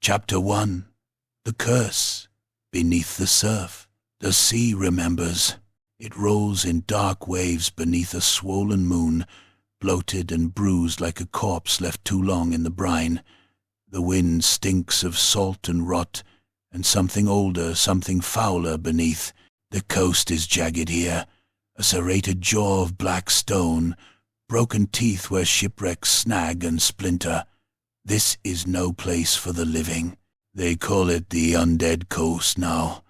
Chapter 1. The Curse. Beneath the surf. The sea remembers. It rolls in dark waves beneath a swollen moon, bloated and bruised like a corpse left too long in the brine. The wind stinks of salt and rot, and something older, something fouler beneath. The coast is jagged here, a serrated jaw of black stone, broken teeth where shipwrecks snag and splinter. This is no place for the living. They call it the undead coast now.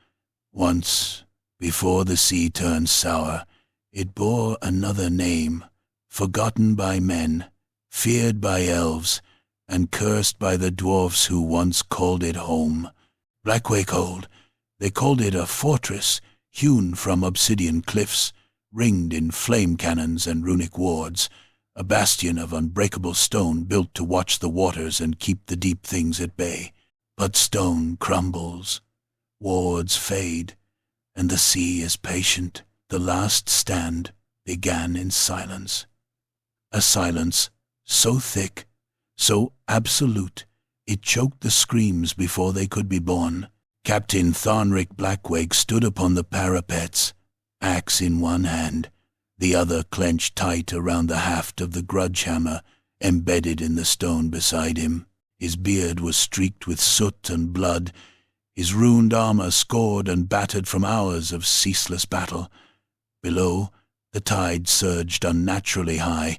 Once, before the sea turned sour, it bore another name, forgotten by men, feared by elves, and cursed by the dwarfs who once called it home. Blackwake Hold. They called it a fortress, hewn from obsidian cliffs, ringed in flame cannons and runic wards, a bastion of unbreakable stone built to watch the waters and keep the deep things at bay. But stone crumbles, wards fade, and the sea is patient. The last stand began in silence. A silence so thick, so absolute, it choked the screams before they could be born. Captain Thornrick Blackwake stood upon the parapets, axe in one hand, the other clenched tight around the haft of the Grudge hammer embedded in the stone beside him. His beard was streaked with soot and blood, his ruined armor scored and battered from hours of ceaseless battle. Below, the tide surged unnaturally high,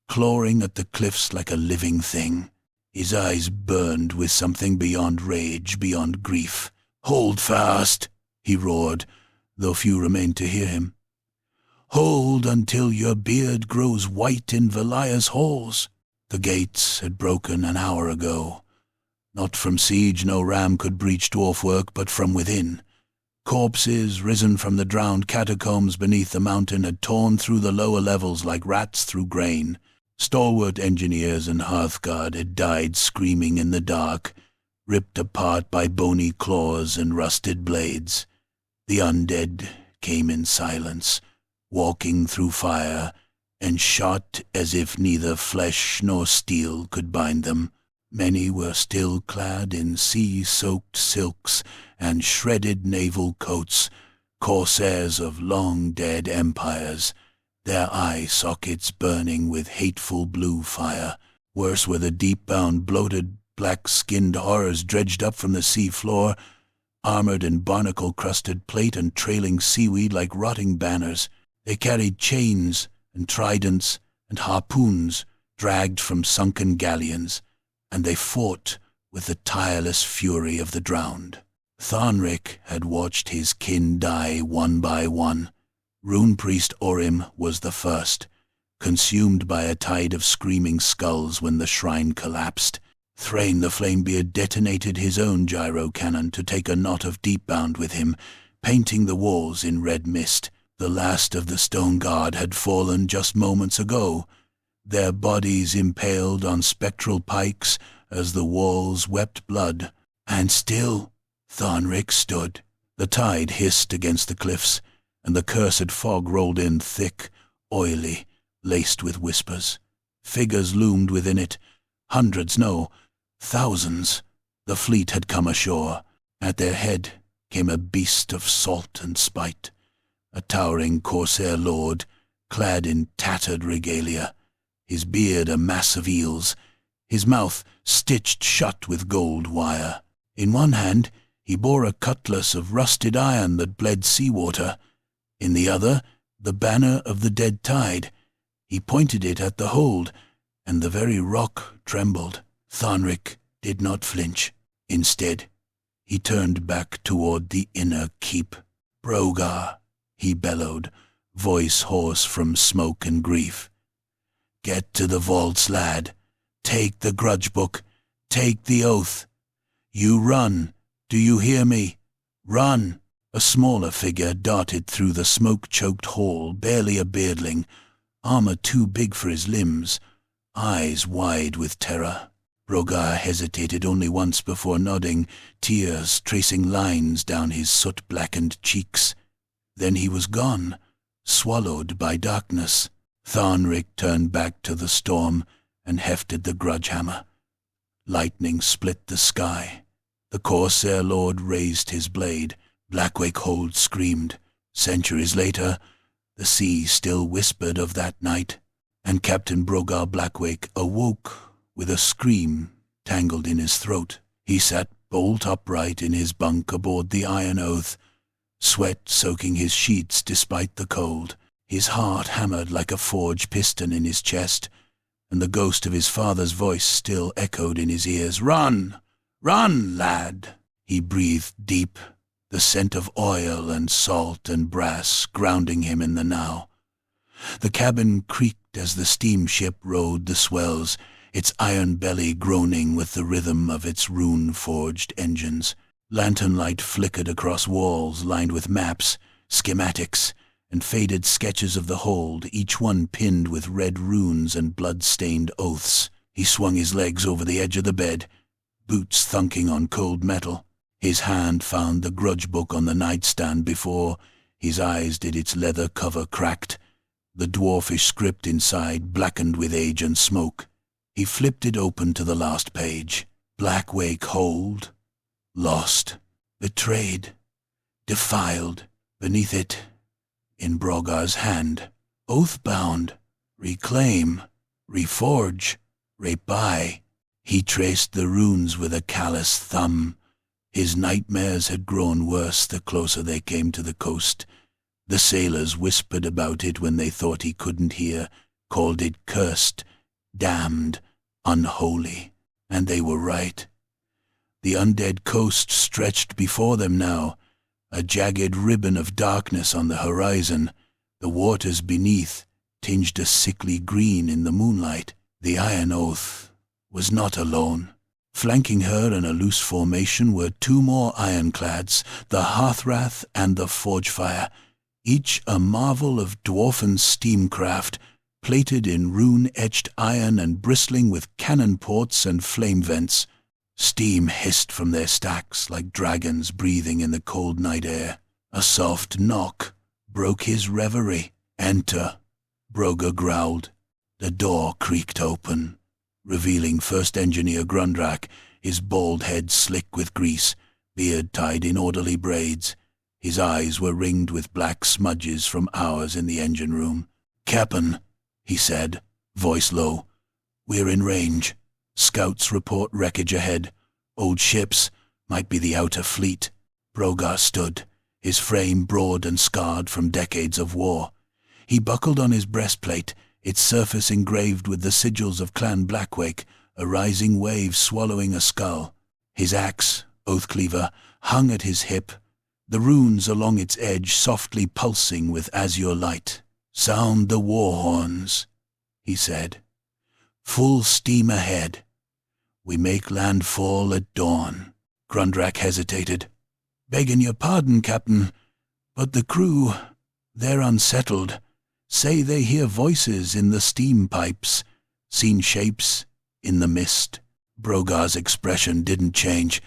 clawing at the cliffs like a living thing. His eyes burned with something beyond rage, beyond grief. "Hold fast," he roared, though few remained to hear him. "Hold until your beard grows white in Valia's halls." The gates had broken an hour ago. Not from siege no ram could breach dwarf work, but from within. Corpses risen from the drowned catacombs beneath the mountain had torn through the lower levels like rats through grain. Stalwart engineers and hearthguard had died screaming in the dark, ripped apart by bony claws and rusted blades. The undead came in silence, walking through fire, and shot as if neither flesh nor steel could bind them. Many were still clad in sea-soaked silks and shredded naval coats, corsairs of long-dead empires, their eye sockets burning with hateful blue fire. Worse were the deep-bound, bloated, black-skinned horrors dredged up from the sea floor, armored in barnacle-crusted plate and trailing seaweed like rotting banners. They carried chains and tridents and harpoons dragged from sunken galleons, and they fought with the tireless fury of the drowned. Thornrick had watched his kin die one by one. Rune Priest Orim was the first, consumed by a tide of screaming skulls when the shrine collapsed. Thrain the Flamebeard detonated his own gyro cannon to take a knot of Deepbound with him, painting the walls in red mist. The last of the Stone Guard had fallen just moments ago, their bodies impaled on spectral pikes as the walls wept blood. And still Thornrick stood. The tide hissed against the cliffs, and the cursed fog rolled in thick, oily, laced with whispers. Figures loomed within it. Hundreds, no, thousands. The fleet had come ashore. At their head came a beast of salt and spite, a towering corsair lord, clad in tattered regalia, his beard a mass of eels, his mouth stitched shut with gold wire. In one hand he bore a cutlass of rusted iron that bled seawater. In the other, the banner of the dead tide. He pointed it at the hold, and the very rock trembled. Thornrick did not flinch. Instead, he turned back toward the inner keep. "Brogar," he bellowed, voice hoarse from smoke and grief. "Get to the vaults, lad. Take the Grudge book. Take the oath. You run. Do you hear me? Run!" A smaller figure darted through the smoke-choked hall, barely a beardling, armor too big for his limbs, eyes wide with terror. Brogar hesitated only once before nodding, tears tracing lines down his soot-blackened cheeks. Then he was gone, swallowed by darkness. Thornrick turned back to the storm and hefted the Grudge hammer. Lightning split the sky. The corsair lord raised his blade. Blackwake Hold screamed. Centuries later, the sea still whispered of that night, and Captain Brogar Blackwake awoke with a scream tangled in his throat. He sat bolt upright in his bunk aboard the Iron Oath, sweat soaking his sheets despite the cold. His heart hammered like a forged piston in his chest, and the ghost of his father's voice still echoed in his ears. "Run! Run, lad!" He breathed deep, the scent of oil and salt and brass grounding him in the now. The cabin creaked as the steamship rode the swells, its iron belly groaning with the rhythm of its rune-forged engines. Lantern light flickered across walls lined with maps, schematics, and faded sketches of the hold, each one pinned with red runes and blood-stained oaths. He swung his legs over the edge of the bed, boots thunking on cold metal. His hand found the Grudge book on the nightstand before his eyes did its leather cover cracked, the dwarfish script inside blackened with age and smoke. He flipped it open to the last page. Blackwake Hold. Lost. Betrayed. Defiled. Beneath it, in Brogar's hand, oath-bound, reclaim, reforge, rebuy. He traced the runes with a callous thumb. His nightmares had grown worse the closer they came to the coast. The sailors whispered about it when they thought he couldn't hear, called it cursed, damned, unholy, and they were right. The undead coast stretched before them now, a jagged ribbon of darkness on the horizon. The waters beneath tinged a sickly green in the moonlight. The Iron Oath was not alone. Flanking her in a loose formation were two more ironclads, the Hearthrath and the Forgefire, each a marvel of dwarfen steamcraft, plated in rune-etched iron and bristling with cannon ports and flame vents. Steam hissed from their stacks like dragons breathing in the cold night air. A soft knock broke his reverie. "Enter," Brogar growled. The door creaked open, revealing First Engineer Grundrak, his bald head slick with grease, beard tied in orderly braids. His eyes were ringed with black smudges from hours in the engine room. "Cap'n," he said, voice low, "we're in range. Scouts report wreckage ahead. Old ships, might be the outer fleet." Brogar stood, his frame broad and scarred from decades of war. He buckled on his breastplate, its surface engraved with the sigils of Clan Blackwake, a rising wave swallowing a skull. His axe, Oathcleaver, hung at his hip, the runes along its edge softly pulsing with azure light. "Sound the war horns," he said. "Full steam ahead. We make landfall at dawn." Grundrak hesitated. "Begging your pardon, Captain, but the crew, they're unsettled. Say they hear voices in the steam pipes, seen shapes in the mist." Brogar's expression didn't change.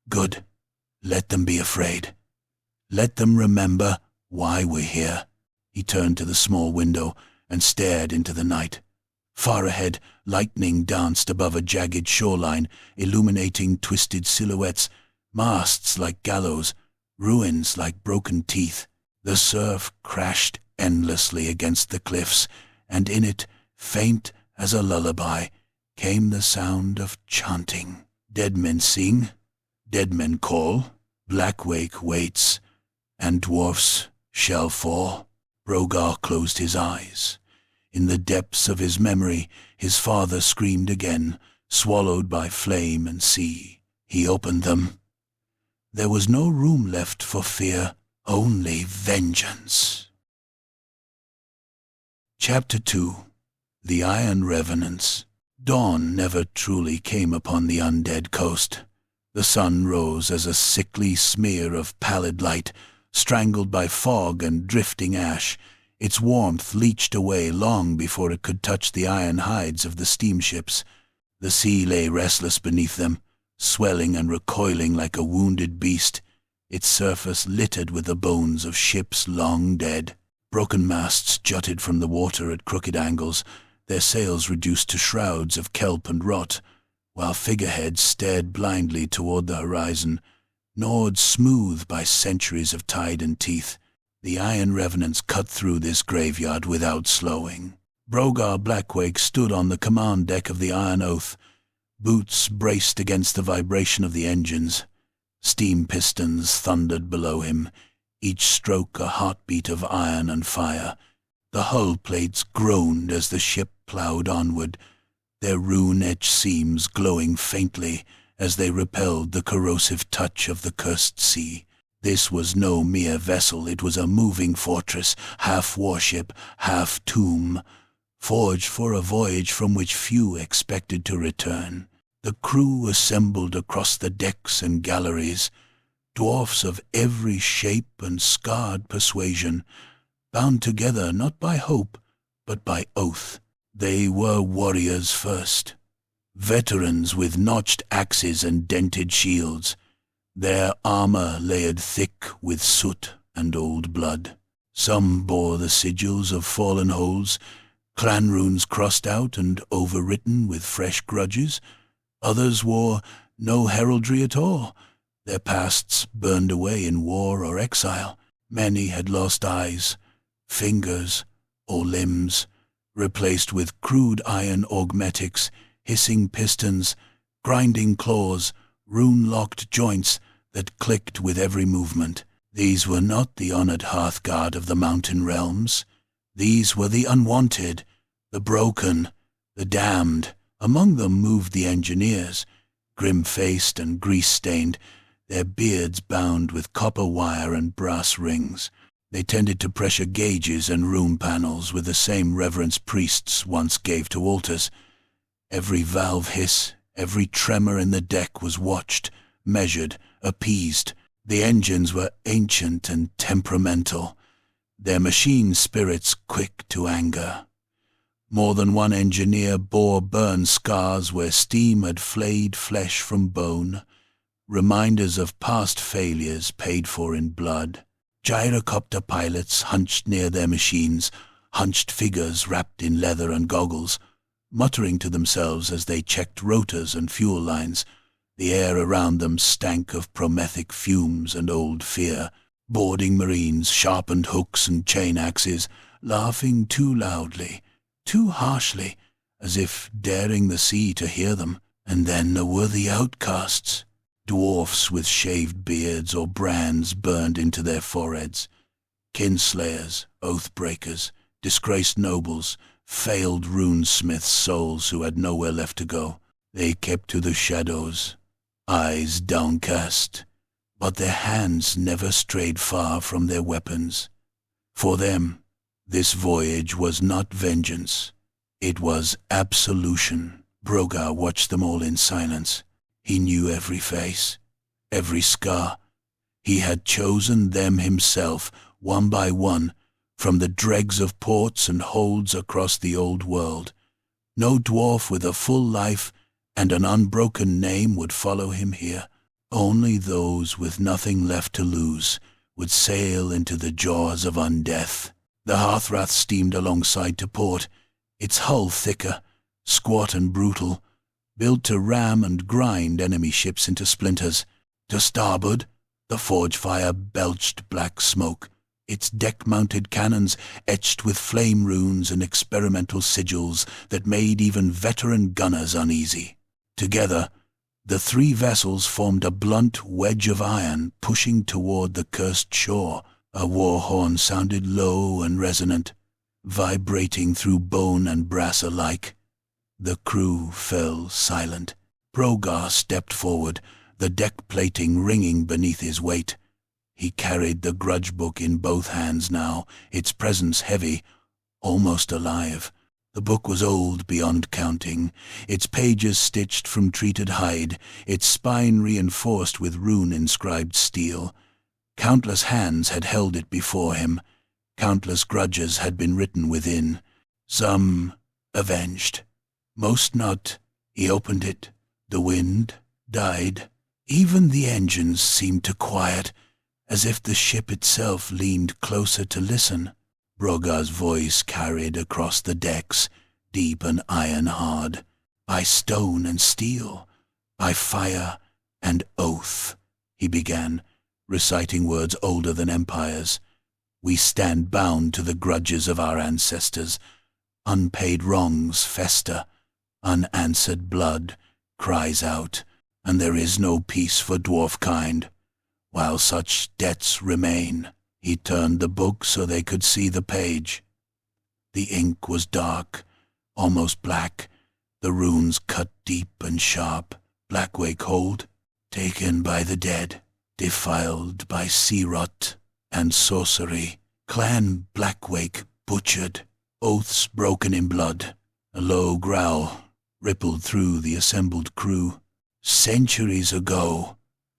"Good. Let them be afraid. Let them remember why we're here." He turned to the small window and stared into the night. Far ahead, lightning danced above a jagged shoreline, illuminating twisted silhouettes, masts like gallows, ruins like broken teeth. The surf crashed endlessly against the cliffs, and in it, faint as a lullaby, came the sound of chanting. Dead men sing, dead men call, Blackwake waits, and dwarfs shall fall. Brogar closed his eyes. In the depths of his memory, his father screamed again, swallowed by flame and sea. He opened them. There was no room left for fear, only vengeance. Chapter 2. The Iron Revenants. Dawn never truly came upon the undead coast. The sun rose as a sickly smear of pallid light, strangled by fog and drifting ash. Its warmth leached away long before it could touch the iron hides of the steamships. The sea lay restless beneath them, swelling and recoiling like a wounded beast, its surface littered with the bones of ships long dead. Broken masts jutted from the water at crooked angles, their sails reduced to shrouds of kelp and rot. while figureheads stared blindly toward the horizon, gnawed smooth by centuries of tide and teeth. The iron revenants cut through this graveyard without slowing. Brogar Blackwake stood on the command deck of the Iron Oath, boots braced against the vibration of the engines. Steam pistons thundered below him, each stroke a heartbeat of iron and fire. The hull plates groaned as the ship ploughed onward, their rune-etched seams glowing faintly as they repelled the corrosive touch of the cursed sea. This was no mere vessel, it was a moving fortress, half warship, half tomb, forged for a voyage from which few expected to return. The crew assembled across the decks and galleries, dwarfs of every shape and scarred persuasion, bound together not by hope, but by oath. They were warriors first, veterans with notched axes and dented shields, their armor layered thick with soot and old blood. Some bore the sigils of fallen holds, clan runes crossed out and overwritten with fresh grudges. Others wore no heraldry at all, their pasts burned away in war or exile. Many had lost eyes, fingers, or limbs, replaced with crude iron augmetics, hissing pistons, grinding claws, rune-locked joints that clicked with every movement. These were not the honored hearthguard of the mountain realms. These were the unwanted, the broken, the damned. Among them moved the engineers, grim-faced and grease-stained, their beards bound with copper wire and brass rings. They tended to pressure gauges and room panels with the same reverence priests once gave to altars. Every valve hiss, every tremor in the deck was watched, measured, appeased. The engines were ancient and temperamental, their machine spirits quick to anger. More than one engineer bore burn scars where steam had flayed flesh from bone, reminders of past failures paid for in blood. Gyrocopter pilots hunched near their machines, hunched figures wrapped in leather and goggles, muttering to themselves as they checked rotors and fuel lines. The air around them stank of promethic fumes and old fear. Boarding marines sharpened hooks and chain axes, laughing too loudly, too harshly, as if daring the sea to hear them. And then there were the outcasts, dwarfs with shaved beards or brands burned into their foreheads, kinslayers, oath-breakers, disgraced nobles, failed runesmiths' souls who had nowhere left to go. They kept to the shadows, eyes downcast, but their hands never strayed far from their weapons. For them, this voyage was not vengeance, it was absolution. Brogar watched them all in silence. He knew every face, every scar. He had chosen them himself, one by one, from the dregs of ports and holds across the old world. No dwarf with a full life and an unbroken name would follow him here. Only those with nothing left to lose would sail into the jaws of undeath. The Hearthrath steamed alongside to port, its hull thicker, squat and brutal, built to ram and grind enemy ships into splinters. To starboard, the forge fire belched black smoke, its deck-mounted cannons etched with flame runes and experimental sigils that made even veteran gunners uneasy. Together, the three vessels formed a blunt wedge of iron pushing toward the cursed shore. A war horn sounded low and resonant, vibrating through bone and brass alike. The crew fell silent. Brogar stepped forward, the deck plating ringing beneath his weight. He carried the Grudge book in both hands now, its presence heavy, almost alive. The book was old beyond counting, its pages stitched from treated hide, its spine reinforced with rune-inscribed steel. Countless hands had held it before him. Countless grudges had been written within, some avenged, most not. He opened it. The wind died. Even the engines seemed to quiet, as if the ship itself leaned closer to listen. Brogar's voice carried across the decks, deep and iron-hard. By stone and steel, By fire and oath, he began, reciting words older than empires. We stand bound to the grudges of our ancestors. Unpaid wrongs fester, unanswered blood cries out, and there is no peace for dwarf kind. While such debts remain, he turned the book so they could see the page. The ink was dark, almost black, the runes cut deep and sharp. Blackwake Hold, taken by the dead, defiled by sea rot and sorcery. Clan Blackwake butchered, oaths broken in blood. A low growl rippled through the assembled crew. Centuries ago,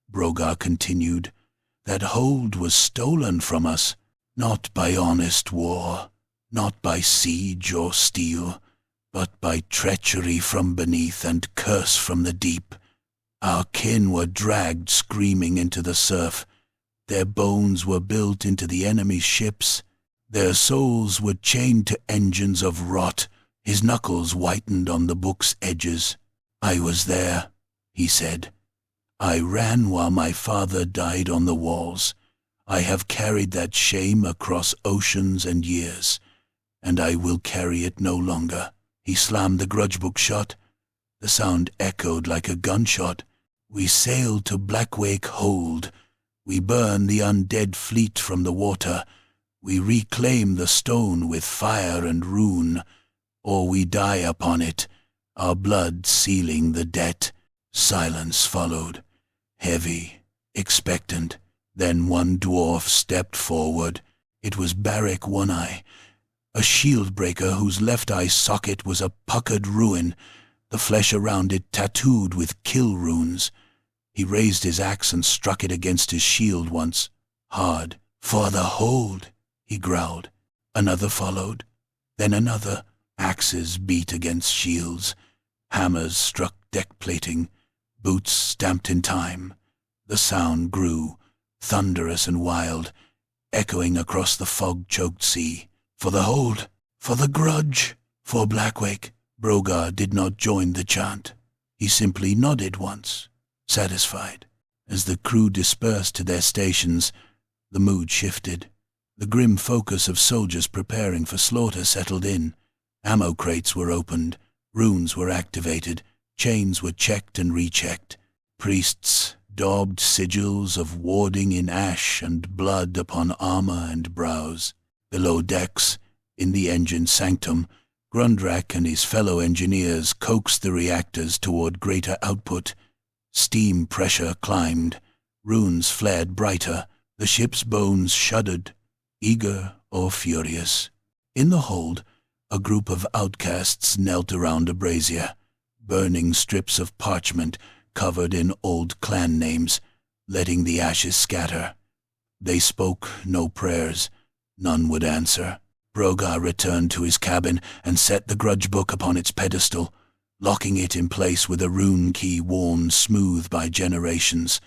Brogar continued, that hold was stolen from us, not by honest war, not by siege or steel, but by treachery from beneath and curse from the deep. Our kin were dragged screaming into the surf. Their bones were built into the enemy's ships. Their souls were chained to engines of rot. His knuckles whitened on the book's edges. I was there, he said. I ran while my father died on the walls. I have carried that shame across oceans and years, and I will carry it no longer. He slammed the Grudge book shut. The sound echoed like a gunshot. We sailed to Blackwake Hold. We burn the undead fleet from the water. We reclaim the stone with fire and rune, or we die upon it, our blood sealing the debt. Silence followed, heavy, expectant. Then one dwarf stepped forward. It was Barrick One-Eye, a shield breaker whose left eye socket was a puckered ruin, the flesh around it tattooed with kill runes. He raised his axe and struck it against his shield once, hard. For the hold, he growled. Another followed, then another. Axes beat against shields. Hammers struck deck plating. Boots stamped in time. The sound grew, thunderous and wild, echoing across the fog-choked sea. For the hold, for the grudge, for Blackwake. Brogar did not join the chant. He simply nodded once, satisfied. As the crew dispersed to their stations, the mood shifted. The grim focus of soldiers preparing for slaughter settled in. Ammo crates were opened, runes were activated, chains were checked and rechecked. Priests daubed sigils of warding in ash and blood upon armor and brows. Below decks, in the engine sanctum, Grundrak and his fellow engineers coaxed the reactors toward greater output. Steam pressure climbed, runes flared brighter, the ship's bones shuddered, eager or furious. In the hold, a group of outcasts knelt around a brazier, burning strips of parchment covered in old clan names, letting the ashes scatter. They spoke no prayers. None would answer. Brogar returned to his cabin and set the Grudge book upon its pedestal, locking it in place with a rune key worn smooth by generations.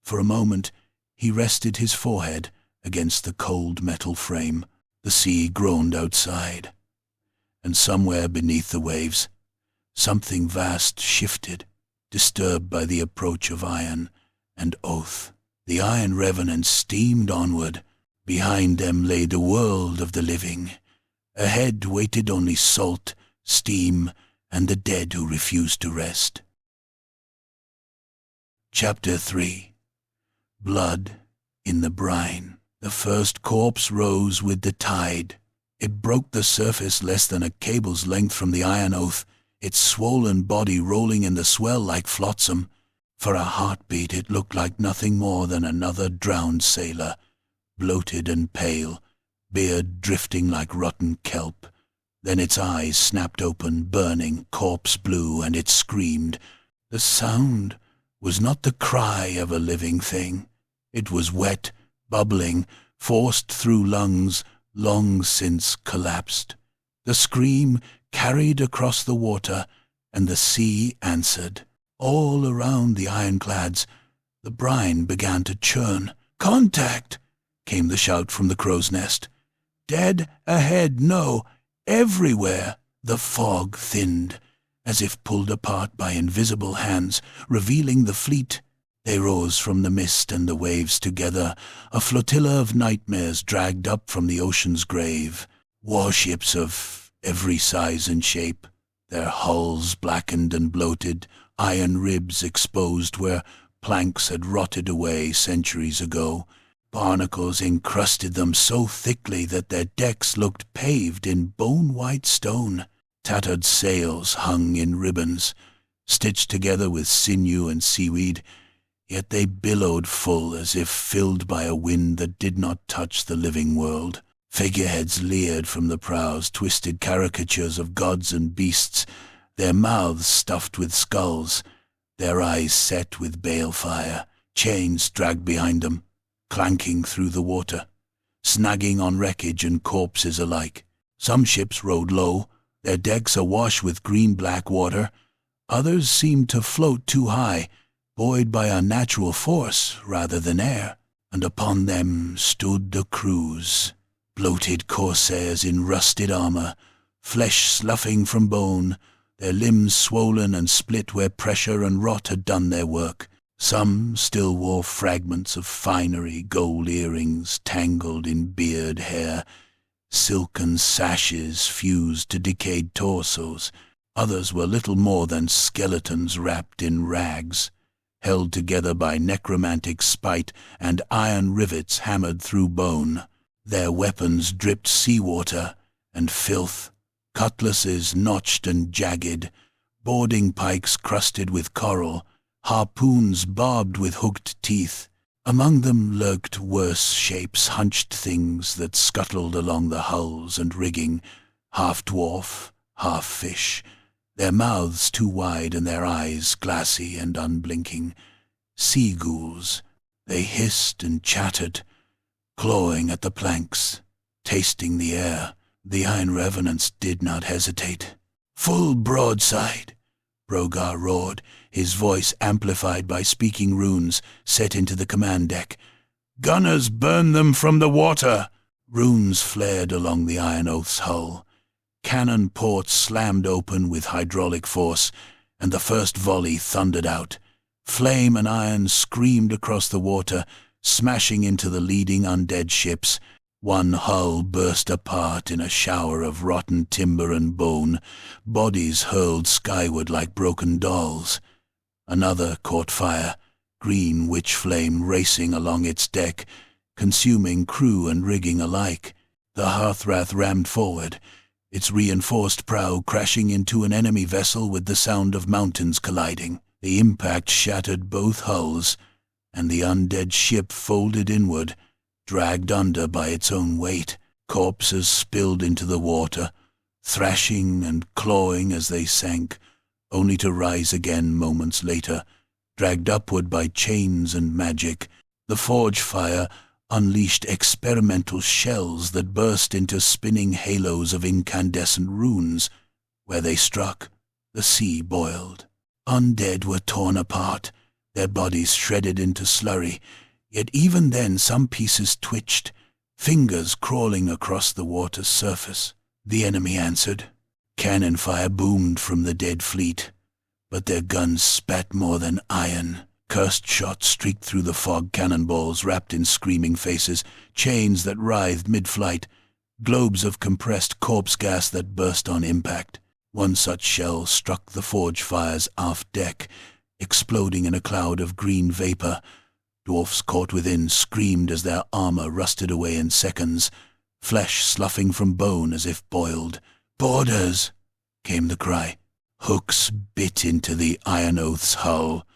For a moment, he rested his forehead against the cold metal frame. The sea groaned outside, and somewhere beneath the waves, something vast shifted, disturbed by the approach of iron and oath. The iron revenants steamed onward. Behind them lay the world of the living. Ahead waited only salt, steam, and the dead who refused to rest. Chapter 3. Blood in the brine. The first corpse rose with the tide. It broke the surface less than a cable's length from the iron oath, its swollen body rolling in the swell like flotsam. For a heartbeat it looked like nothing more than another drowned sailor, bloated and pale, beard drifting like rotten kelp. Then its eyes snapped open, burning, corpse blue, and it screamed. The sound was not the cry of a living thing. It was wet, bubbling, forced through lungs long since collapsed. The scream carried across the water, and the sea answered. All around the ironclads, the brine began to churn. "Contact!" came the shout from the crow's nest. "Dead ahead, no, everywhere!" The fog thinned. as if pulled apart by invisible hands, revealing the fleet. They rose from the mist and the waves together, a flotilla of nightmares dragged up from the ocean's grave, warships of every size and shape, their hulls blackened and bloated, iron ribs exposed where planks had rotted away centuries ago. Barnacles encrusted them so thickly that their decks looked paved in bone-white stone. Tattered sails hung in ribbons, stitched together with sinew and seaweed, yet they billowed full as if filled by a wind that did not touch the living world. Figureheads leered from the prows, twisted caricatures of gods and beasts, their mouths stuffed with skulls, their eyes set with balefire. Chains dragged behind them, clanking through the water, snagging on wreckage and corpses alike. Some ships rode low, their decks awash with green-black water. Others seemed to float too high, buoyed by unnatural force rather than air, and upon them stood the crews, bloated corsairs in rusted armor, flesh sloughing from bone, their limbs swollen and split where pressure and rot had done their work. Some still wore fragments of finery, gold earrings tangled in beard hair, silken sashes fused to decayed torsos. Others were little more than skeletons wrapped in rags, held together by necromantic spite and iron rivets hammered through bone. Their weapons dripped seawater and filth, cutlasses notched and jagged, boarding pikes crusted with coral, harpoons barbed with hooked teeth. Among them lurked worse shapes, hunched things that scuttled along the hulls and rigging, half dwarf, half fish, their mouths too wide and their eyes glassy and unblinking. Sea-ghouls, they hissed and chattered, clawing at the planks, tasting the air. The iron revenants did not hesitate. "Full broadside!" Brogar roared, his voice amplified by speaking runes set into the command deck. "Gunners, burn them from the water!" Runes flared along the Iron Oath's hull. Cannon ports slammed open with hydraulic force, and the first volley thundered out. Flame and iron screamed across the water, smashing into the leading undead ships. One hull burst apart in a shower of rotten timber and bone, bodies hurled skyward like broken dolls. Another caught fire, green witch flame racing along its deck, consuming crew and rigging alike. The Hearthrath rammed forward, its reinforced prow crashing into an enemy vessel with the sound of mountains colliding. The impact shattered both hulls, and the undead ship folded inward, dragged under by its own weight. Corpses spilled into the water, thrashing and clawing as they sank, only to rise again moments later, dragged upward by chains and magic. The forge fire unleashed experimental shells that burst into spinning halos of incandescent runes. Where they struck, the sea boiled. Undead were torn apart, their bodies shredded into slurry, yet even then some pieces twitched, fingers crawling across the water's surface. The enemy answered. Cannon fire boomed from the dead fleet, but their guns spat more than iron. Cursed shots streaked through the fog, cannonballs wrapped in screaming faces, chains that writhed mid-flight, globes of compressed corpse gas that burst on impact. One such shell struck the forge fire's aft deck, exploding in a cloud of green vapor. Dwarfs caught within screamed as their armor rusted away in seconds, flesh sloughing from bone as if boiled. "Boarders!" came the cry. Hooks bit into the Iron Oath's hull,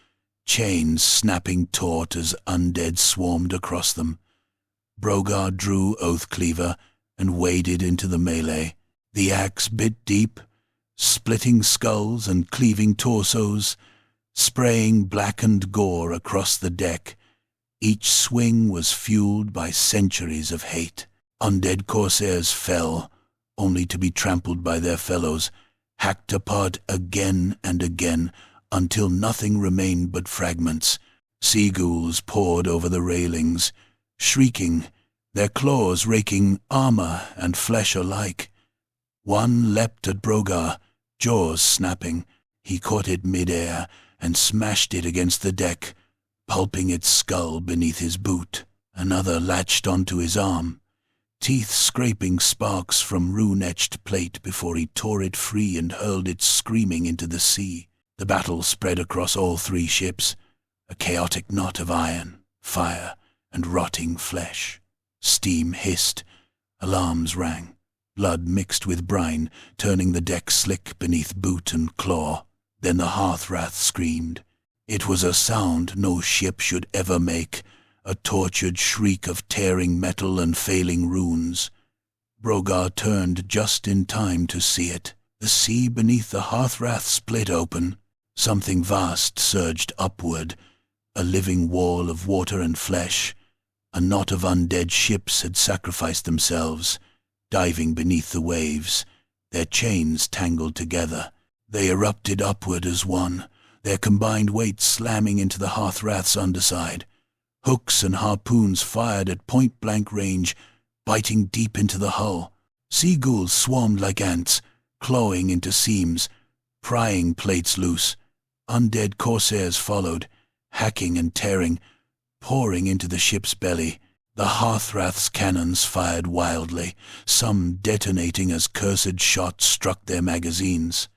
chains snapping taut as undead swarmed across them. Brogar drew Oathcleaver and waded into the melee. The axe bit deep, splitting skulls and cleaving torsos, spraying blackened gore across the deck. Each swing was fueled by centuries of hate. Undead corsairs fell, only to be trampled by their fellows, hacked apart again and again, until nothing remained but fragments. Sea-ghouls poured over the railings, shrieking, their claws raking armor and flesh alike. One leapt at Brogar, jaws snapping, He caught it mid-air and smashed it against the deck, pulping its skull beneath his boot. Another latched onto his arm, teeth scraping sparks from rune-etched plate before he tore it free and hurled it screaming into the sea. The battle spread across all 3 ships, a chaotic knot of iron, fire, and rotting flesh. Steam hissed, alarms rang, blood mixed with brine, turning the deck slick beneath boot and claw. Then the Hearthrath screamed. It was a sound no ship should ever make, a tortured shriek of tearing metal and failing runes. Brogar turned just in time to see it. The sea beneath the Hearthrath split open. Something vast surged upward, a living wall of water and flesh. A knot of undead ships had sacrificed themselves, diving beneath the waves, their chains tangled together. They erupted upward as one, their combined weight slamming into the Hearthrath's underside. Hooks and harpoons fired at point-blank range, biting deep into the hull. Sea-ghouls swarmed like ants, clawing into seams, prying plates loose. Undead corsairs followed, hacking and tearing, pouring into the ship's belly. The Hearthrath's cannons fired wildly, some detonating as cursed shots struck their magazines.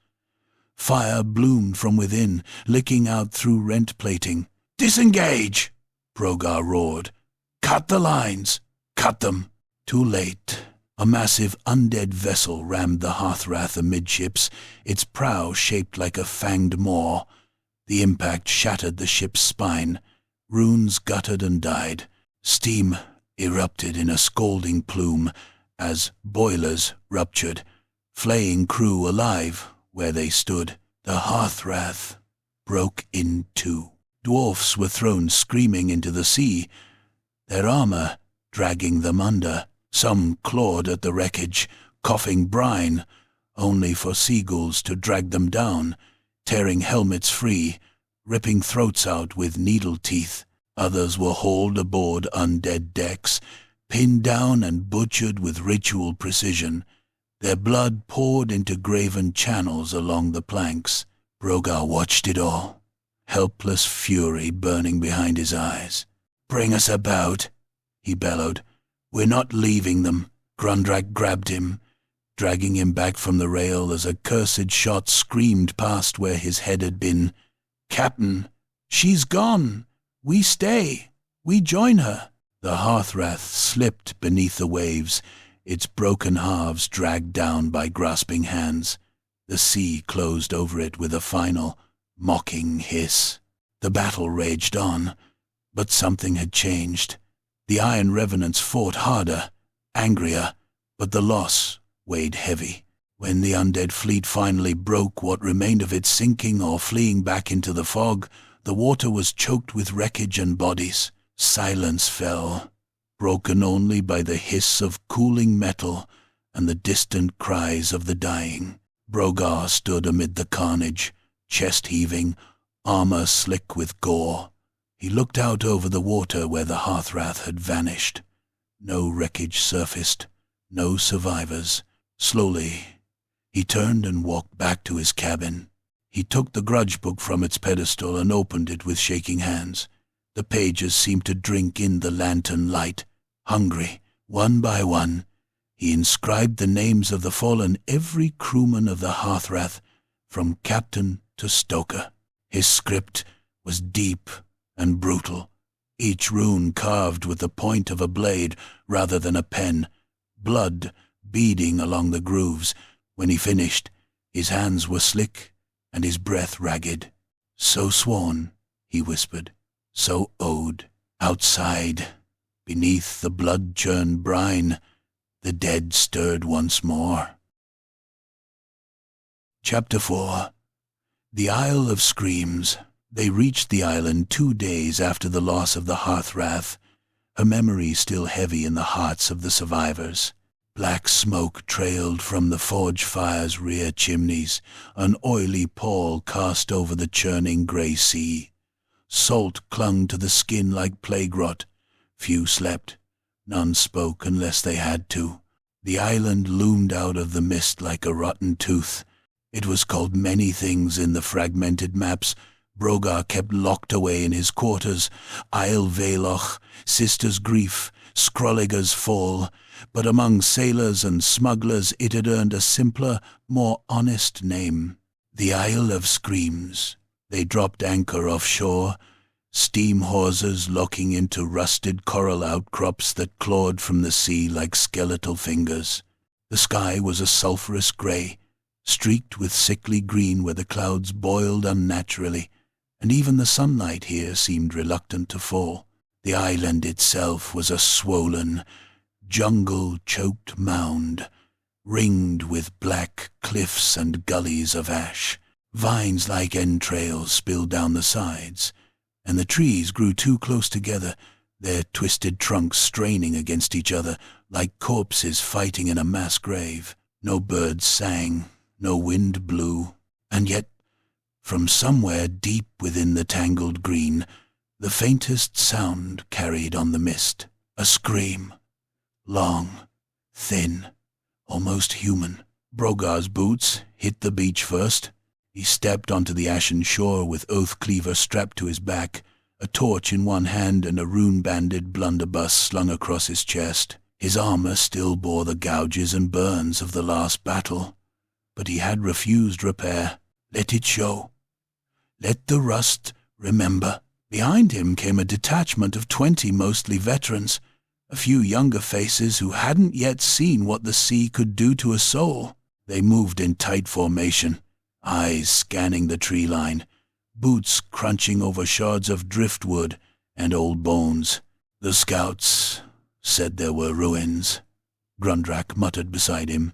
Fire bloomed from within, licking out through rent plating. "Disengage!" Brogar roared. "Cut the lines! Cut them!" Too late. A massive undead vessel rammed the Hearthrath amidships, its prow shaped like a fanged maw. The impact shattered the ship's spine. Runes guttered and died. Steam erupted in a scalding plume as boilers ruptured, flaying crew alive where they stood. The Hearthrath broke in two. Dwarfs were thrown screaming into the sea, their armor dragging them under. Some clawed at the wreckage, coughing brine, only for sea-ghouls to drag them down, tearing helmets free, ripping throats out with needle teeth. Others were hauled aboard undead decks, pinned down and butchered with ritual precision. Their blood poured into graven channels along the planks. Brogar watched it all, helpless fury burning behind his eyes. "Bring us about," he bellowed. "We're not leaving them." Grundrak grabbed him, dragging him back from the rail as a cursed shot screamed past where his head had been. "Captain, she's gone. We stay. We join her." The Hearthrath slipped beneath the waves, its broken halves dragged down by grasping hands. The sea closed over it with a final, mocking hiss. The battle raged on, but something had changed. The Iron Revenants fought harder, angrier, but the loss weighed heavy. When the undead fleet finally broke what remained of it, sinking or fleeing back into the fog, the water was choked with wreckage and bodies. Silence fell, broken only by the hiss of cooling metal and the distant cries of the dying. Brogar stood amid the carnage, chest heaving, armor slick with gore. He looked out over the water where the Hearthrath had vanished. No wreckage surfaced, no survivors. Slowly, he turned and walked back to his cabin. He took the Grudge book from its pedestal and opened it with shaking hands. The pages seemed to drink in the lantern light. Hungry, one by one, he inscribed the names of the fallen, every crewman of the Hearthrath, from captain to stoker. His script was deep and brutal, each rune carved with the point of a blade rather than a pen, blood beading along the grooves. When he finished, his hands were slick and his breath ragged. "So sworn," he whispered, "so owed." Outside, beneath the blood-churned brine, the dead stirred once more. Chapter 4. The Isle of Screams. They reached the island 2 days after the loss of the Hearthrath, her memory still heavy in the hearts of the survivors. Black smoke trailed from the forge fire's rear chimneys, an oily pall cast over the churning grey sea. Salt clung to the skin like plague rot. Few slept. None spoke unless they had to. The island loomed out of the mist like a rotten tooth. It was called many things in the fragmented maps Brogar kept locked away in his quarters: Isle Veloch, Sister's Grief, Skrolliger's Fall, but among sailors and smugglers it had earned a simpler, more honest name: the Isle of Screams. They dropped anchor offshore, steam hawsers locking into rusted coral outcrops that clawed from the sea like skeletal fingers. The sky was a sulphurous grey, streaked with sickly green where the clouds boiled unnaturally, and even the sunlight here seemed reluctant to fall. The island itself was a swollen, jungle-choked mound, ringed with black cliffs and gullies of ash. Vines like entrails spilled down the sides, and the trees grew too close together, their twisted trunks straining against each other like corpses fighting in a mass grave. No birds sang, no wind blew, and yet, from somewhere deep within the tangled green, the faintest sound carried on the mist. A scream. Long, thin, almost human. Brogar's boots hit the beach first. He stepped onto the ashen shore with Oathcleaver strapped to his back, a torch in one hand and a rune-banded blunderbuss slung across his chest. His armor still bore the gouges and burns of the last battle, but he had refused repair. Let it show. Let the rust remember. Behind him came a detachment of 20 mostly veterans, a few younger faces who hadn't yet seen what the sea could do to a soul. They moved in tight formation, eyes scanning the tree line, boots crunching over shards of driftwood and old bones. The scouts said there were ruins, Grundrak muttered beside him.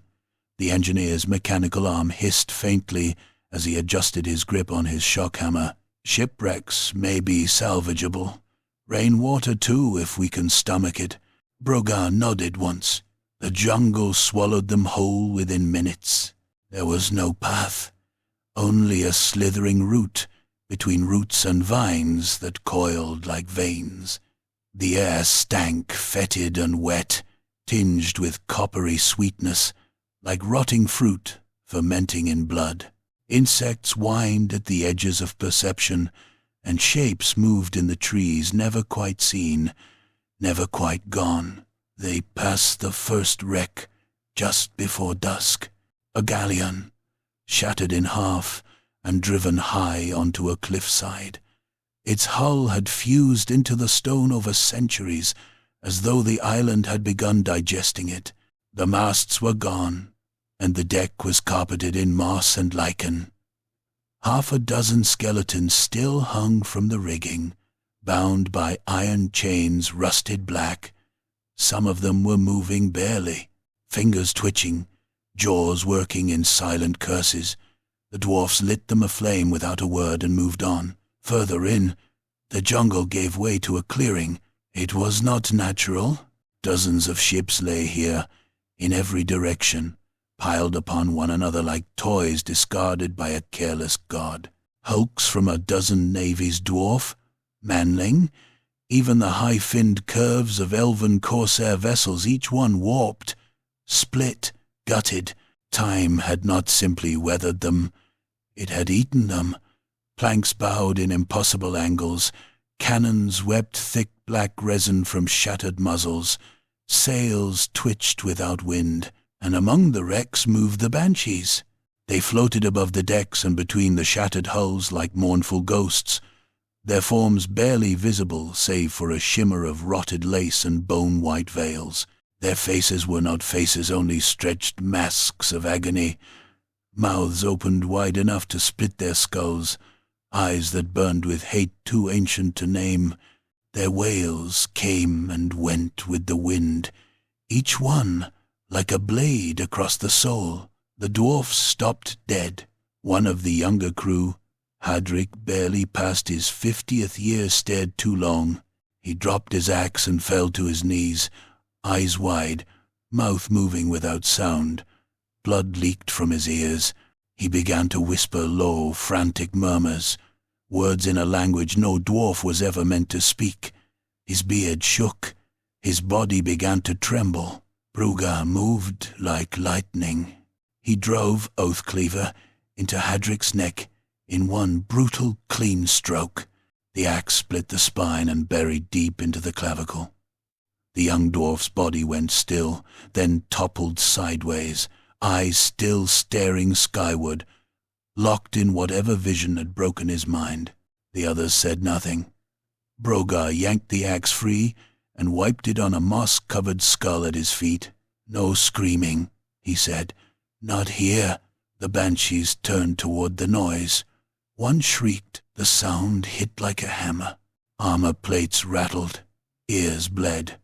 The engineer's mechanical arm hissed faintly as he adjusted his grip on his shock hammer. Shipwrecks may be salvageable. Rainwater too, if we can stomach it. Brogar nodded once. The jungle swallowed them whole within minutes. There was no path, only a slithering route between roots and vines that coiled like veins. The air stank fetid and wet, tinged with coppery sweetness, like rotting fruit fermenting in blood. Insects whined at the edges of perception, and shapes moved in the trees never quite seen, never quite gone. They passed the first wreck just before dusk, a galleon, shattered in half and driven high onto a cliffside. Its hull had fused into the stone over centuries, as though the island had begun digesting it. The masts were gone, and the deck was carpeted in moss and lichen. Half a dozen skeletons still hung from the rigging, bound by iron chains rusted black. Some of them were moving barely, fingers twitching, jaws working in silent curses. The dwarfs lit them aflame without a word and moved on. Further in, the jungle gave way to a clearing. It was not natural. Dozens of ships lay here, in every direction, piled upon one another like toys discarded by a careless god. Hulks from a dozen navies dwarf, manling, even the high-finned curves of elven corsair vessels, each one warped, split, gutted. Time had not simply weathered them, it had eaten them. Planks bowed in impossible angles, cannons wept thick black resin from shattered muzzles, sails twitched without wind, and among the wrecks moved the banshees. They floated above the decks and between the shattered hulls like mournful ghosts, their forms barely visible save for a shimmer of rotted lace and bone-white veils. Their faces were not faces, only stretched masks of agony, mouths opened wide enough to split their skulls, eyes that burned with hate too ancient to name. Their wails came and went with the wind, each one like a blade across the soul. The dwarfs stopped dead. One of the younger crew, Hadric, barely past his 50th year, stared too long. He dropped his axe and fell to his knees, eyes wide, mouth moving without sound. Blood leaked from his ears. He began to whisper low, frantic murmurs, words in a language no dwarf was ever meant to speak. His beard shook. His body began to tremble. Brogar moved like lightning. He drove Oathcleaver into Hadric's neck in one brutal, clean stroke. The axe split the spine and buried deep into the clavicle. The young dwarf's body went still, then toppled sideways, eyes still staring skyward, locked in whatever vision had broken his mind. The others said nothing. Brogar yanked the axe free and wiped it on a moss-covered skull at his feet. "No screaming," he said. "Not here." The banshees turned toward the noise. One shrieked. The sound hit like a hammer. Armor plates rattled. Ears bled.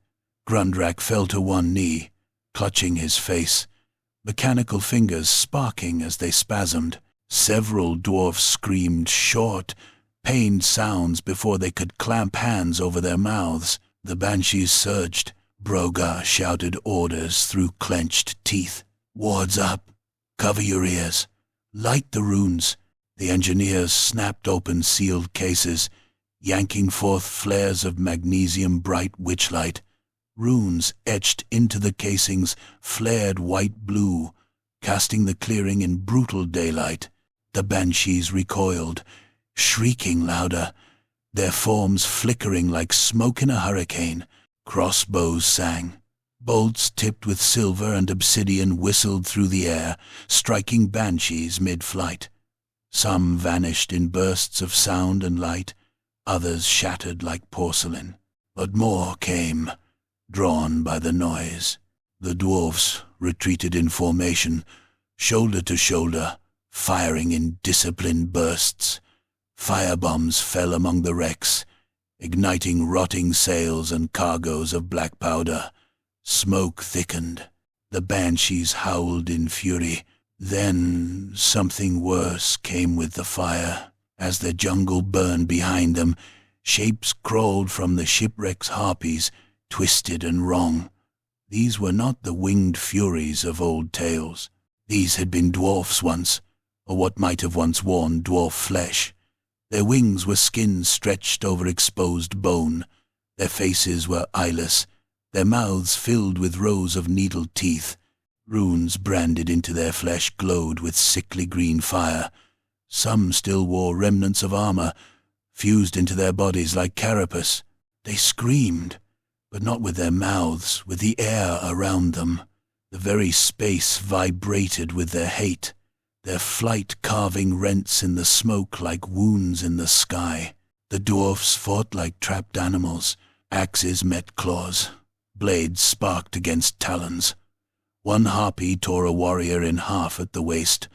Grundrak fell to one knee, clutching his face, mechanical fingers sparking as they spasmed. Several dwarfs screamed short, pained sounds before they could clamp hands over their mouths. The banshees surged. Brogar shouted orders through clenched teeth. "Wards up! Cover your ears! Light the runes!" The engineers snapped open sealed cases, yanking forth flares of magnesium-bright witchlight. Runes etched into the casings flared white-blue, casting the clearing in brutal daylight. The banshees recoiled, shrieking louder, their forms flickering like smoke in a hurricane. Crossbows sang. Bolts tipped with silver and obsidian whistled through the air, striking banshees mid-flight. Some vanished in bursts of sound and light, others shattered like porcelain. But more came, drawn by the noise. The dwarfs retreated in formation, shoulder to shoulder, firing in disciplined bursts. Firebombs fell among the wrecks, igniting rotting sails and cargoes of black powder. Smoke thickened. The banshees howled in fury. Then something worse came with the fire. As the jungle burned behind them, shapes crawled from the shipwreck's harpies, twisted and wrong. These were not the winged furies of old tales. These had been dwarfs once, or what might have once worn dwarf flesh. Their wings were skin stretched over exposed bone. Their faces were eyeless, their mouths filled with rows of needled teeth. Runes branded into their flesh glowed with sickly green fire. Some still wore remnants of armor, fused into their bodies like carapace. They screamed, but not with their mouths, with the air around them. The very space vibrated with their hate, their flight carving rents in the smoke like wounds in the sky. The dwarfs fought like trapped animals. Axes met claws. Blades sparked against talons. One harpy tore a warrior in half at the waist,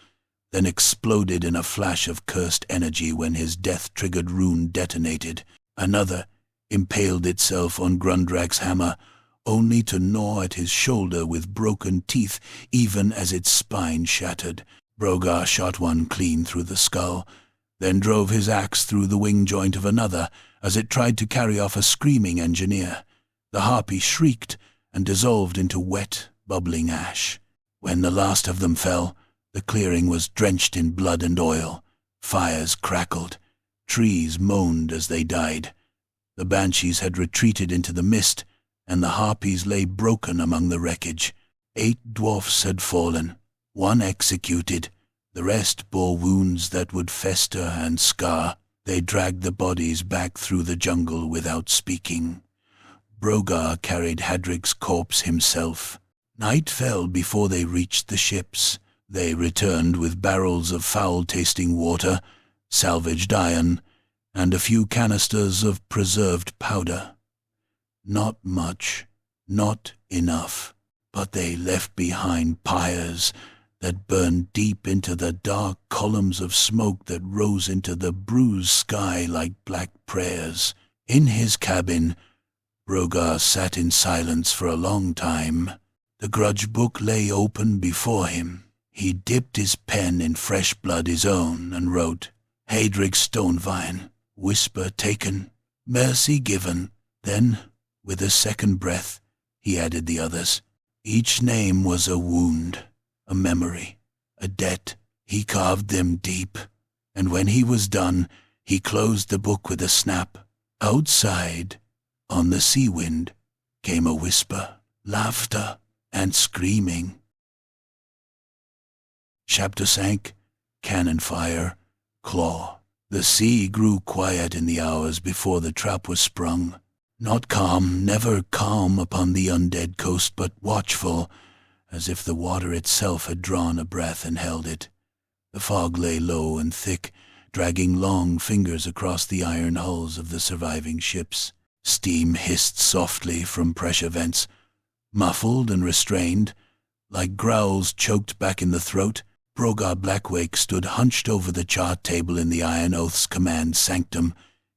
then exploded in a flash of cursed energy when his death-triggered rune detonated. Another impaled itself on Grundrak's hammer, only to gnaw at his shoulder with broken teeth even as its spine shattered. Brogar shot one clean through the skull, then drove his axe through the wing joint of another as it tried to carry off a screaming engineer. The harpy shrieked and dissolved into wet, bubbling ash. When the last of them fell, the clearing was drenched in blood and oil. Fires crackled. Trees moaned as they died. The banshees had retreated into the mist, and the harpies lay broken among the wreckage. 8 dwarfs had fallen, 1 executed. The rest bore wounds that would fester and scar. They dragged the bodies back through the jungle without speaking. Brogar carried Hadric's corpse himself. Night fell before they reached the ships. They returned with barrels of foul-tasting water, salvaged iron, and a few canisters of preserved powder. Not much, not enough, but they left behind pyres that burned deep into the dark columns of smoke that rose into the bruised sky like black prayers. In his cabin, Brogar sat in silence for a long time. The Grudge book lay open before him. He dipped his pen in fresh blood his own and wrote, "Hadric Stonevine, whisper taken, mercy given." Then, with a second breath, he added the others. Each name was a wound, a memory, a debt. He carved them deep, and when he was done, he closed the book with a snap. Outside, on the sea wind, came a whisper, laughter, and screaming. Chapter sank, cannon fire, claw. The sea grew quiet in the hours before the trap was sprung. Not calm, never calm upon the undead coast, but watchful, as if the water itself had drawn a breath and held it. The fog lay low and thick, dragging long fingers across the iron hulls of the surviving ships. Steam hissed softly from pressure vents, muffled and restrained, like growls choked back in the throat. Brogar Blackwake stood hunched over the chart table in the Iron Oath's command sanctum,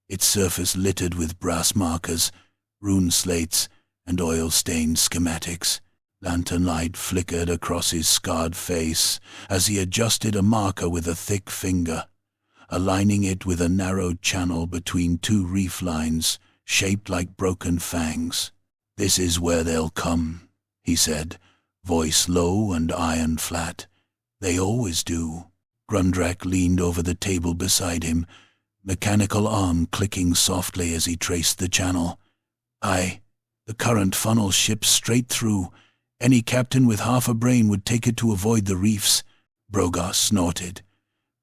its surface littered with brass markers, rune slates, and oil-stained schematics. Lantern light flickered across his scarred face as he adjusted a marker with a thick finger, aligning it with a narrowed channel between two reef lines, shaped like broken fangs. "This is where they'll come," he said, voice low and iron flat. "They always do." Grundrak leaned over the table beside him, mechanical arm clicking softly as he traced the channel. "Aye, the current funnels ships straight through. Any captain with half a brain would take it to avoid the reefs." Brogar snorted.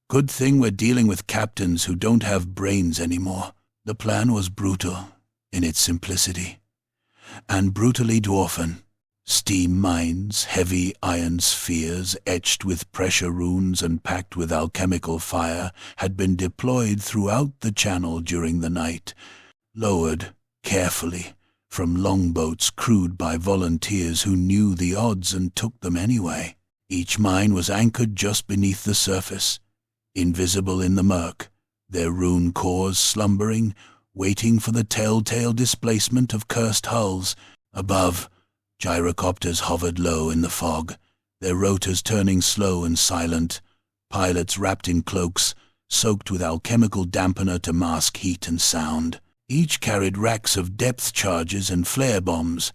"Good thing we're dealing with captains who don't have brains anymore." The plan was brutal in its simplicity, and brutally dwarfen. Steam mines, heavy iron spheres etched with pressure runes and packed with alchemical fire, had been deployed throughout the channel during the night, lowered carefully from longboats crewed by volunteers who knew the odds and took them anyway. Each mine was anchored just beneath the surface, invisible in the murk, their rune cores slumbering, waiting for the telltale displacement of cursed hulls. Above, gyrocopters hovered low in the fog, their rotors turning slow and silent, pilots wrapped in cloaks, soaked with alchemical dampener to mask heat and sound. Each carried racks of depth charges and flare bombs,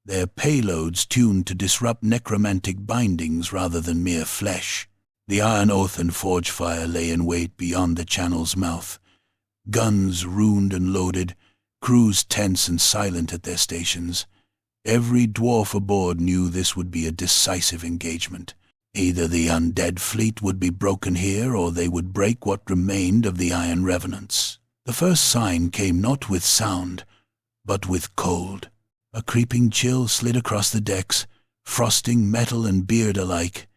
their payloads tuned to disrupt necromantic bindings rather than mere flesh. The Iron Oath and Forge Fire lay in wait beyond the channel's mouth, guns runed and loaded, crews tense and silent at their stations. Every dwarf aboard knew this would be a decisive engagement. Either the undead fleet would be broken here, or they would break what remained of the Iron Revenants. The first sign came not with sound, but with cold. A creeping chill slid across the decks, frosting metal and beard alike.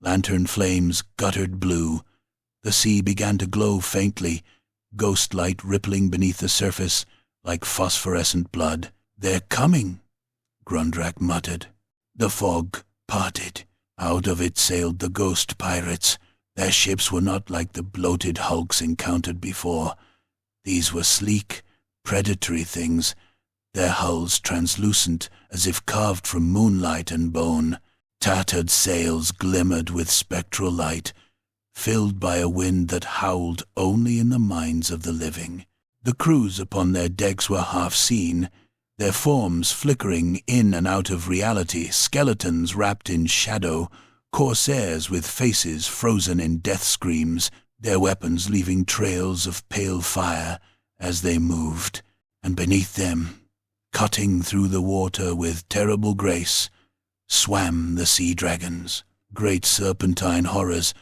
Lantern flames guttered blue. The sea began to glow faintly, ghost light rippling beneath the surface like phosphorescent blood. "They're coming," Grundrak muttered. The fog parted. Out of it sailed the ghost pirates. Their ships were not like the bloated hulks encountered before. These were sleek, predatory things, their hulls translucent as if carved from moonlight and bone. Tattered sails glimmered with spectral light, filled by a wind that howled only in the minds of the living. The crews upon their decks were half seen, their forms flickering in and out of reality, skeletons wrapped in shadow, corsairs with faces frozen in death screams, their weapons leaving trails of pale fire as they moved. And beneath them, cutting through the water with terrible grace, swam the sea dragons, great serpentine horrors,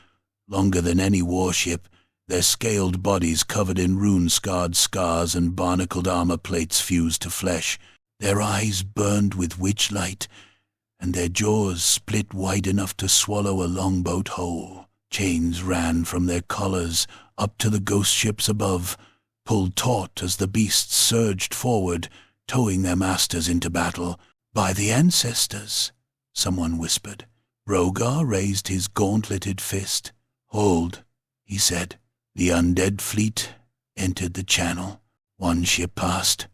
longer than any warship, their scaled bodies covered in rune-scarred scars and barnacled armor plates fused to flesh. Their eyes burned with witch-light, and their jaws split wide enough to swallow a longboat whole. Chains ran from their collars up to the ghost ships above, pulled taut as the beasts surged forward, towing their masters into battle. "By the ancestors," someone whispered. Brogar raised his gauntleted fist. "Hold," he said. The undead fleet entered the channel. One ship passed,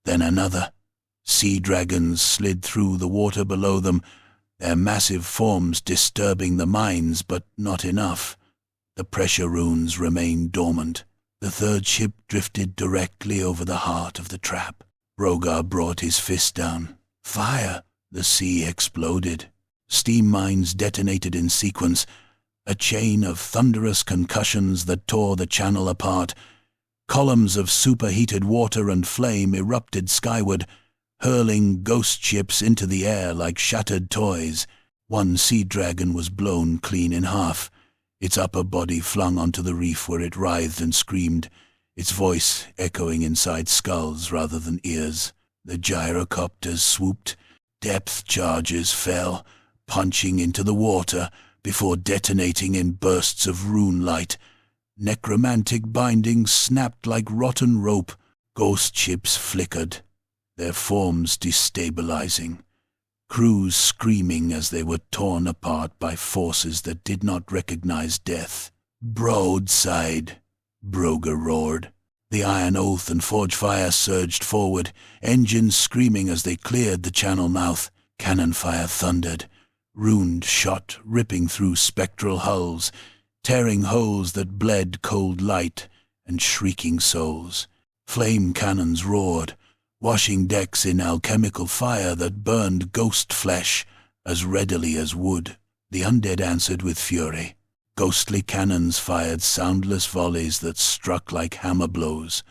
then another. Sea dragons slid through the water below them, their massive forms disturbing the minds, but not enough. The pressure runes remained dormant. The third ship drifted directly over the heart of the trap. Brogar brought his fist down. Fire! The sea exploded. Steam mines detonated in sequence, a chain of thunderous concussions that tore the channel apart. Columns of superheated water and flame erupted skyward, hurling ghost ships into the air like shattered toys. One sea dragon was blown clean in half, its upper body flung onto the reef where it writhed and screamed, its voice echoing inside skulls rather than ears. The gyrocopters swooped. Depth charges fell, punching into the water before detonating in bursts of rune light. Necromantic bindings snapped like rotten rope. Ghost ships flickered, their forms destabilizing. Crews screaming as they were torn apart by forces that did not recognize death. "Broadside," Brogar roared. The Iron Oath and Forge Fire surged forward, engines screaming as they cleared the channel mouth. Cannon fire thundered, runed shot ripping through spectral hulls, tearing holes that bled cold light and shrieking souls. Flame cannons roared, washing decks in alchemical fire that burned ghost flesh as readily as wood. The undead answered with fury. Ghostly cannons fired soundless volleys that struck like hammer blows,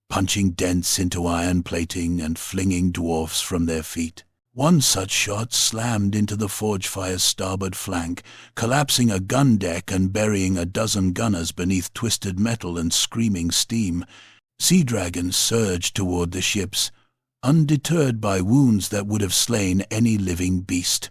punching dents into iron plating and flinging dwarfs from their feet. One such shot slammed into the Forge Fire's starboard flank, collapsing a gun deck and burying a dozen gunners beneath twisted metal and screaming steam. Sea dragons surged toward the ships, undeterred by wounds that would have slain any living beast.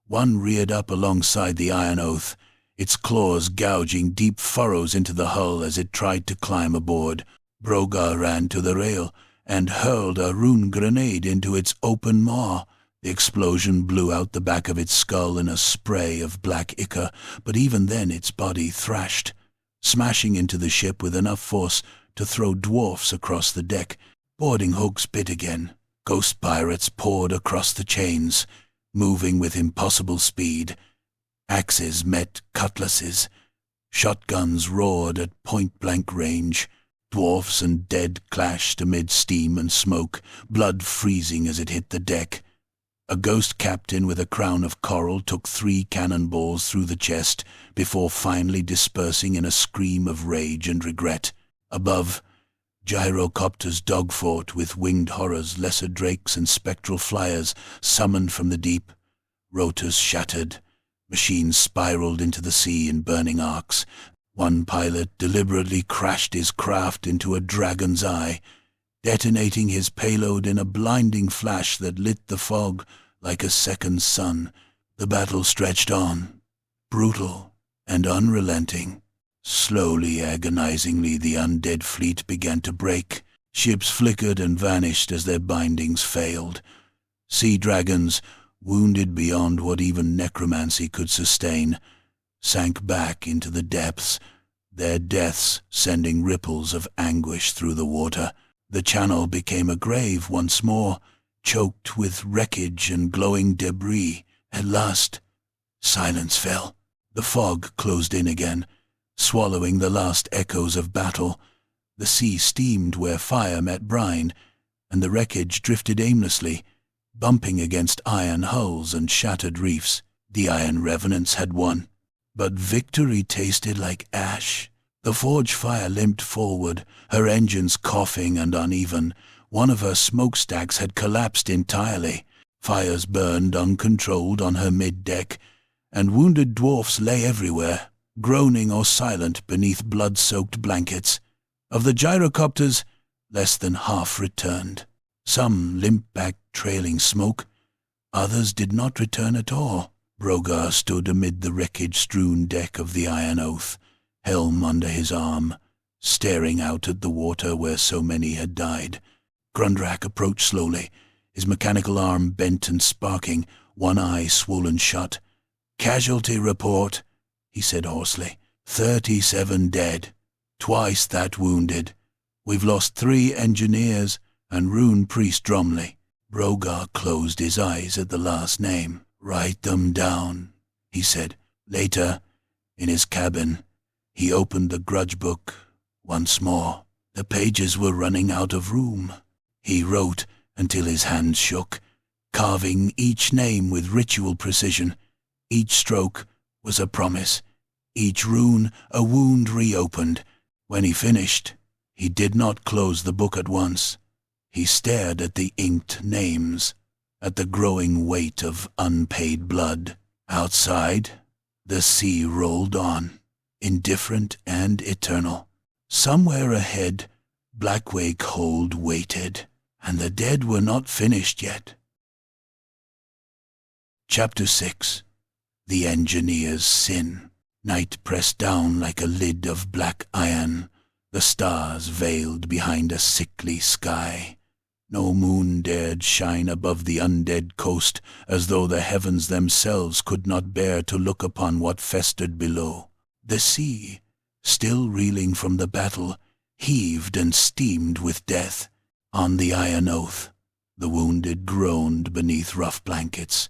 One reared up alongside the Iron Oath, its claws gouging deep furrows into the hull as it tried to climb aboard. Brogar ran to the rail and hurled a rune grenade into its open maw. The explosion blew out the back of its skull in a spray of black ichor, but even then its body thrashed, smashing into the ship with enough force to throw dwarfs across the deck. Boarding hooks bit again. Ghost pirates poured across the chains, moving with impossible speed. Axes met cutlasses. Shotguns roared at point-blank range. Dwarfs and dead clashed amid steam and smoke, blood freezing as it hit the deck. A ghost captain with a crown of coral took 3 cannonballs through the chest before finally dispersing in a scream of rage and regret. Above, gyrocopters dogfought with winged horrors, lesser drakes and spectral flyers summoned from the deep. Rotors shattered. Machines spiraled into the sea in burning arcs. One pilot deliberately crashed his craft into a dragon's eye, detonating his payload in a blinding flash that lit the fog like a second sun. The battle stretched on, brutal and unrelenting. Slowly, agonizingly, the undead fleet began to break. Ships flickered and vanished as their bindings failed. Sea dragons, wounded beyond what even necromancy could sustain, sank back into the depths, their deaths sending ripples of anguish through the water. The channel became a grave once more, choked with wreckage and glowing debris. At last, silence fell. The fog closed in again, swallowing the last echoes of battle. The sea steamed where fire met brine, and the wreckage drifted aimlessly, bumping against iron hulls and shattered reefs. The Iron Revenants had won, but victory tasted like ash. The Forge Fire limped forward, her engines coughing and uneven. One of her smokestacks had collapsed entirely. Fires burned uncontrolled on her mid-deck, and wounded dwarfs lay everywhere, groaning or silent beneath blood-soaked blankets. Of the gyrocopters, less than half returned. Some limped back trailing smoke. Others did not return at all. Brogar stood amid the wreckage-strewn deck of the Iron Oath, helm under his arm, staring out at the water where so many had died. Grundrak approached slowly, his mechanical arm bent and sparking, one eye swollen shut. "Casualty report," he said hoarsely. 37 dead, twice that wounded. We've lost 3 engineers and Rune Priest Dromley." Brogar closed his eyes at the last name. "Write them down," he said. Later, in his cabin, he opened the Grudge book once more. The pages were running out of room. He wrote until his hands shook, carving each name with ritual precision. Each stroke was a promise, each rune a wound reopened. When he finished, he did not close the book at once. He stared at the inked names, at the growing weight of unpaid blood. Outside, the sea rolled on. indifferent and eternal. Somewhere ahead, Blackwake Hold waited, and the dead were not finished yet. Chapter 6. The Engineer's Sin. Night pressed down like a lid of black iron, the stars veiled behind a sickly sky. No moon dared shine above the undead coast, as though the heavens themselves could not bear to look upon what festered below. The sea, still reeling from the battle, heaved and steamed with death. On the iron oath, the wounded groaned beneath rough blankets,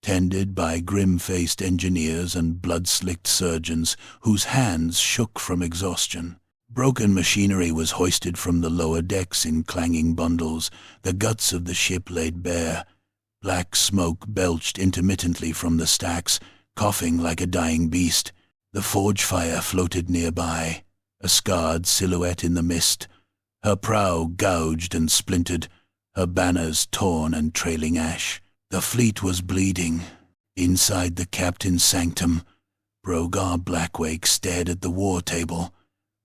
tended by grim-faced engineers and blood-slicked surgeons whose hands shook from exhaustion. Broken machinery was hoisted from the lower decks in clanging bundles, the guts of the ship laid bare. Black smoke belched intermittently from the stacks, coughing like a dying beast. The forge fire floated nearby, a scarred silhouette in the mist, her prow gouged and splintered, her banners torn and trailing ash. The fleet was bleeding. Inside the captain's sanctum, Brogar Blackwake stared at the war table,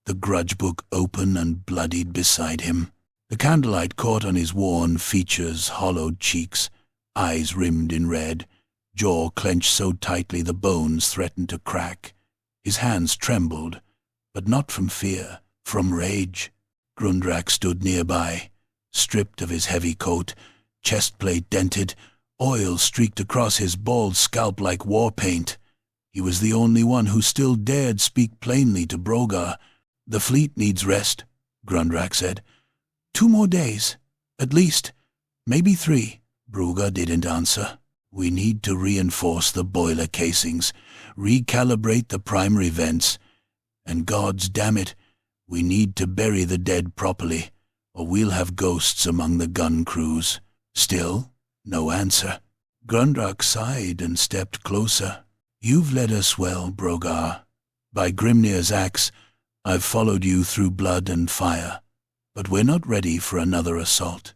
the Grudge book open and bloodied beside him. The candlelight caught on his worn features, hollowed cheeks, eyes rimmed in red, jaw clenched so tightly the bones threatened to crack. His hands trembled, but not from fear, from rage. Grundrak stood nearby, stripped of his heavy coat, chestplate dented, oil streaked across his bald scalp like war paint. He was the only one who still dared speak plainly to Brogar. "The fleet needs rest," Grundrak said. "2 more days, at least, maybe 3. Brogar didn't answer. "We need to reinforce the boiler casings, recalibrate the primary vents, and gods damn it, we need to bury the dead properly, or we'll have ghosts among the gun crews." Still, no answer. Grundrak sighed and stepped closer. "You've led us well, Brogar. By Grimnir's axe, I've followed you through blood and fire, but we're not ready for another assault.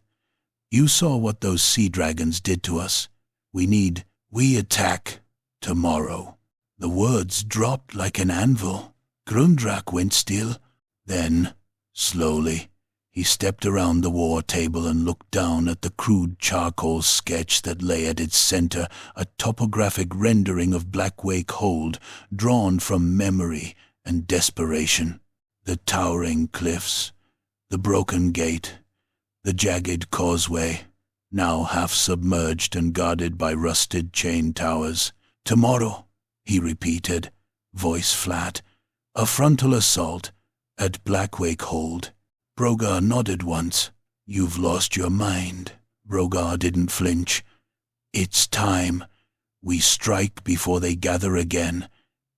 You saw what those sea dragons did to us. We attack tomorrow." The words dropped like an anvil. Grundrak went still. Then, slowly, he stepped around the war table and looked down at the crude charcoal sketch that lay at its center, a topographic rendering of Blackwake Hold, drawn from memory and desperation. The towering cliffs, the broken gate, the jagged causeway, now half submerged and guarded by rusted chain towers. "Tomorrow," he repeated, voice flat, "a frontal assault at Blackwake Hold." Brogar nodded once. "You've lost your mind." Brogar didn't flinch. "It's time. We strike before they gather again.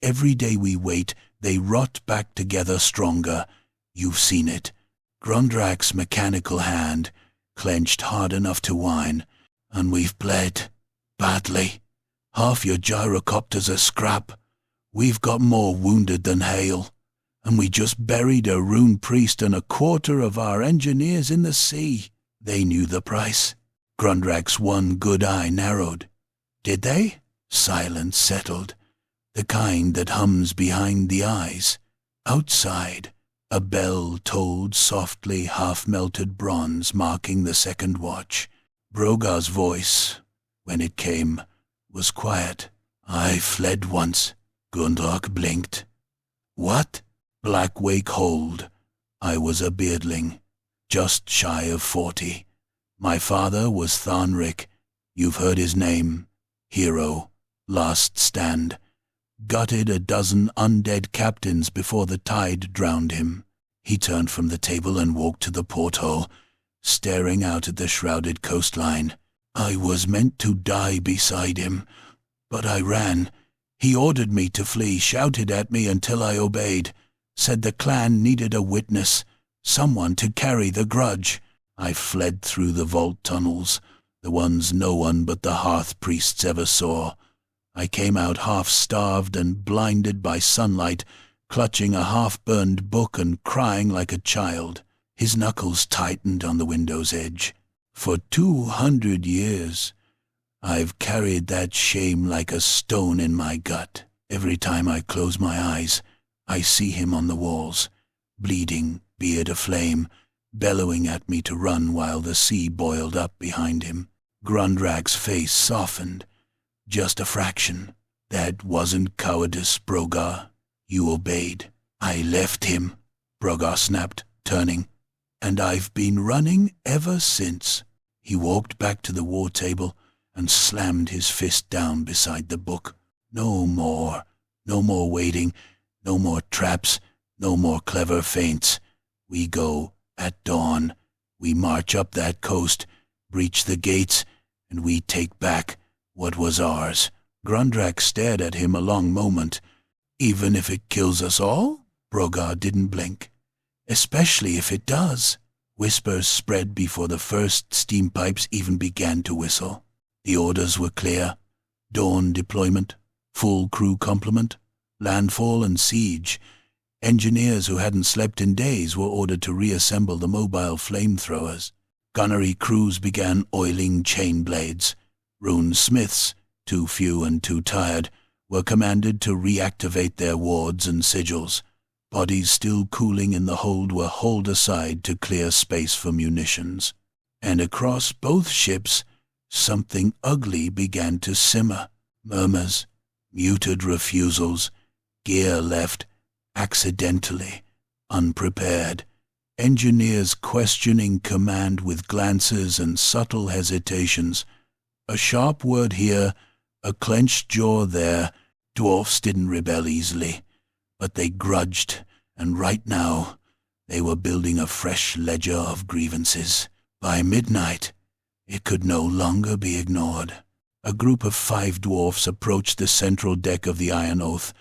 Every day we wait, they rot back together stronger. You've seen it." Grundrak's mechanical hand clenched hard enough to whine. "And we've bled. Badly. Half your gyrocopters are scrap. We've got more wounded than hail. And we just buried a rune priest and 1/4 of our engineers in the sea." They knew the price. Grundrak's one good eye narrowed. "Did they?" Silence settled, the kind that hums behind the eyes. Outside, a bell tolled softly, half-melted bronze marking the second watch. Brogar's voice, when it came, was quiet. "I fled once." Grundrak blinked. "What?" "Blackwake Hold. I was a beardling, just shy of 40. My father was Tharnrik. You've heard his name. Hero. Last stand. Gutted a dozen undead captains before the tide drowned him." He turned from the table and walked to the porthole, staring out at the shrouded coastline. "I was meant to die beside him, but I ran. He ordered me to flee, shouted at me until I obeyed. Said the clan needed a witness, someone to carry the grudge. I fled through the vault tunnels, the ones no one but the hearth priests ever saw. I came out half-starved and blinded by sunlight, clutching a half-burned book and crying like a child." His knuckles tightened on the window's edge. "For 200 years, I've carried that shame like a stone in my gut. Every time I close my eyes, I see him on the walls, bleeding, beard aflame, bellowing at me to run while the sea boiled up behind him. Grundrak's face softened, just a fraction. That wasn't cowardice, Brogar. You obeyed. I left him, Brogar snapped, turning. And I've been running ever since. He walked back to the war table and slammed his fist down beside the book. No more waiting, no more traps, no more clever feints. We go at dawn. We march up that coast, breach the gates, and we take back what was ours. Grundrak stared at him a long moment. Even if it kills us all? Brogar didn't blink. Especially if it does. Whispers spread before the first steam pipes even began to whistle. The orders were clear. Dawn deployment, full crew complement, landfall and siege. Engineers who hadn't slept in days were ordered to reassemble the mobile flamethrowers. Gunnery crews began oiling chain blades. Rune smiths, too few and too tired, were commanded to reactivate their wards and sigils. Bodies still cooling in the hold were hauled aside to clear space for munitions. And across both ships, something ugly began to simmer. Murmurs, muted refusals, gear left accidentally, unprepared. Engineers questioning command with glances and subtle hesitations. A sharp word here, a clenched jaw there. Dwarfs didn't rebel easily, but they grudged, and right now they were building a fresh ledger of grievances. By midnight, it could no longer be ignored. A group of 5 dwarfs approached the central deck of the Iron Oath,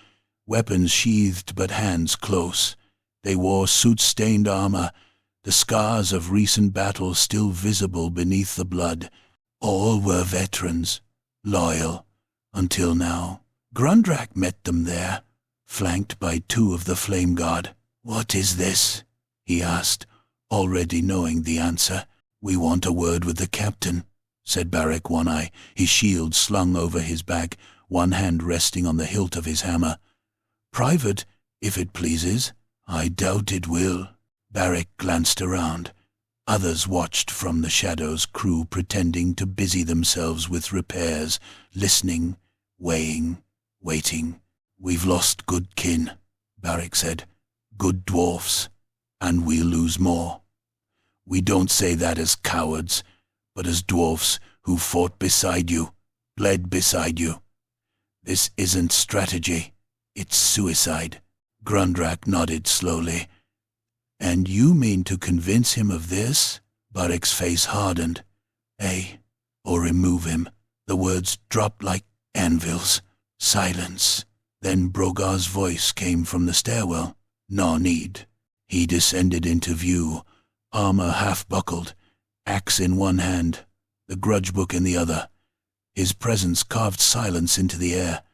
weapons sheathed but hands close. They wore soot-stained armor, the scars of recent battles still visible beneath the blood. All were veterans, loyal, until now. Grundrak met them there, flanked by 2 of the Flame Guard. "What is this?" he asked, already knowing the answer. "We want a word with the captain," said Barak One-Eye, his shield slung over his back, one hand resting on the hilt of his hammer. "Private, if it pleases." "I doubt it will." Barak glanced around. Others watched from the shadows, crew pretending to busy themselves with repairs, listening, weighing, waiting. "We've lost good kin," Barak said. "Good dwarfs, and we'll lose more. We don't say that as cowards, but as dwarfs who fought beside you, bled beside you. This isn't strategy, it's suicide." Grundrak nodded slowly. "And you mean to convince him of this?" Barak's face hardened. Or remove him." The words dropped like anvils. Silence. Then Brogar's voice came from the stairwell. "No need." He descended into view, armor half-buckled, axe in one hand, the Grudge book in the other. His presence carved silence into the air.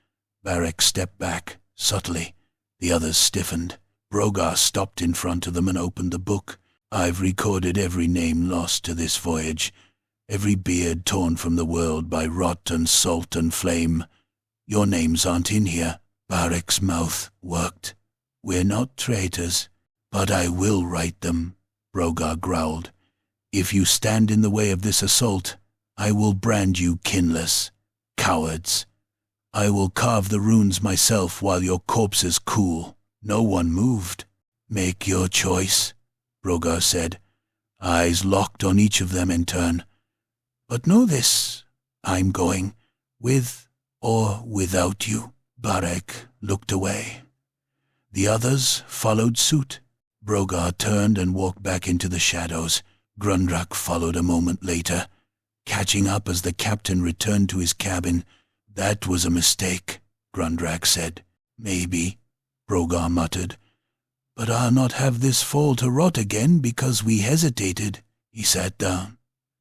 Barak stepped back, subtly. The others stiffened. Brogar stopped in front of them and opened the book. "I've recorded every name lost to this voyage, every beard torn from the world by rot and salt and flame. Your names aren't in here." Barak's mouth worked. "We're not traitors, but I will write them," Brogar growled. "If you stand in the way of this assault, I will brand you kinless. Cowards. I will carve the runes myself while your corpses cool." No one moved. "Make your choice," Brogar said, eyes locked on each of them in turn. "But know this, I'm going, with or without you." Barak looked away. The others followed suit. Brogar turned and walked back into the shadows. Grundrak followed a moment later, catching up as the captain returned to his cabin. "That was a mistake," Grundrak said. "Maybe," Brogar muttered. "But I'll not have this fall to rot again because we hesitated." He sat down,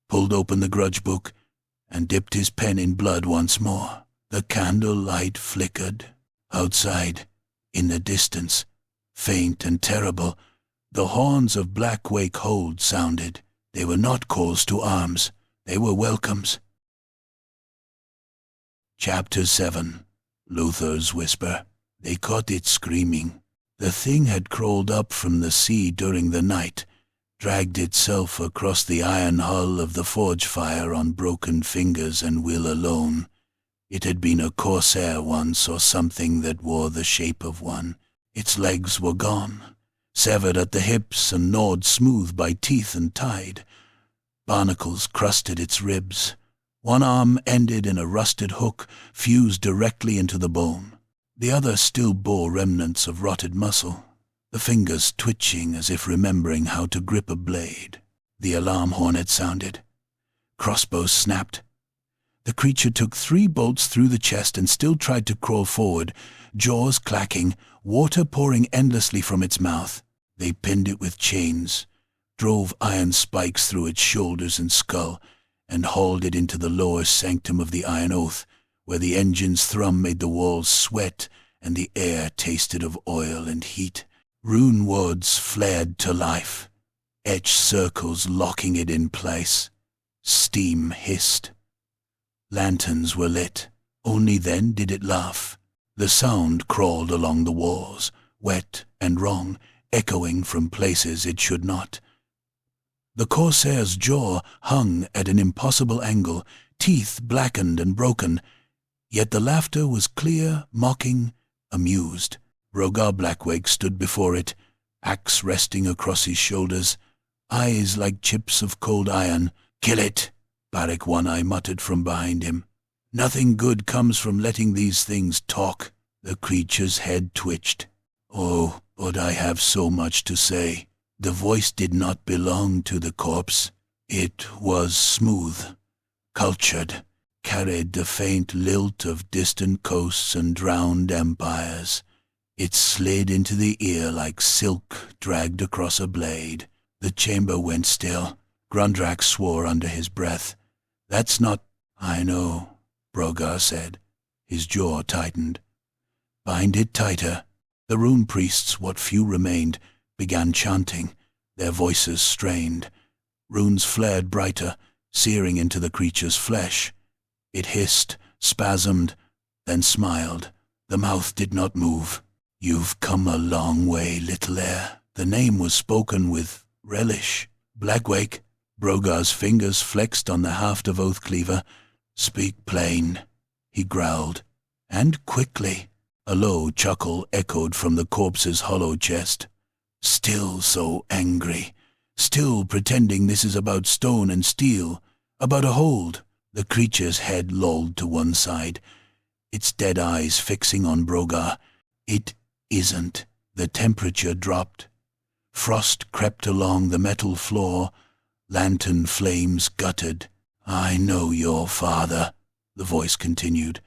pulled open the Grudge book, and dipped his pen in blood once more. The candle light flickered. Outside, in the distance, faint and terrible, the horns of Blackwake Hold sounded. They were not calls to arms. They were welcomes. Chapter 7. Luthor's Whisper. They caught it screaming. The thing had crawled up from the sea during the night, dragged itself across the iron hull of the forge fire on broken fingers and will alone. It had been a corsair once, or something that wore the shape of one. Its legs were gone, severed at the hips and gnawed smooth by teeth and tide. Barnacles crusted its ribs. One arm ended in a rusted hook fused directly into the bone. The other still bore remnants of rotted muscle, the fingers twitching as if remembering how to grip a blade. The alarm horn had sounded. Crossbows snapped. The creature took 3 bolts through the chest and still tried to crawl forward, jaws clacking, water pouring endlessly from its mouth. They pinned it with chains, drove iron spikes through its shoulders and skull, and hauled it into the lower sanctum of the Iron Oath, where the engine's thrum made the walls sweat and the air tasted of oil and heat. Rune words flared to life, etched circles locking it in place. Steam hissed. Lanterns were lit. Only then did it laugh. The sound crawled along the walls, wet and wrong, echoing from places it should not. The corsair's jaw hung at an impossible angle, teeth blackened and broken, yet the laughter was clear, mocking, amused. Brogar Blackwake stood before it, axe resting across his shoulders, eyes like chips of cold iron. "Kill it," Barak One-Eye muttered from behind him. "Nothing good comes from letting these things talk." The creature's head twitched. "Oh, but I have so much to say." The voice did not belong to the corpse. It was smooth, cultured, carried the faint lilt of distant coasts and drowned empires. It slid into the ear like silk dragged across a blade. The chamber went still. Grundrak swore under his breath. "That's not—" "I know," Brogar said. His jaw tightened. "Bind it tighter." The rune priests, what few remained, began chanting, their voices strained. Runes flared brighter, searing into the creature's flesh. It hissed, spasmed, then smiled. The mouth did not move. "You've come a long way, little heir." The name was spoken with relish. "Blackwake." Brogar's fingers flexed on the haft of Oathcleaver. "Speak plain," he growled, and quickly. A low chuckle echoed from the corpse's hollow chest. "Still so angry, still pretending this is about stone and steel, about a hold." The creature's head lolled to one side, its dead eyes fixing on Brogar. "It isn't." The temperature dropped. Frost crept along the metal floor. Lantern flames guttered. "I know your father," the voice continued.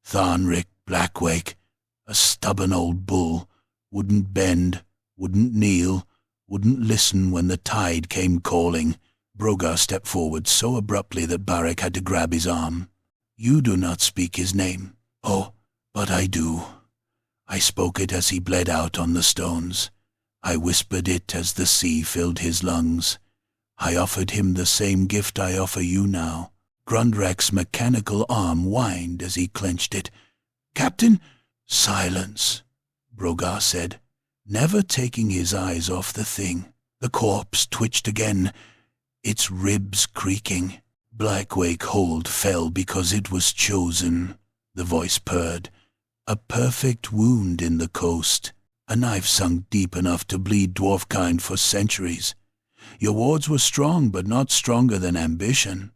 "Tharnrik Blackwake, a stubborn old bull, wouldn't bend, wouldn't kneel, wouldn't listen when the tide came calling." Brogar stepped forward so abruptly that Barak had to grab his arm. "You do not speak his name." "Oh, but I do. I spoke it as he bled out on the stones. I whispered it as the sea filled his lungs. I offered him the same gift I offer you now." Grundrak's mechanical arm whined as he clenched it. "Captain—" "Silence," Brogar said, never taking his eyes off the thing. The corpse twitched again, its ribs creaking. "Blackwake Hold fell because it was chosen," the voice purred. "A perfect wound in the coast, a knife sunk deep enough to bleed dwarfkind for centuries. Your wards were strong, but not stronger than ambition,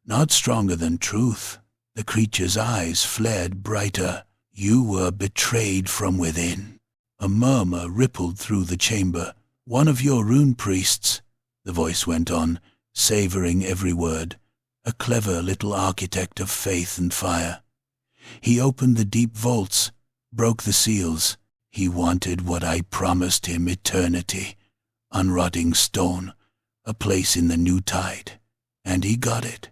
not stronger than truth." The creature's eyes flared brighter. "You were betrayed from within." A murmur rippled through the chamber. "One of your rune priests," the voice went on, savoring every word, "a clever little architect of faith and fire. He opened the deep vaults, broke the seals. He wanted what I promised him, eternity, unrotting stone, a place in the new tide, and he got it.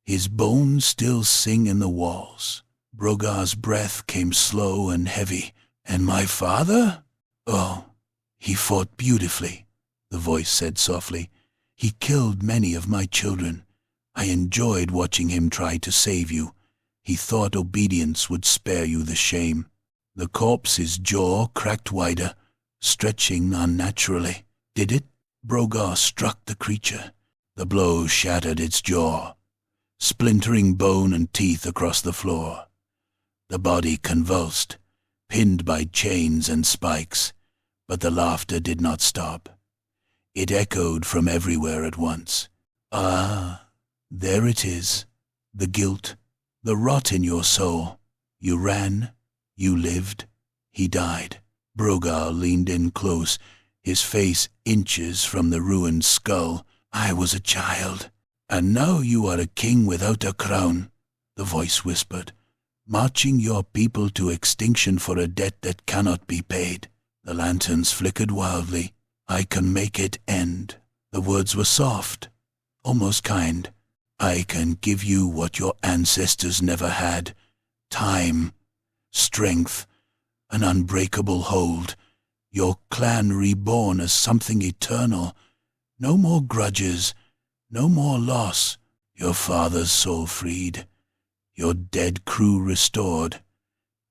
His bones still sing in the walls." Brogar's breath came slow and heavy. "And my father?" "Oh, he fought beautifully," the voice said softly. "He killed many of my children. I enjoyed watching him try to save you. He thought obedience would spare you the shame." The corpse's jaw cracked wider. stretching unnaturally. Did it? Brogar struck the creature. The blow shattered its jaw, splintering bone and teeth across the floor. The body convulsed, pinned by chains and spikes, but the laughter did not stop. It echoed from everywhere at once. Ah, there it is, the guilt, the rot in your soul. You ran, you lived, he died. Brogar leaned in close, his face inches from the ruined skull. I was a child, and now you are a king without a crown, the voice whispered, marching your people to extinction for a debt that cannot be paid. The lanterns flickered wildly. I can make it end. The words were soft, almost kind. I can give you what your ancestors never had. Time, strength, an unbreakable hold. Your clan reborn as something eternal. No more grudges, no more loss. Your father's soul freed, your dead crew restored.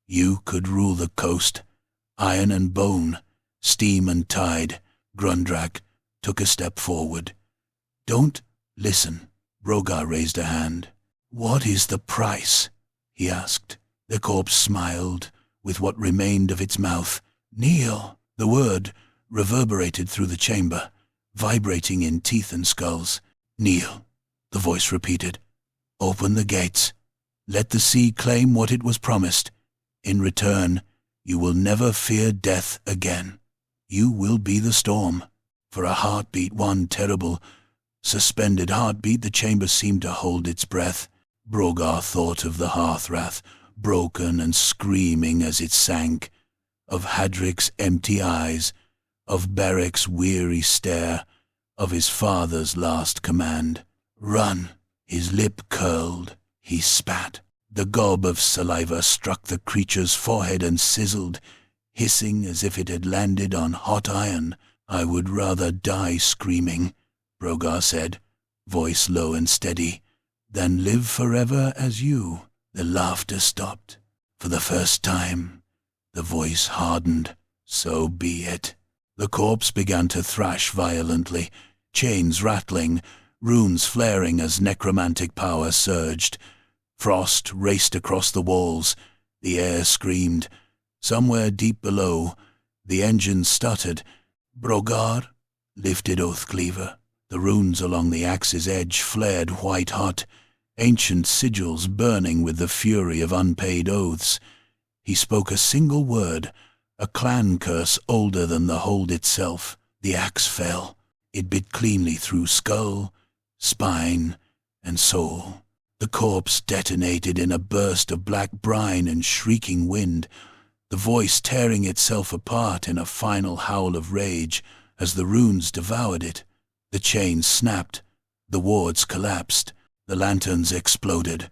You could rule the coast, iron and bone, steam and tide. Grundrak took a step forward. Don't listen. Brogar raised a hand. What is the price? He asked. The corpse smiled with what remained of its mouth. Kneel. The word reverberated through the chamber, vibrating in teeth and skulls. Kneel, the voice repeated. Open the gates. Let the sea claim what it was promised. In return, you will never fear death again. You will be the storm. For a heartbeat, one terrible, suspended heartbeat, the chamber seemed to hold its breath. Brogar thought of the hearthrath, broken and screaming as it sank, of Hadric's empty eyes, of Barek's weary stare, of his father's last command. Run! His lip curled. He spat. The gob of saliva struck the creature's forehead and sizzled, hissing as if it had landed on hot iron. I would rather die screaming, Brogar said, voice low and steady, than live forever as you. The laughter stopped. For the first time, the voice hardened. So be it. The corpse began to thrash violently, chains rattling, runes flaring as necromantic power surged. Frost raced across the walls. The air screamed. Somewhere deep below, the engine stuttered. Brogar lifted Oathcleaver. The runes along the axe's edge flared white-hot, ancient sigils burning with the fury of unpaid oaths. He spoke a single word, a clan curse older than the hold itself. The axe fell. It bit cleanly through skull, spine, and soul. The corpse detonated in a burst of black brine and shrieking wind, the voice tearing itself apart in a final howl of rage as the runes devoured it. The chains snapped, the wards collapsed, the lanterns exploded,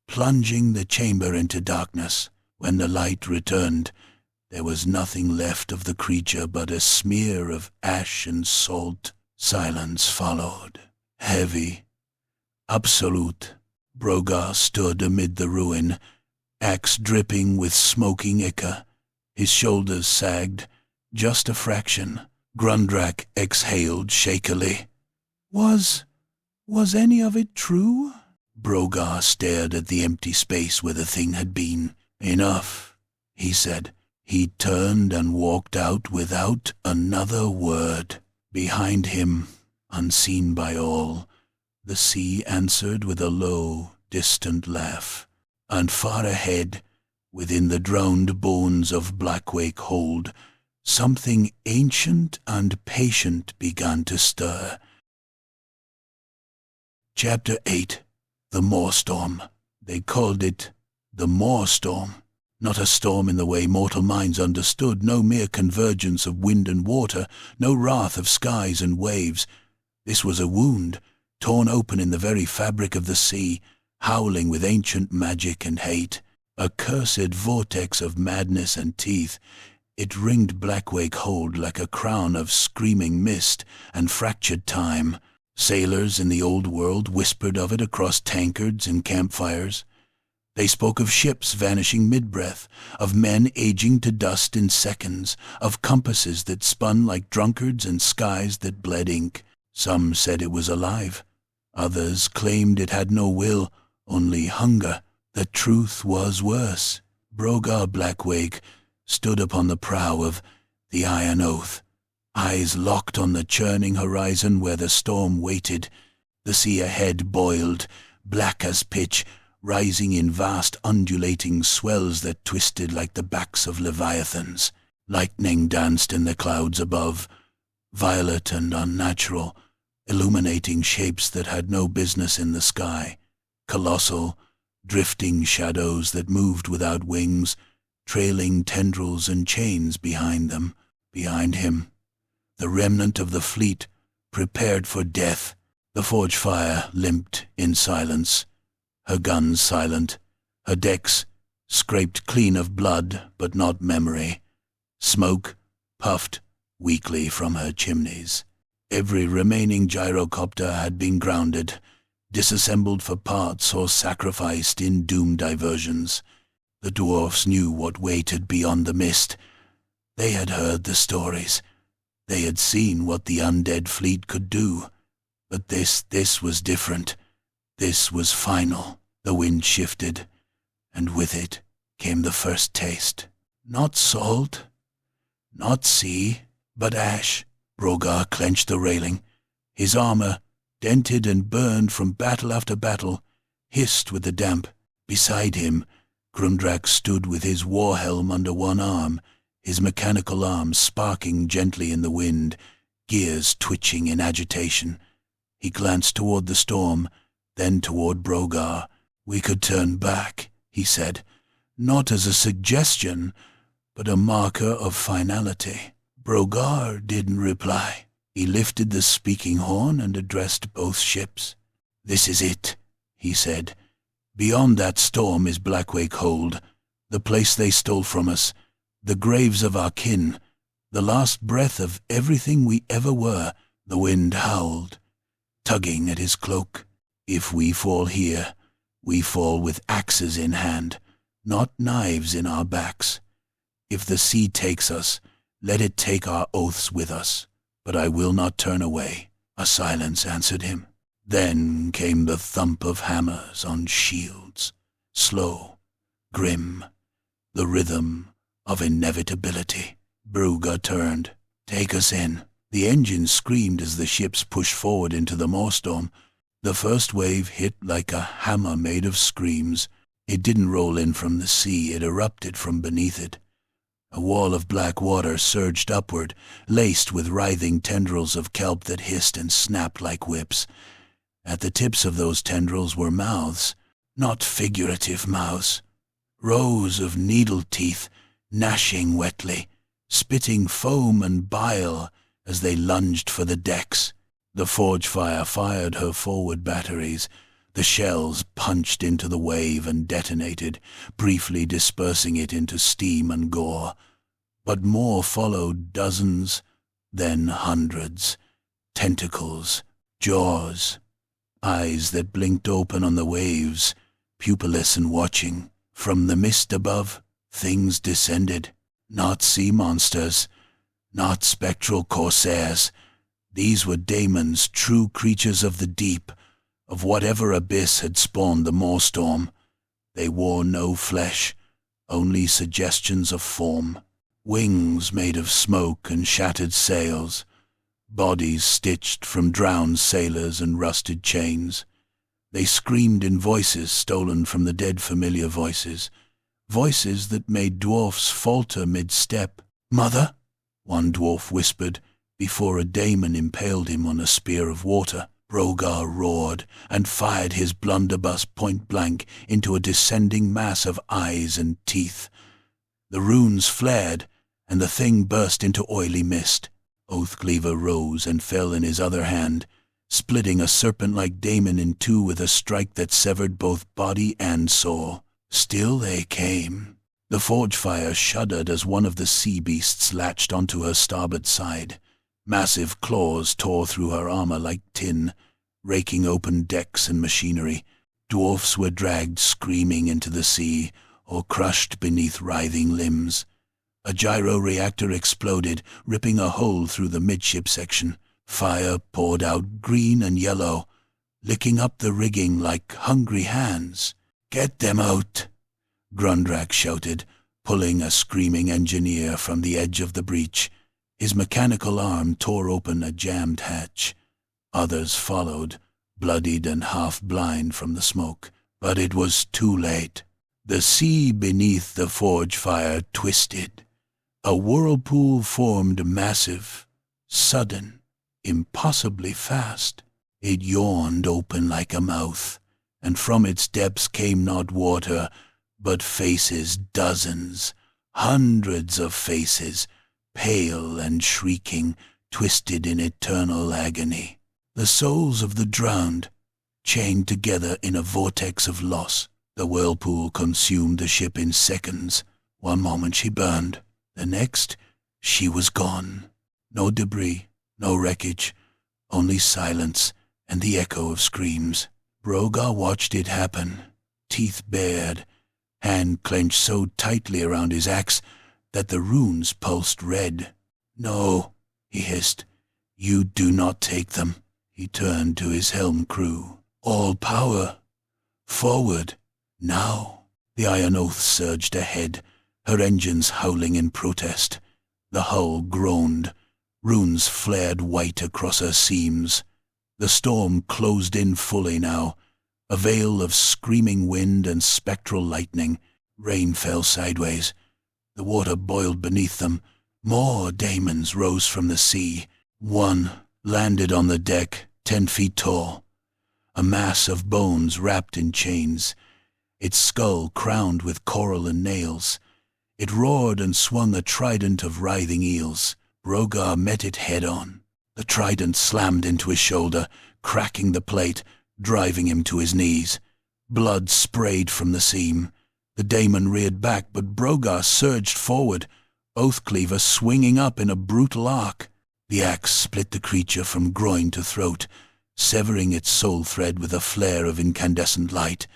plunging the chamber into darkness. When the light returned, there was nothing left of the creature but a smear of ash and salt. Silence followed, heavy, absolute. Brogar stood amid the ruin, axe dripping with smoking ichor. His shoulders sagged, just a fraction. Grundrak exhaled shakily. Was any of it true? Brogar stared at the empty space where the thing had been. Enough, he said. He turned and walked out without another word. Behind him, unseen by all, the sea answered with a low, distant laugh. And far ahead, within the drowned bones of Blackwake Hold, something ancient and patient began to stir. Chapter 8. The Moorstorm. They called it the Moorstorm. Not a storm in the way mortal minds understood, no mere convergence of wind and water, no wrath of skies and waves. This was a wound, torn open in the very fabric of the sea, howling with ancient magic and hate. A cursed vortex of madness and teeth. It ringed Blackwake Hold like a crown of screaming mist and fractured time. Sailors in the old world whispered of it across tankards and campfires. They spoke of ships vanishing mid-breath, of men aging to dust in seconds, of compasses that spun like drunkards and skies that bled ink. Some said it was alive. Others claimed it had no will, only hunger. The truth was worse. Brogar Blackwake stood upon the prow of the Iron Oath, eyes locked on the churning horizon where the storm waited. The sea ahead boiled, black as pitch, rising in vast undulating swells that twisted like the backs of leviathans. Lightning danced in the clouds above, violet and unnatural, illuminating shapes that had no business in the sky. Colossal, drifting shadows that moved without wings, trailing tendrils and chains behind them. Behind him, the remnant of the fleet, prepared for death. The forge fire limped in silence, her guns silent, her decks scraped clean of blood but not memory. Smoke puffed weakly from her chimneys. Every remaining gyrocopter had been grounded, disassembled for parts or sacrificed in doomed diversions. The dwarfs knew what waited beyond the mist. They had heard the stories. They had seen what the undead fleet could do. But this was different. This was final. The wind shifted, and with it came the first taste. Not salt, not sea, but ash. Brogar clenched the railing. His armor, dented and burned from battle after battle, hissed with the damp. Beside him, Grundrak stood with his war helm under one arm, his mechanical arms sparking gently in the wind, gears twitching in agitation. He glanced toward the storm, then toward Brogar. "We could turn back," he said, not as a suggestion, but a marker of finality. Brogar didn't reply. He lifted the speaking horn and addressed both ships. "This is it," he said. "Beyond that storm is Blackwake Hold, the place they stole from us, the graves of our kin, the last breath of everything we ever were." The wind howled, tugging at his cloak. "If we fall here, we fall with axes in hand, not knives in our backs. If the sea takes us, let it take our oaths with us. But I will not turn away." A silence answered him. Then came the thump of hammers on shields, slow, grim, the rhythm of inevitability. Brogar turned. "Take us in." The engines screamed as the ships pushed forward into the moorstorm. The first wave hit like a hammer made of screams. It didn't roll in from the sea, it erupted from beneath it. A wall of black water surged upward, laced with writhing tendrils of kelp that hissed and snapped like whips. At the tips of those tendrils were mouths, not figurative mouths. Rows of needle teeth, gnashing wetly, spitting foam and bile as they lunged for the decks. The forge fire fired her forward batteries. The shells punched into the wave and detonated, briefly dispersing it into steam and gore. But more followed, dozens, then hundreds. Tentacles, jaws, eyes that blinked open on the waves, pupilless and watching. From the mist above, things descended. Not sea monsters, not spectral corsairs. These were daemons, true creatures of the deep, of whatever abyss had spawned the moorstorm. They wore no flesh, only suggestions of form. Wings made of smoke and shattered sails, bodies stitched from drowned sailors and rusted chains. They screamed in voices stolen from the dead familiar voices, voices that made dwarfs falter mid-step. "Mother?" one dwarf whispered, before a daemon impaled him on a spear of water. Brogar roared and fired his blunderbuss point-blank into a descending mass of eyes and teeth. The runes flared, and the thing burst into oily mist. Oathcleaver rose and fell in his other hand, splitting a serpent-like daemon in two with a strike that severed both body and soul. Still they came. The forge fire shuddered as one of the sea beasts latched onto her starboard side. Massive claws tore through her armor like tin, raking open decks and machinery. Dwarfs were dragged screaming into the sea or crushed beneath writhing limbs. A gyro reactor exploded, ripping a hole through the midship section. Fire poured out green and yellow, licking up the rigging like hungry hands. "Get them out!" Grundrak shouted, pulling a screaming engineer from the edge of the breach. His mechanical arm tore open a jammed hatch. Others followed, bloodied and half-blind from the smoke. But it was too late. The sea beneath the forge fire twisted. A whirlpool formed, massive, sudden, impossibly fast. It yawned open like a mouth, and from its depths came not water, but faces, dozens, hundreds of faces, pale and shrieking, twisted in eternal agony. The souls of the drowned, chained together in a vortex of loss. The whirlpool consumed the ship in seconds. One moment she burned, the next she was gone. No debris, no wreckage, only silence and the echo of screams. Brogar watched it happen, teeth bared, hand clenched so tightly around his axe that the runes pulsed red. "No," he hissed. "You do not take them." He turned to his helm crew. "All power! Forward! Now!" The Iron Oath surged ahead, her engines howling in protest. The hull groaned. Runes flared white across her seams. The storm closed in fully now, a veil of screaming wind and spectral lightning. Rain fell sideways. The water boiled beneath them. More daemons rose from the sea. One landed on the deck, 10 feet tall, a mass of bones wrapped in chains, its skull crowned with coral and nails. It roared and swung a trident of writhing eels. Brogar met it head-on. The trident slammed into his shoulder, cracking the plate, driving him to his knees. Blood sprayed from the seam. The daemon reared back, but Brogar surged forward, Oathcleaver swinging up in a brutal arc. The axe split the creature from groin to throat, severing its soul thread with a flare of incandescent light.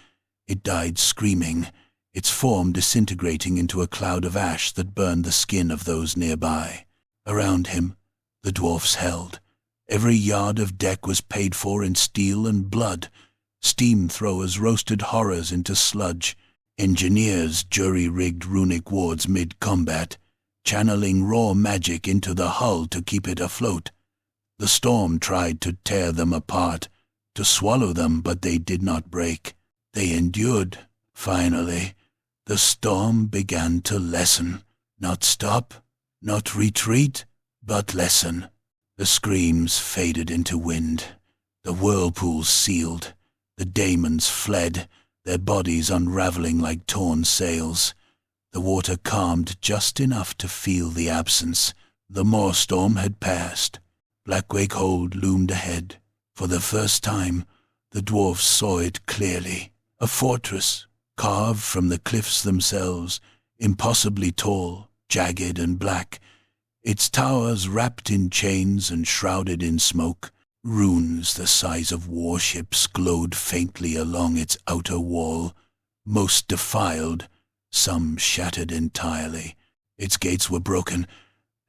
It died screaming, its form disintegrating into a cloud of ash that burned the skin of those nearby. Around him, the dwarfs held. Every yard of deck was paid for in steel and blood. Steam throwers roasted horrors into sludge. Engineers jury-rigged runic wards mid-combat, channeling raw magic into the hull to keep it afloat. The storm tried to tear them apart, to swallow them, but they did not break. They endured. Finally, the storm began to lessen. Not stop, not retreat, but lessen. The screams faded into wind. The whirlpools sealed. The daemons fled, their bodies unraveling like torn sails. The water calmed just enough to feel the absence. The moorstorm had passed. Blackwake Hold loomed ahead. For the first time, the dwarfs saw it clearly. A fortress, carved from the cliffs themselves, impossibly tall, jagged and black, its towers wrapped in chains and shrouded in smoke. Runes the size of warships glowed faintly along its outer wall, most defiled, some shattered entirely. Its gates were broken,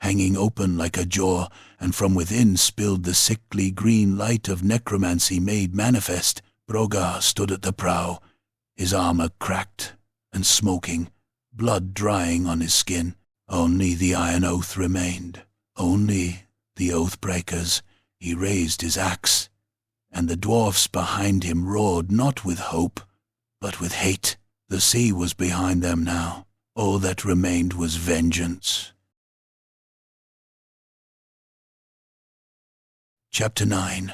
hanging open like a jaw, and from within spilled the sickly green light of necromancy made manifest. Brogar stood at the prow, his armor cracked and smoking, blood drying on his skin. Only the Iron Oath remained, only the Oathbreakers. He raised his axe, and the dwarfs behind him roared not with hope, but with hate. The sea was behind them now. All that remained was vengeance. Chapter 9.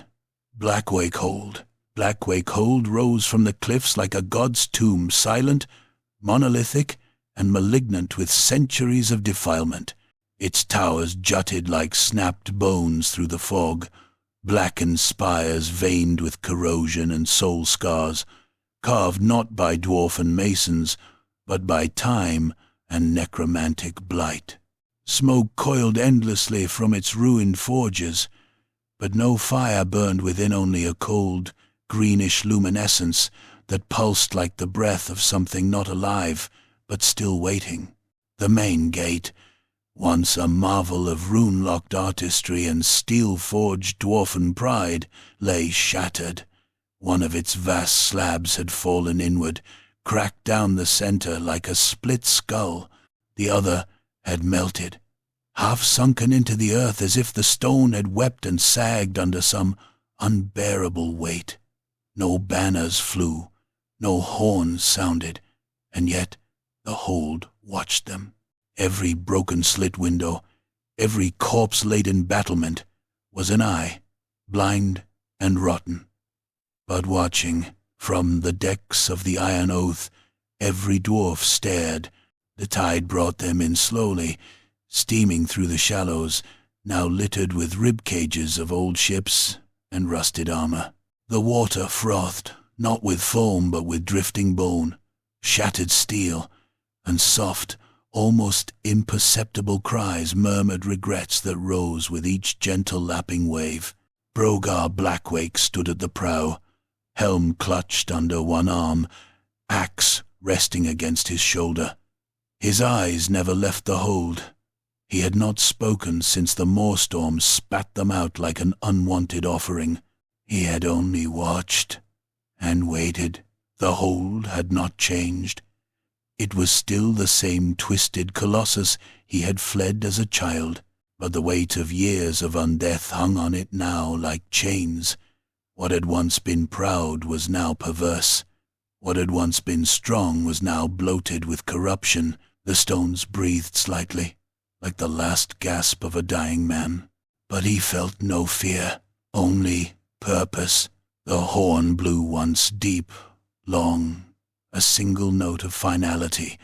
Blackwake Hold. Blackwake Hold rose from the cliffs like a god's tomb, silent, monolithic, and malignant with centuries of defilement. Its towers jutted like snapped bones through the fog, blackened spires veined with corrosion and soul scars, carved not by dwarfen masons, but by time and necromantic blight. Smoke coiled endlessly from its ruined forges, but no fire burned within, only a cold, greenish luminescence that pulsed like the breath of something not alive, but still waiting. The main gate, once a marvel of rune-locked artistry and steel-forged dwarfen pride, lay shattered. One of its vast slabs had fallen inward, cracked down the center like a split skull. The other had melted, half sunken into the earth as if the stone had wept and sagged under some unbearable weight. No banners flew, no horns sounded, and yet the hold watched them. Every broken slit window, every corpse-laden battlement was an eye, blind and rotten. But watching, from the decks of the Iron Oath, every dwarf stared. The tide brought them in slowly, steaming through the shallows, now littered with rib cages of old ships and rusted armor. The water frothed, not with foam but with drifting bone, shattered steel, and soft, almost imperceptible cries murmured regrets that rose with each gentle lapping wave. Brogar Blackwake stood at the prow, helm clutched under one arm, axe resting against his shoulder. His eyes never left the hold. He had not spoken since the moorstorm spat them out like an unwanted offering. He had only watched and waited. The hold had not changed. It was still the same twisted colossus he had fled as a child, but the weight of years of undeath hung on it now like chains. What had once been proud was now perverse. What had once been strong was now bloated with corruption. The stones breathed slightly, like the last gasp of a dying man. But he felt no fear, only purpose. The horn blew once deep, long, a single note of finality.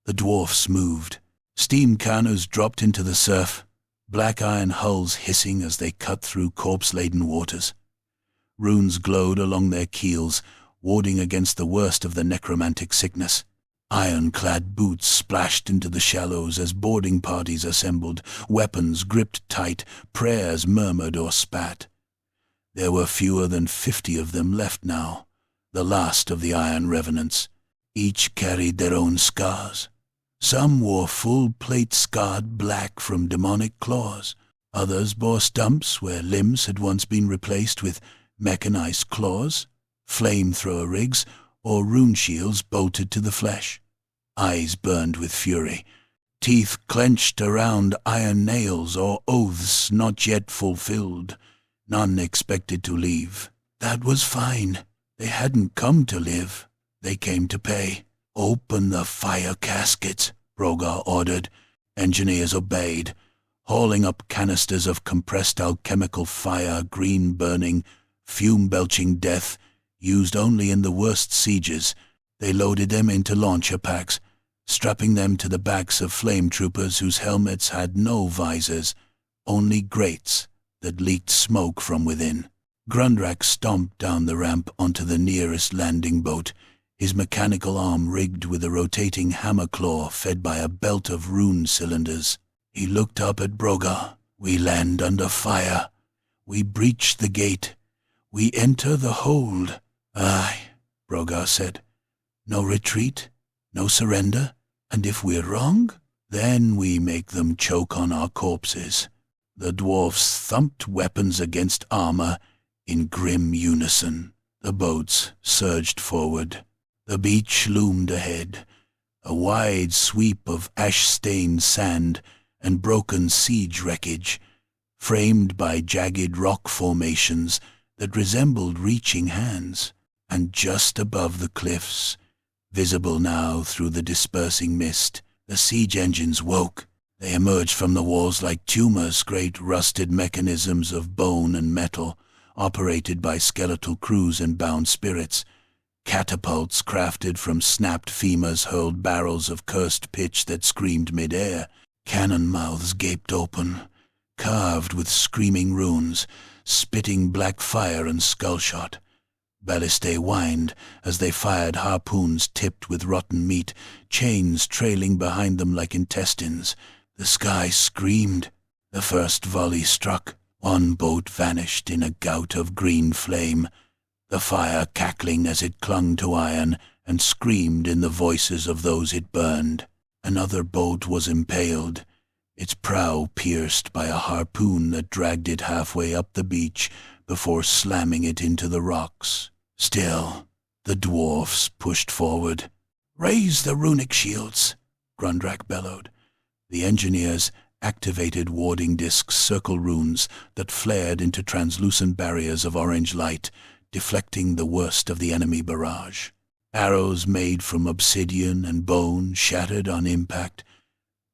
The dwarfs moved. Steam canoes dropped into the surf, black iron hulls hissing as they cut through corpse-laden waters. Runes glowed along their keels, warding against the worst of the necromantic sickness. Iron-clad boots splashed into the shallows as boarding parties assembled, weapons gripped tight, prayers murmured or spat. There were fewer than 50 of them left now, the last of the iron revenants. Each carried their own scars. Some wore full plate scarred black from demonic claws. Others bore stumps where limbs had once been replaced with mechanized claws, flamethrower rigs, or rune shields bolted to the flesh. Eyes burned with fury, teeth clenched around iron nails or oaths not yet fulfilled. None expected to leave. That was fine. They hadn't come to live. They came to pay. "Open the fire caskets," Brogar ordered. Engineers obeyed, hauling up canisters of compressed alchemical fire, green-burning, fume-belching death, used only in the worst sieges. They loaded them into launcher packs, strapping them to the backs of flame troopers whose helmets had no visors, only grates that leaked smoke from within. Grundrak stomped down the ramp onto the nearest landing boat, his mechanical arm rigged with a rotating hammer claw fed by a belt of rune cylinders. He looked up at Brogar. "We land under fire. We breach the gate. We enter the hold." "Aye," Brogar said. "No retreat, no surrender, and if we're wrong, then we make them choke on our corpses." The dwarfs thumped weapons against armor in grim unison. The boats surged forward. The beach loomed ahead, a wide sweep of ash-stained sand and broken siege wreckage, framed by jagged rock formations that resembled reaching hands. And just above the cliffs, visible now through the dispersing mist, the siege engines woke. They emerged from the walls like tumors, great rusted mechanisms of bone and metal, operated by skeletal crews and bound spirits. Catapults crafted from snapped femurs hurled barrels of cursed pitch that screamed mid-air. Cannon mouths gaped open, carved with screaming runes, spitting black fire and skull-shot. Ballistae whined as they fired harpoons tipped with rotten meat, chains trailing behind them like intestines. The sky screamed. The first volley struck. One boat vanished in a gout of green flame. the fire cackling as it clung to iron and screamed in the voices of those it burned. Another boat was impaled, its prow pierced by a harpoon that dragged it halfway up the beach before slamming it into the rocks. Still, the dwarfs pushed forward. "Raise the runic shields," Grundrak bellowed. The engineers activated warding disc circle runes that flared into translucent barriers of orange light, deflecting the worst of the enemy barrage. Arrows made from obsidian and bone shattered on impact.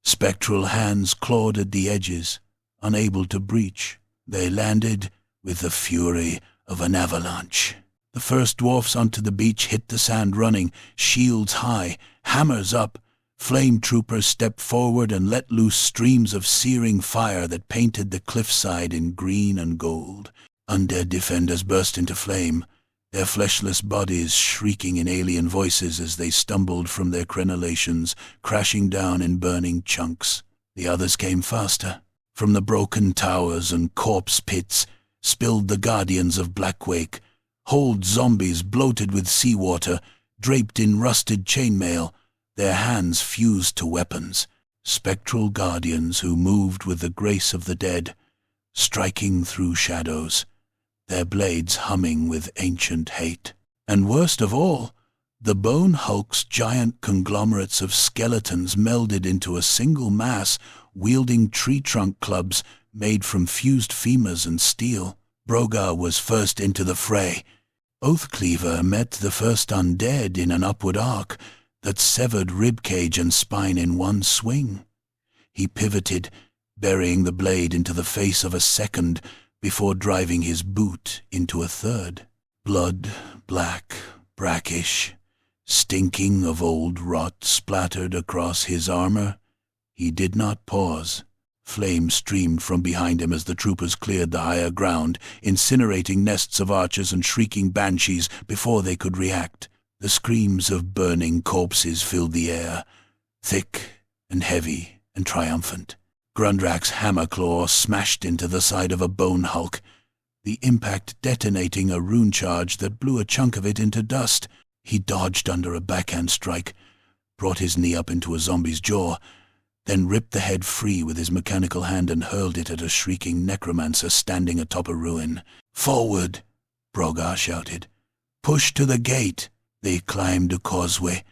Spectral hands clawed at the edges, unable to breach. They landed with the fury of an avalanche. The first dwarfs onto the beach hit the sand running, shields high, hammers up. Flame troopers stepped forward and let loose streams of searing fire that painted the cliffside in green and gold. Undead defenders burst into flame, their fleshless bodies shrieking in alien voices as they stumbled from their crenellations, crashing down in burning chunks. The others came faster. From the broken towers and corpse pits spilled the guardians of Blackwake, hold zombies bloated with seawater, draped in rusted chainmail, their hands fused to weapons, spectral guardians who moved with the grace of the dead, striking through shadows, their blades humming with ancient hate. And worst of all, the bone hulk's giant conglomerates of skeletons melded into a single mass, wielding tree trunk clubs made from fused femurs and steel. Brogar was first into the fray. Oathcleaver met the first undead in an upward arc that severed ribcage and spine in one swing. He pivoted, burying the blade into the face of a second before driving his boot into a third. Blood, black, brackish, stinking of old rot splattered across his armor. He did not pause. Flame streamed from behind him as the troopers cleared the higher ground, incinerating nests of archers and shrieking banshees before they could react. The screams of burning corpses filled the air, thick and heavy and triumphant. Grundrak's hammer claw smashed into the side of a bone hulk, the impact detonating a rune charge that blew a chunk of it into dust. He dodged under a backhand strike, brought his knee up into a zombie's jaw, then ripped the head free with his mechanical hand and hurled it at a shrieking necromancer standing atop a ruin. "Forward!" Brogar shouted. "Push to the gate!" They climbed a causeway,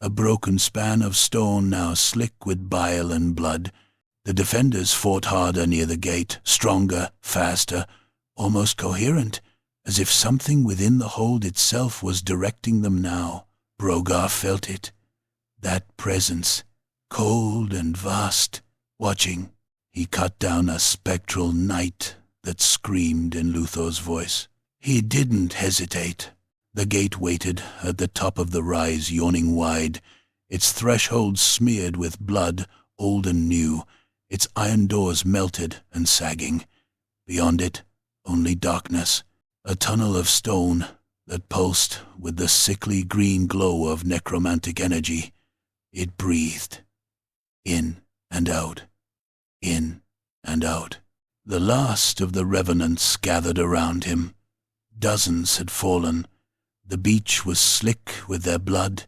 a broken span of stone now slick with bile and blood. The defenders fought harder near the gate, stronger, faster, almost coherent, as if something within the hold itself was directing them now. Brogar felt it, that presence, cold and vast, watching. He cut down a spectral night that screamed in Luthor's voice. He didn't hesitate. The gate waited at the top of the rise, yawning wide, its threshold smeared with blood, old and new, its iron doors melted and sagging. Beyond it, only darkness, a tunnel of stone that pulsed with the sickly green glow of necromantic energy. It breathed. In and out. In and out. The last of the revenants gathered around him. Dozens had fallen. The beach was slick with their blood.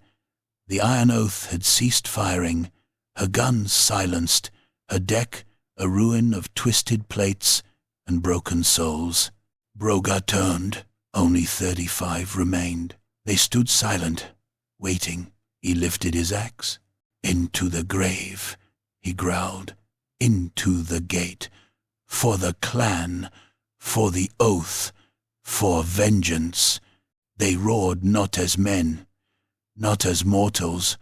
The Iron Oath had ceased firing, her guns silenced, her deck a ruin of twisted plates and broken souls. Brogar turned. Only 35 remained. They stood silent, waiting. He lifted his axe. "Into the grave," he growled. "Into the gate. For the clan, for the oath, for vengeance." They roared not as men, not as mortals,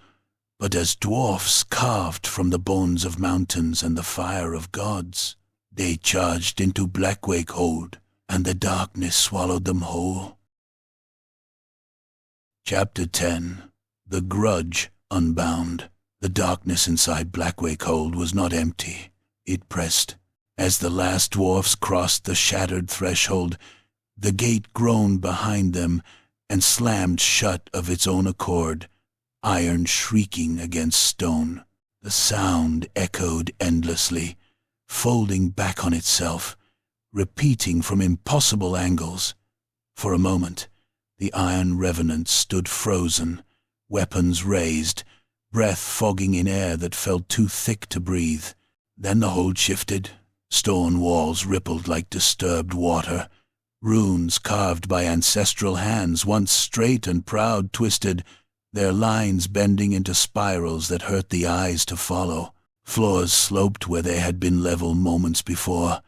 but as dwarfs carved from the bones of mountains and the fire of gods. They charged into Blackwake Hold, and the darkness swallowed them whole. Chapter 10. The Grudge Unbound. The darkness inside Blackwake Hold was not empty. It pressed. As the last dwarfs crossed the shattered threshold, the gate groaned behind them and slammed shut of its own accord, iron shrieking against stone. The sound echoed endlessly, folding back on itself, repeating from impossible angles. For a moment, The iron revenants stood frozen, weapons raised, breath fogging in air that felt too thick to breathe. Then the hold shifted. Stone walls rippled like disturbed water. Runes carved by ancestral hands, once straight and proud, twisted, their lines bending into spirals that hurt the eyes to follow. Floors sloped where they had been level moments before.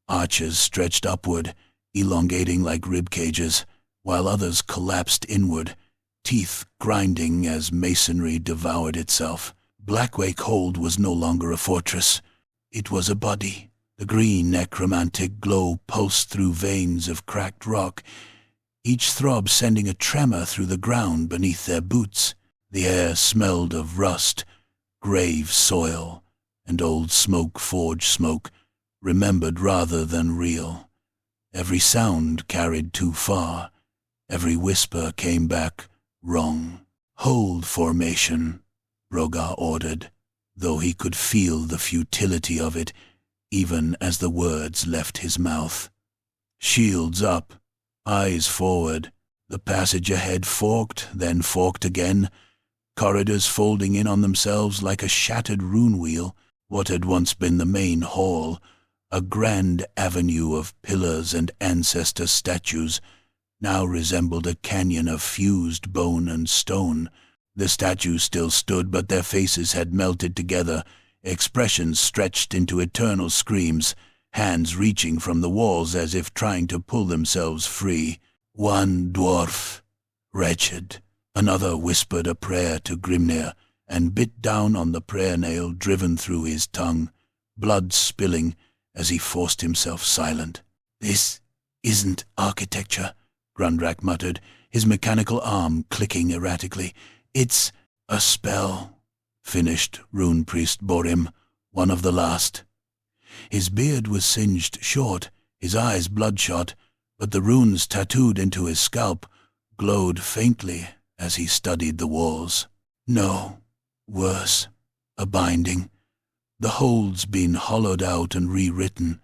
Arches stretched upward, elongating like rib cages, while others collapsed inward, teeth grinding as masonry devoured itself. Blackwake Hold was no longer a fortress. It was a body. The green necromantic glow pulsed through veins of cracked rock, each throb sending a tremor through the ground beneath their boots. The air smelled of rust, grave soil, and old smoke-forge smoke, remembered rather than real. Every sound carried too far. Every whisper came back wrong. "Hold formation," Brogar ordered, though he could feel the futility of it even as the words left his mouth. Shields up, eyes forward. The passage ahead forked, then forked again, corridors folding in on themselves like a shattered rune wheel. What had once been the main hall, a grand avenue of pillars and ancestor statues, now resembled a canyon of fused bone and stone. The statues still stood, but their faces had melted together, expressions stretched into eternal screams, hands reaching from the walls as if trying to pull themselves free. One dwarf, wretched. Another whispered a prayer to Grimnir and bit down on the prayer nail driven through his tongue, blood spilling as he forced himself silent. "This isn't architecture," Grundrak muttered, his mechanical arm clicking erratically. "It's a spell," finished Rune Priest Borim, one of the last. His beard was singed short, his eyes bloodshot, but the runes tattooed into his scalp glowed faintly as he studied the walls. No, worse, a binding. The hold's been hollowed out and rewritten.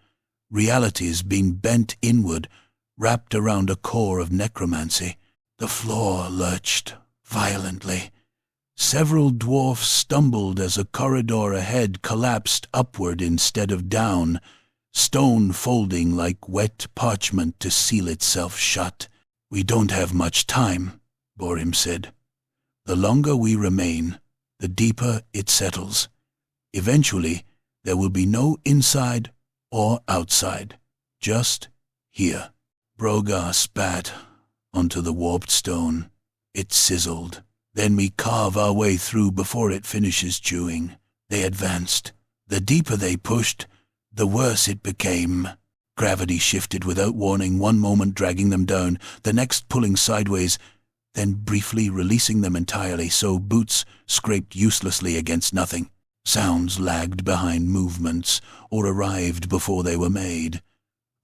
Reality's been bent inward, wrapped around a core of necromancy. The floor lurched violently. Several dwarfs stumbled as a corridor ahead collapsed upward instead of down, stone folding like wet parchment to seal itself shut. "We don't have much time," Borim said. "The longer we remain, the deeper it settles. Eventually, there will be no inside or outside, just here." Brogar spat onto the warped stone. It sizzled. "Then we carve our way through before it finishes chewing." They advanced. The deeper they pushed, the worse it became. Gravity shifted without warning, one moment dragging them down, the next pulling sideways, then briefly releasing them entirely, so boots scraped uselessly against nothing. Sounds lagged behind movements, or arrived before they were made.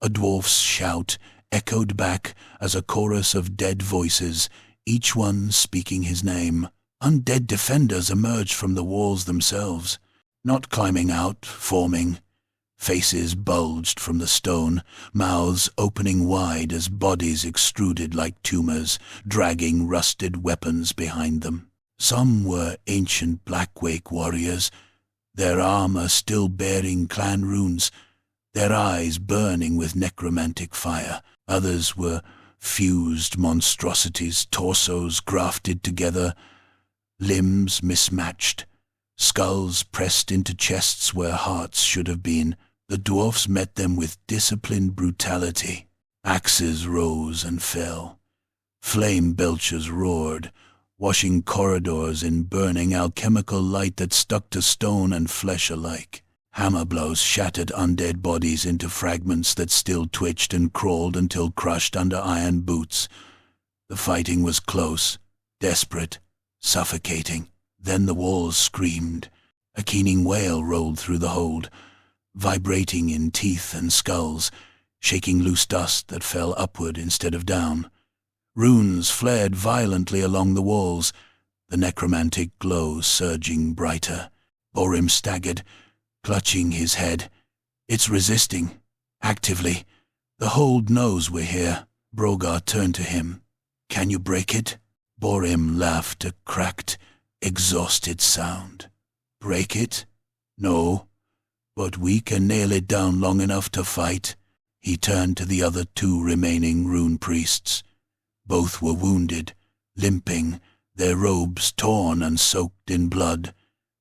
A dwarf's shout echoed back as a chorus of dead voices, each one speaking his name. Undead defenders emerged from the walls themselves, not climbing out, forming. Faces bulged from the stone, mouths opening wide as bodies extruded like tumors, dragging rusted weapons behind them. Some were ancient Blackwake warriors, their armor still bearing clan runes, their eyes burning with necromantic fire. Others were fused monstrosities, torsos grafted together, limbs mismatched, skulls pressed into chests where hearts should have been. The dwarfs met them with disciplined brutality. Axes rose and fell. Flame belchers roared, washing corridors in burning alchemical light that stuck to stone and flesh alike. Hammer blows shattered undead bodies into fragments that still twitched and crawled until crushed under iron boots. The fighting was close, desperate, suffocating. Then the walls screamed. A keening wail rolled through the hold, vibrating in teeth and skulls, shaking loose dust that fell upward instead of down. Runes flared violently along the walls, the necromantic glow surging brighter. Borim staggered, clutching his head. "It's resisting, actively. The hold knows we're here." Brogar turned to him. Can you break it?" Borim laughed a cracked, exhausted sound. "Break it? No, but we can nail it down long enough to fight." He turned to the other 2 remaining rune priests. Both were wounded, limping, their robes torn and soaked in blood.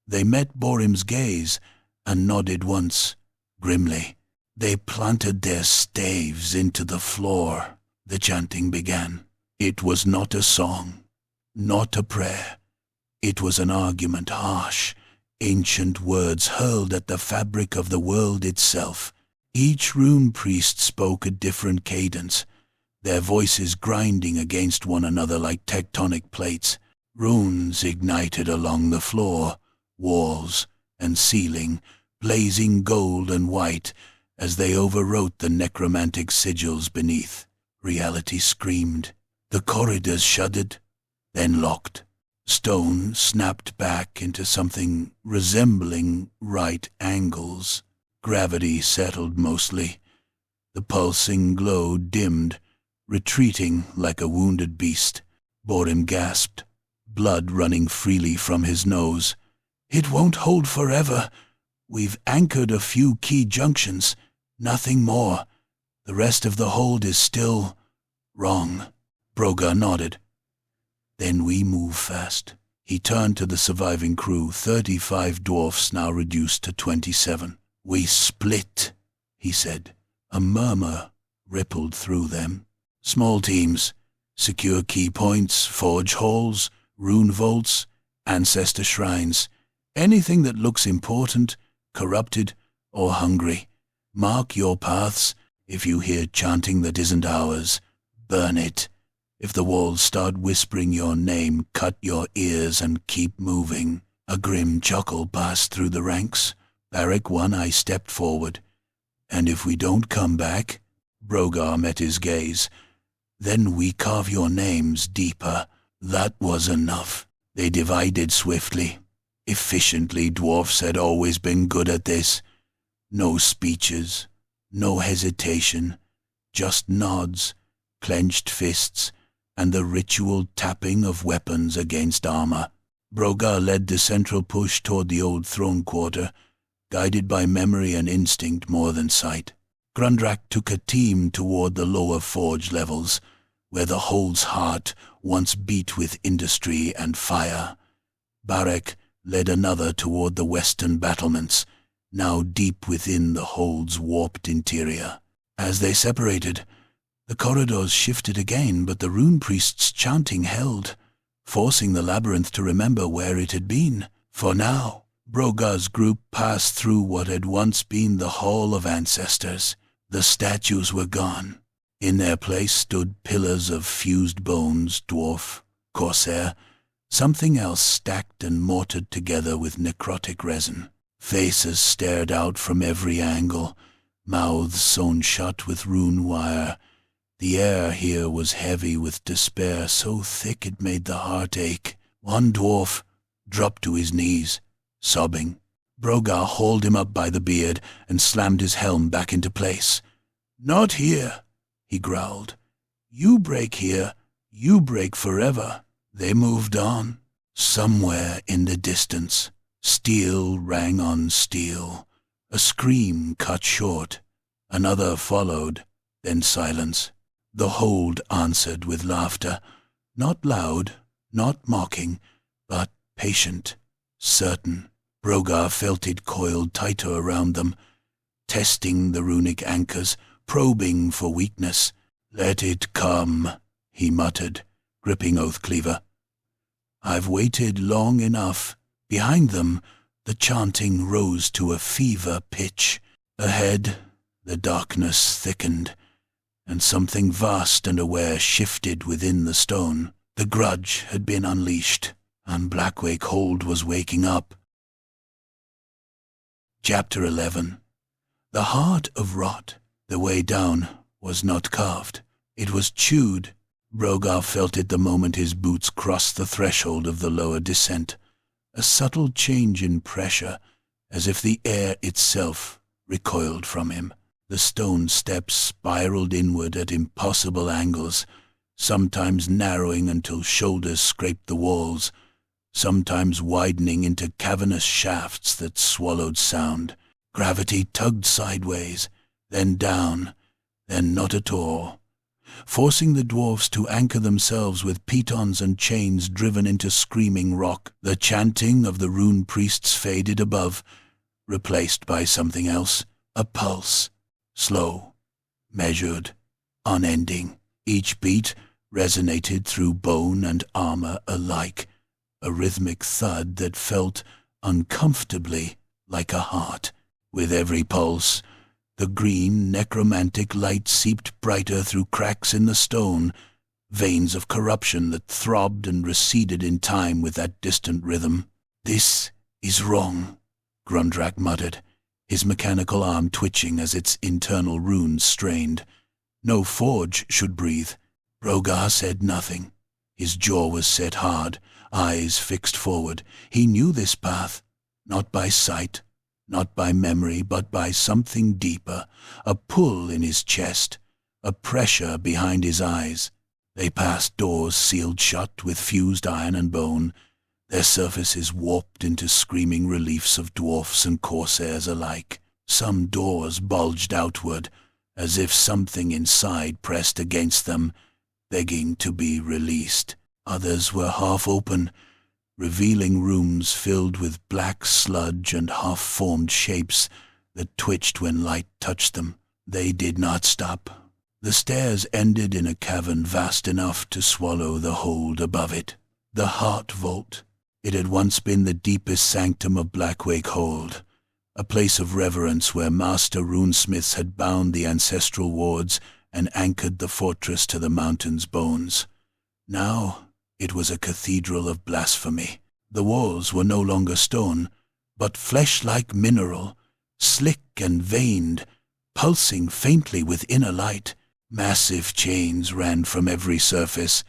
They met Borim's gaze and nodded once, grimly. They planted their staves into the floor. The chanting began. It was not a song, not a prayer. It was an argument, harsh, ancient words hurled at the fabric of the world itself. Each rune priest spoke a different cadence, their voices grinding against one another like tectonic plates. Runes ignited along the floor, walls, and ceiling, blazing gold and white as they overwrote the necromantic sigils beneath. Reality screamed. The corridors shuddered, then locked. Stone snapped back into something resembling right angles. Gravity settled mostly. The pulsing glow dimmed, retreating like a wounded beast. Borim gasped, blood running freely from his nose. "It won't hold forever. We've anchored a few key junctions, nothing more. The rest of the hold is still wrong." Brogar nodded. "Then we move fast." He turned to the surviving crew, 35 dwarfs now reduced to 27. "We split," he said. A murmur rippled through them. "Small teams, secure key points, forge halls, rune vaults, ancestor shrines. Anything that looks important, corrupted, or hungry. Mark your paths. If you hear chanting that isn't ours, burn it. If the walls start whispering your name, cut your ears and keep moving." A grim chuckle passed through the ranks. Barrack 1 I stepped forward. "And if we don't come back," Brogar met his gaze, "then we carve your names deeper." That was enough. They divided swiftly, efficiently. Dwarfs had always been good at this. No speeches, no hesitation, just nods, clenched fists, and the ritual tapping of weapons against armor. Brogar led the central push toward the old throne quarter, guided by memory and instinct more than sight. Grundrak took a team toward the lower forge levels, where the hold's heart once beat with industry and fire. Barrack led another toward the western battlements, now deep within the hold's warped interior. As they separated, the corridors shifted again, but the rune priest's chanting held, forcing the labyrinth to remember where it had been. For now, Brogar's group passed through what had once been the Hall of Ancestors. The statues were gone. In their place stood pillars of fused bones, dwarf, corsair, something else stacked and mortared together with necrotic resin. Faces stared out from every angle, mouths sewn shut with rune wire. The air here was heavy with despair, so thick it made the heart ache. One dwarf dropped to his knees, sobbing. Brogar hauled him up by the beard and slammed his helm back into place. "Not here," he growled. "You break here, you break forever." They moved on. Somewhere in the distance, steel rang on steel. A scream cut short. Another followed, then silence. The hold answered with laughter, not loud, not mocking, but patient, certain. Brogar felt it coiled tighter around them, testing the runic anchors, probing for weakness. "Let it come," he muttered, gripping Oathcleaver. "I've waited long enough." Behind them, the chanting rose to a fever pitch. Ahead, the darkness thickened, and something vast and aware shifted within the stone. The Grudge had been unleashed, and Blackwake Hold was waking up. Chapter 11. The heart of rot. The way down was not carved. It was chewed. Brogar felt it the moment his boots crossed the threshold of the lower descent. A subtle change in pressure, as if the air itself recoiled from him. The stone steps spiraled inward at impossible angles, sometimes narrowing until shoulders scraped the walls, sometimes widening into cavernous shafts that swallowed sound. Gravity tugged sideways, then down, then not at all, forcing the dwarfs to anchor themselves with pitons and chains driven into screaming rock. The chanting of the rune priests faded above, replaced by something else, a pulse, slow, measured, unending. Each beat resonated through bone and armor alike, a rhythmic thud that felt uncomfortably like a heart. With every pulse, the green, necromantic light seeped brighter through cracks in the stone, veins of corruption that throbbed and receded in time with that distant rhythm. "This is wrong," Grundrak muttered, his mechanical arm twitching as its internal runes strained. No forge should breathe. Brogar said nothing. His jaw was set hard, eyes fixed forward. He knew this path, not by sight, not by memory, but by something deeper, a pull in his chest, a pressure behind his eyes. They passed doors sealed shut with fused iron and bone, their surfaces warped into screaming reliefs of dwarfs and corsairs alike. Some doors bulged outward, as if something inside pressed against them, begging to be released. Others were half open, revealing rooms filled with black sludge and half-formed shapes that twitched when light touched them. They did not stop. The stairs ended in a cavern vast enough to swallow the hold above it. The Heart Vault. It had once been the deepest sanctum of Blackwake Hold, a place of reverence where master runesmiths had bound the ancestral wards and anchored the fortress to the mountain's bones. Now it was a cathedral of blasphemy. The walls were no longer stone, but flesh-like mineral, slick and veined, pulsing faintly with inner light. Massive chains ran from every surface,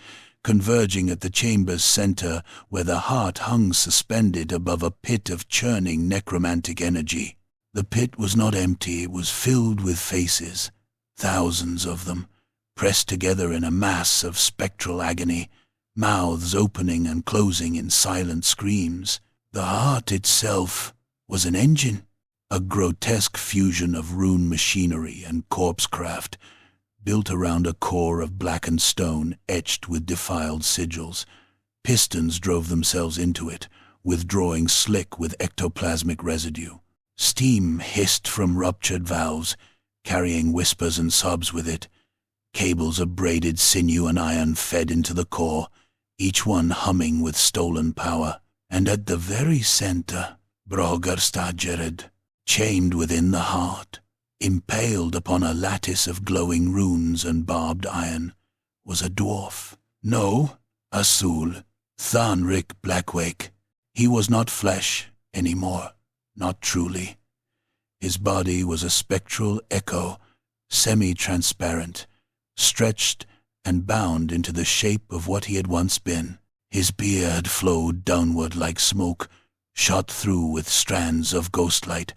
converging at the chamber's center where the heart hung suspended above a pit of churning necromantic energy. The pit was not empty, it was filled with faces, thousands of them, pressed together in a mass of spectral agony, mouths opening and closing in silent screams. The heart itself was an engine, a grotesque fusion of rune machinery and corpsecraft, built around a core of blackened stone etched with defiled sigils. Pistons drove themselves into it, withdrawing slick with ectoplasmic residue. Steam hissed from ruptured valves, carrying whispers and sobs with it. Cables of braided sinew and iron fed into the core, each one humming with stolen power. And at the very center, Brogar Blackwake, chained within the heart, impaled upon a lattice of glowing runes and barbed iron, was a dwarf. No, a soul, Luthor Blackwake. He was not flesh anymore, not truly. His body was a spectral echo, semi-transparent, stretched and bound into the shape of what he had once been. His beard flowed downward like smoke, shot through with strands of ghostlight.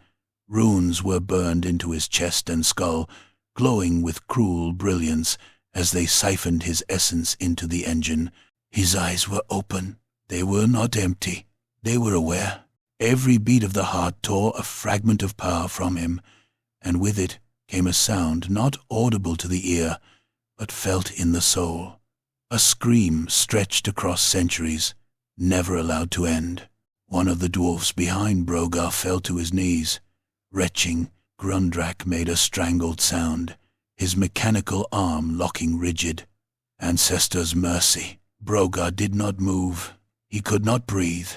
Runes were burned into his chest and skull, glowing with cruel brilliance as they siphoned his essence into the engine. His eyes were open. They were not empty. They were aware. Every beat of the heart tore a fragment of power from him, and with it came a sound not audible to the ear, but felt in the soul. A scream stretched across centuries, never allowed to end. One of the dwarfs behind Brogar fell to his knees. Retching, Grundrak made a strangled sound, his mechanical arm locking rigid. Ancestor's mercy. Brogar did not move. He could not breathe.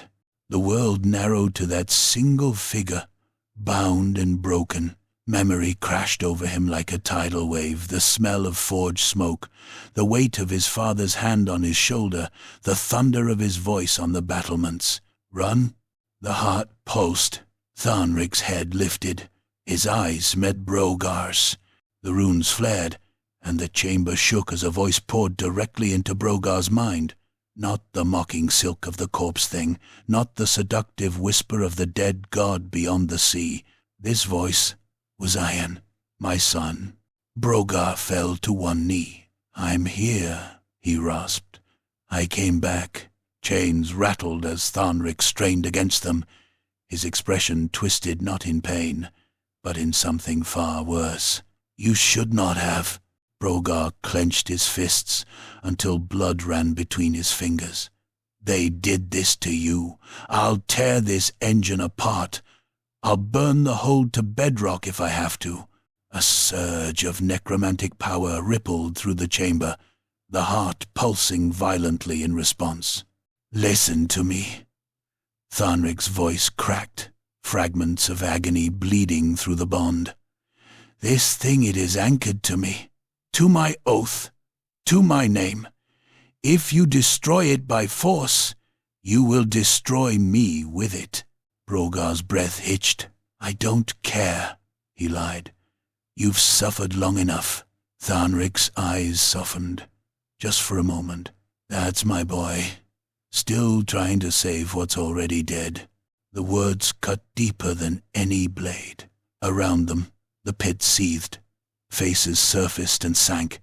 The world narrowed to that single figure, bound and broken. Memory crashed over him like a tidal wave, the smell of forged smoke, the weight of his father's hand on his shoulder, the thunder of his voice on the battlements. Run? The heart pulsed. Thanrik's head lifted. His eyes met Brogar's. The runes flared, and the chamber shook as a voice poured directly into Brogar's mind. Not the mocking silk of the corpse thing, not the seductive whisper of the dead god beyond the sea. This voice was Iron, my son. Brogar fell to one knee. I'm here, he rasped. "I came back." Chains rattled as Tharnrik strained against them, his expression twisted not in pain, but in something far worse. "You should not have." Brogar clenched his fists until blood ran between his fingers. "They did this to you. I'll tear this engine apart. I'll burn the hold to bedrock if I have to." A surge of necromantic power rippled through the chamber, the heart pulsing violently in response. "Listen to me." Tharnrik's voice cracked, fragments of agony bleeding through the bond. "This thing, it is anchored to me, to my oath, to my name. If you destroy it by force, you will destroy me with it." Brogar's breath hitched. "I don't care," he lied. "You've suffered long enough." Tharnrik's eyes softened, just for a moment. "That's my boy, still trying to save what's already dead." The words cut deeper than any blade. Around them, the pit seethed. Faces surfaced and sank,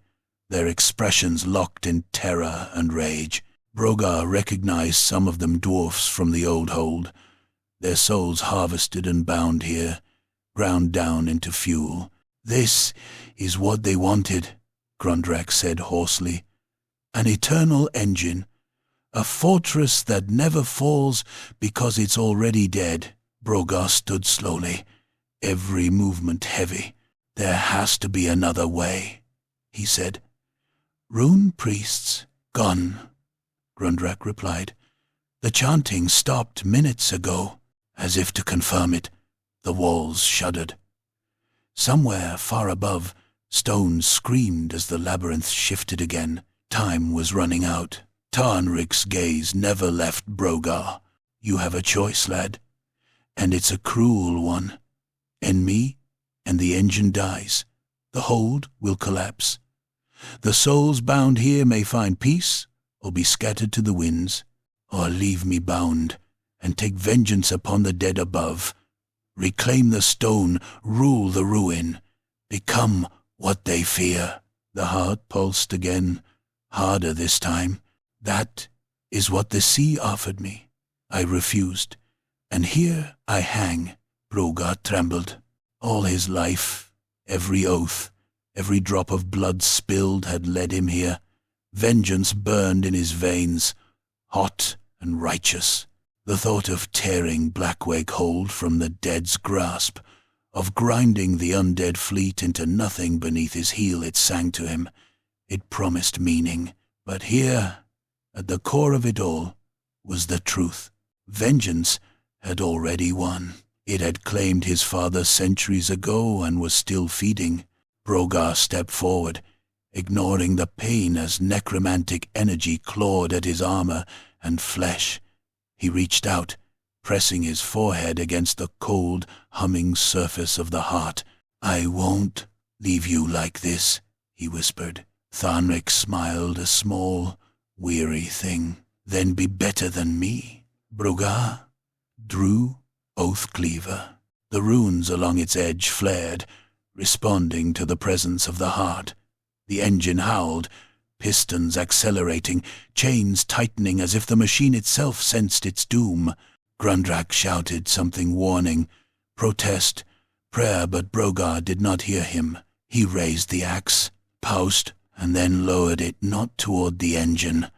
their expressions locked in terror and rage. Brogar recognized some of them dwarfs from the old hold, their souls harvested and bound here, ground down into fuel. "This is what they wanted," Grundrak said hoarsely. "An eternal engine, a fortress that never falls because it's already dead." Brogar stood slowly, every movement heavy. "There has to be another way," he said. "Rune priests gone," Grundrak replied. "The chanting stopped minutes ago." As if to confirm it, the walls shuddered. Somewhere far above, stones screamed as the labyrinth shifted again. Time was running out. Tharnrik's gaze never left Brogar. "You have a choice, lad, and it's a cruel one. End me, and the engine dies. The hold will collapse. The souls bound here may find peace, or be scattered to the winds, or leave me bound and take vengeance upon the dead above. Reclaim the stone, rule the ruin, become what they fear." The heart pulsed again, harder this time. "That is what the sea offered me. I refused, and here I hang." Brogar trembled. All his life, every oath, every drop of blood spilled had led him here. Vengeance burned in his veins, hot and righteous. The thought of tearing Blackwake Hold from the dead's grasp, of grinding the undead fleet into nothing beneath his heel, it sang to him. It promised meaning. But here, at the core of it all, was the truth. Vengeance had already won. It had claimed his father centuries ago and was still feeding. Brogar stepped forward, ignoring the pain as necromantic energy clawed at his armor and flesh. He reached out, pressing his forehead against the cold, humming surface of the heart. "I won't leave you like this," he whispered. Tharnrik smiled, a small, weary thing. "Then be better than me." Brogar drew Oathcleaver. The runes along its edge flared, responding to the presence of the heart. The engine howled, pistons accelerating, chains tightening as if the machine itself sensed its doom. Grundrak shouted something warning, protest, prayer, but Brogar did not hear him. He raised the axe, paused, and then lowered it not toward the engine,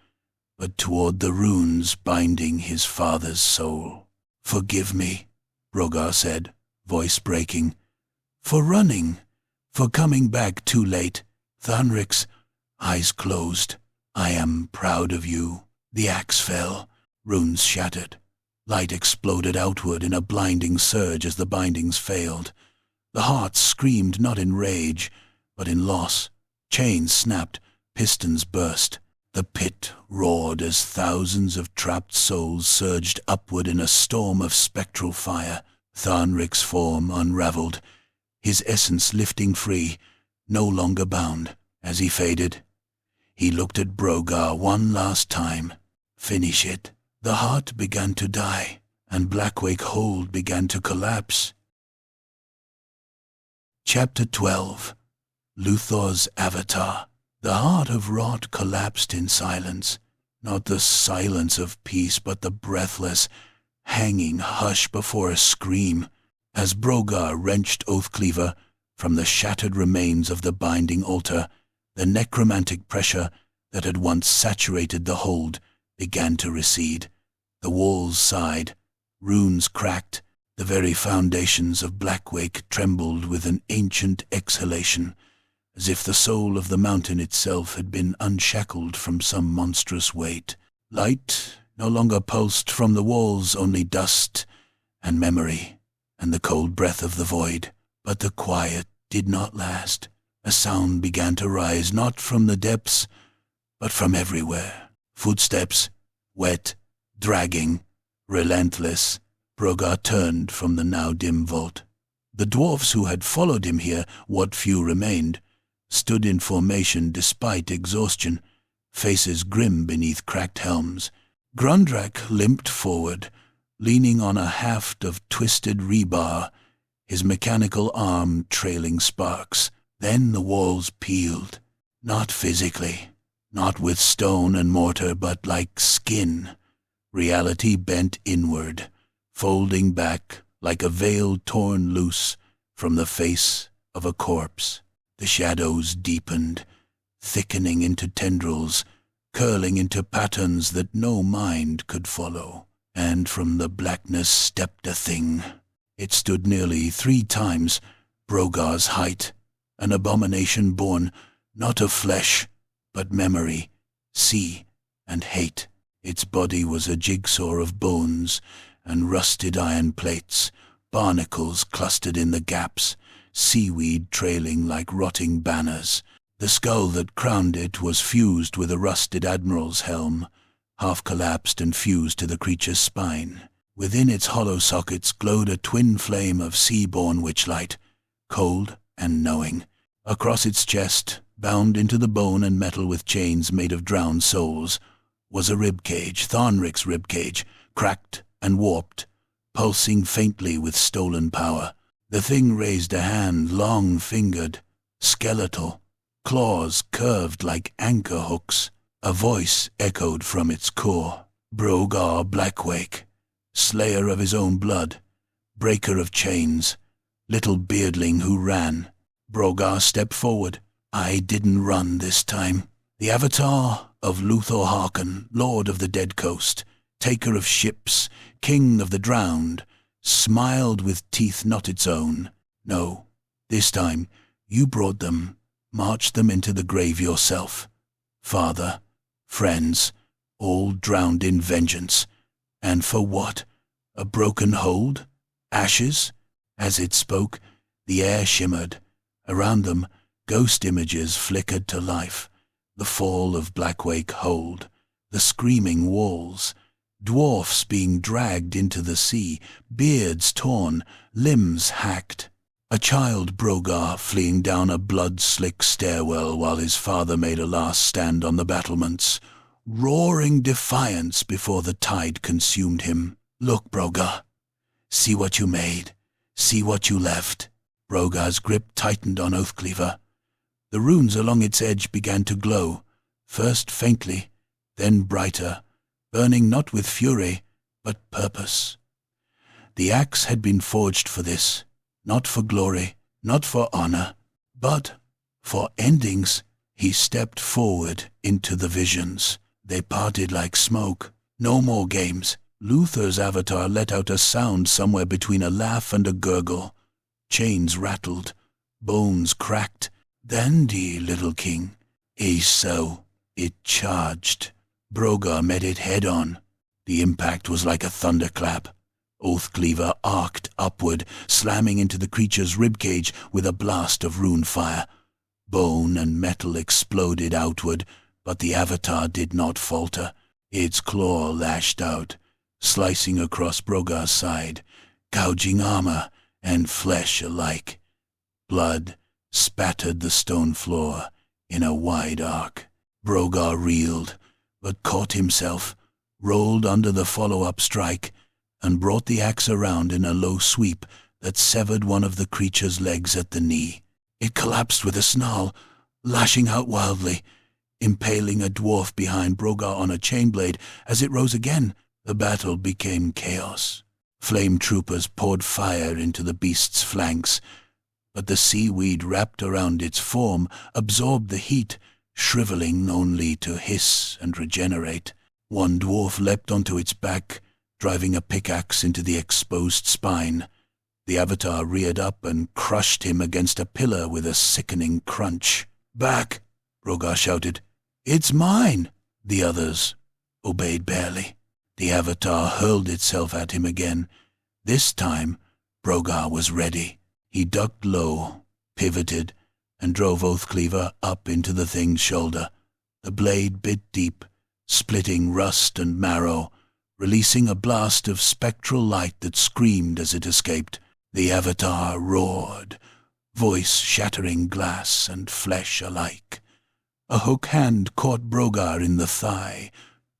but toward the runes binding his father's soul. "Forgive me," Brogar said, voice breaking. "For running, for coming back too late." Tharnrik's eyes closed. "I am proud of you." The axe fell. Runes shattered. Light exploded outward in a blinding surge as the bindings failed. The heart screamed not in rage, but in loss. Chains snapped, pistons burst. The pit roared as thousands of trapped souls surged upward in a storm of spectral fire. Tharnrik's form unraveled, his essence lifting free, no longer bound. As he faded, he looked at Brogar one last time. Finish it. The heart began to die, and Blackwake Hold began to collapse. Chapter 12. Luthor's Avatar. The heart of Rot collapsed in silence, not the silence of peace, but the breathless, hanging hush before a scream, as Brogar wrenched Oathcleaver from the shattered remains of the binding altar. The necromantic pressure that had once saturated the hold began to recede. The walls sighed, runes cracked, the very foundations of Blackwake trembled with an ancient exhalation, as if the soul of the mountain itself had been unshackled from some monstrous weight. Light no longer pulsed from the walls, only dust and memory and the cold breath of the void. But the quiet did not last. A sound began to rise, not from the depths, but from everywhere. Footsteps, wet, dragging, relentless. Brogar turned from the now dim vault. The dwarfs who had followed him here, what few remained, stood in formation despite exhaustion, faces grim beneath cracked helms. Grundrak limped forward, leaning on a haft of twisted rebar, his mechanical arm trailing sparks. Then the walls peeled, not physically, not with stone and mortar, but like skin. Reality bent inward, folding back like a veil torn loose from the face of a corpse. The shadows deepened, thickening into tendrils, curling into patterns that no mind could follow. And from the blackness stepped a thing. It stood nearly 3 times Brogar's height, an abomination born not of flesh, but memory, sea, and hate. Its body was a jigsaw of bones and rusted iron plates, barnacles clustered in the gaps, seaweed trailing like rotting banners. The skull that crowned it was fused with a rusted admiral's helm, half collapsed and fused to the creature's spine. Within its hollow sockets glowed a twin flame of sea-born witchlight, cold and knowing. Across its chest, bound into the bone and metal with chains made of drowned souls, was a ribcage, Tharnrik's ribcage, cracked and warped, pulsing faintly with stolen power. The thing raised a hand, long-fingered, skeletal, claws curved like anchor hooks. A voice echoed from its core. Brogar Blackwake, slayer of his own blood, breaker of chains, little beardling who ran. Brogar stepped forward. I didn't run this time. The avatar of Luthor Harkon, lord of the Dead Coast, taker of ships, king of the drowned, smiled with teeth not its own. No, this time you brought them, marched them into the grave yourself. Father, friends, all drowned in vengeance. And for what? A broken hold? Ashes? As it spoke, the air shimmered. Around them, ghost images flickered to life. The fall of Blackwake Hold, the screaming walls, dwarfs being dragged into the sea, beards torn, limbs hacked. A child Brogar fleeing down a blood-slick stairwell while his father made a last stand on the battlements, roaring defiance before the tide consumed him. Look, Brogar. See what you made. See what you left. Brogar's grip tightened on Oathcleaver. The runes along its edge began to glow, first faintly, then brighter, burning not with fury, but purpose. The axe had been forged for this, not for glory, not for honor, but for endings. He stepped forward into the visions. They parted like smoke. No more games. Luthor's avatar let out a sound somewhere between a laugh and a gurgle. Chains rattled, bones cracked. Dandy, little king. So it charged. Brogar met it head-on. The impact was like a thunderclap. Oathcleaver arced upward, slamming into the creature's ribcage with a blast of rune fire. Bone and metal exploded outward, but the avatar did not falter. Its claw lashed out, slicing across Brogar's side, gouging armor and flesh alike. Blood spattered the stone floor in a wide arc. Brogar reeled, but caught himself, rolled under the follow-up strike, and brought the axe around in a low sweep that severed one of the creature's legs at the knee. It collapsed with a snarl, lashing out wildly, impaling a dwarf behind Brogar on a chain blade. As it rose again, the battle became chaos. Flame troopers poured fire into the beast's flanks, but the seaweed wrapped around its form absorbed the heat, shriveling only to hiss and regenerate. One dwarf leapt onto its back, driving a pickaxe into the exposed spine. The avatar reared up and crushed him against a pillar with a sickening crunch. "Back!" Brogar shouted. "It's mine!" The others obeyed barely. The avatar hurled itself at him again. This time, Brogar was ready. He ducked low, pivoted, and drove Oathcleaver up into the thing's shoulder. The blade bit deep, splitting rust and marrow, releasing a blast of spectral light that screamed as it escaped. The avatar roared, voice shattering glass and flesh alike. A hook hand caught Brogar in the thigh,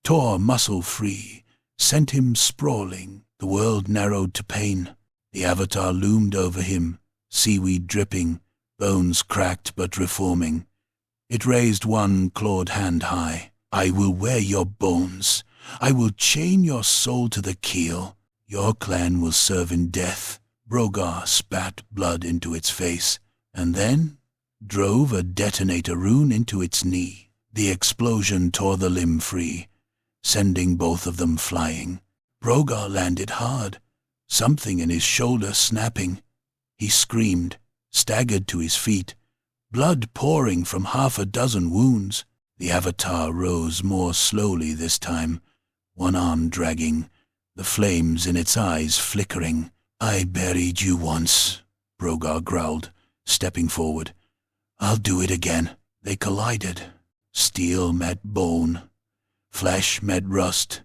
tore muscle free, sent him sprawling. The world narrowed to pain. The avatar loomed over him, seaweed dripping, bones cracked but reforming. It raised one clawed hand high. "I will wear your bones. I will chain your soul to the keel. Your clan will serve in death." Brogar spat blood into its face, and then drove a detonator rune into its knee. The explosion tore the limb free, sending both of them flying. Brogar landed hard, something in his shoulder snapping. He screamed, staggered to his feet, blood pouring from half a dozen wounds. The avatar rose more slowly this time, one arm dragging, the flames in its eyes flickering. "I buried you once," Brogar growled, stepping forward. "I'll do it again." They collided. Steel met bone. Flesh met rust.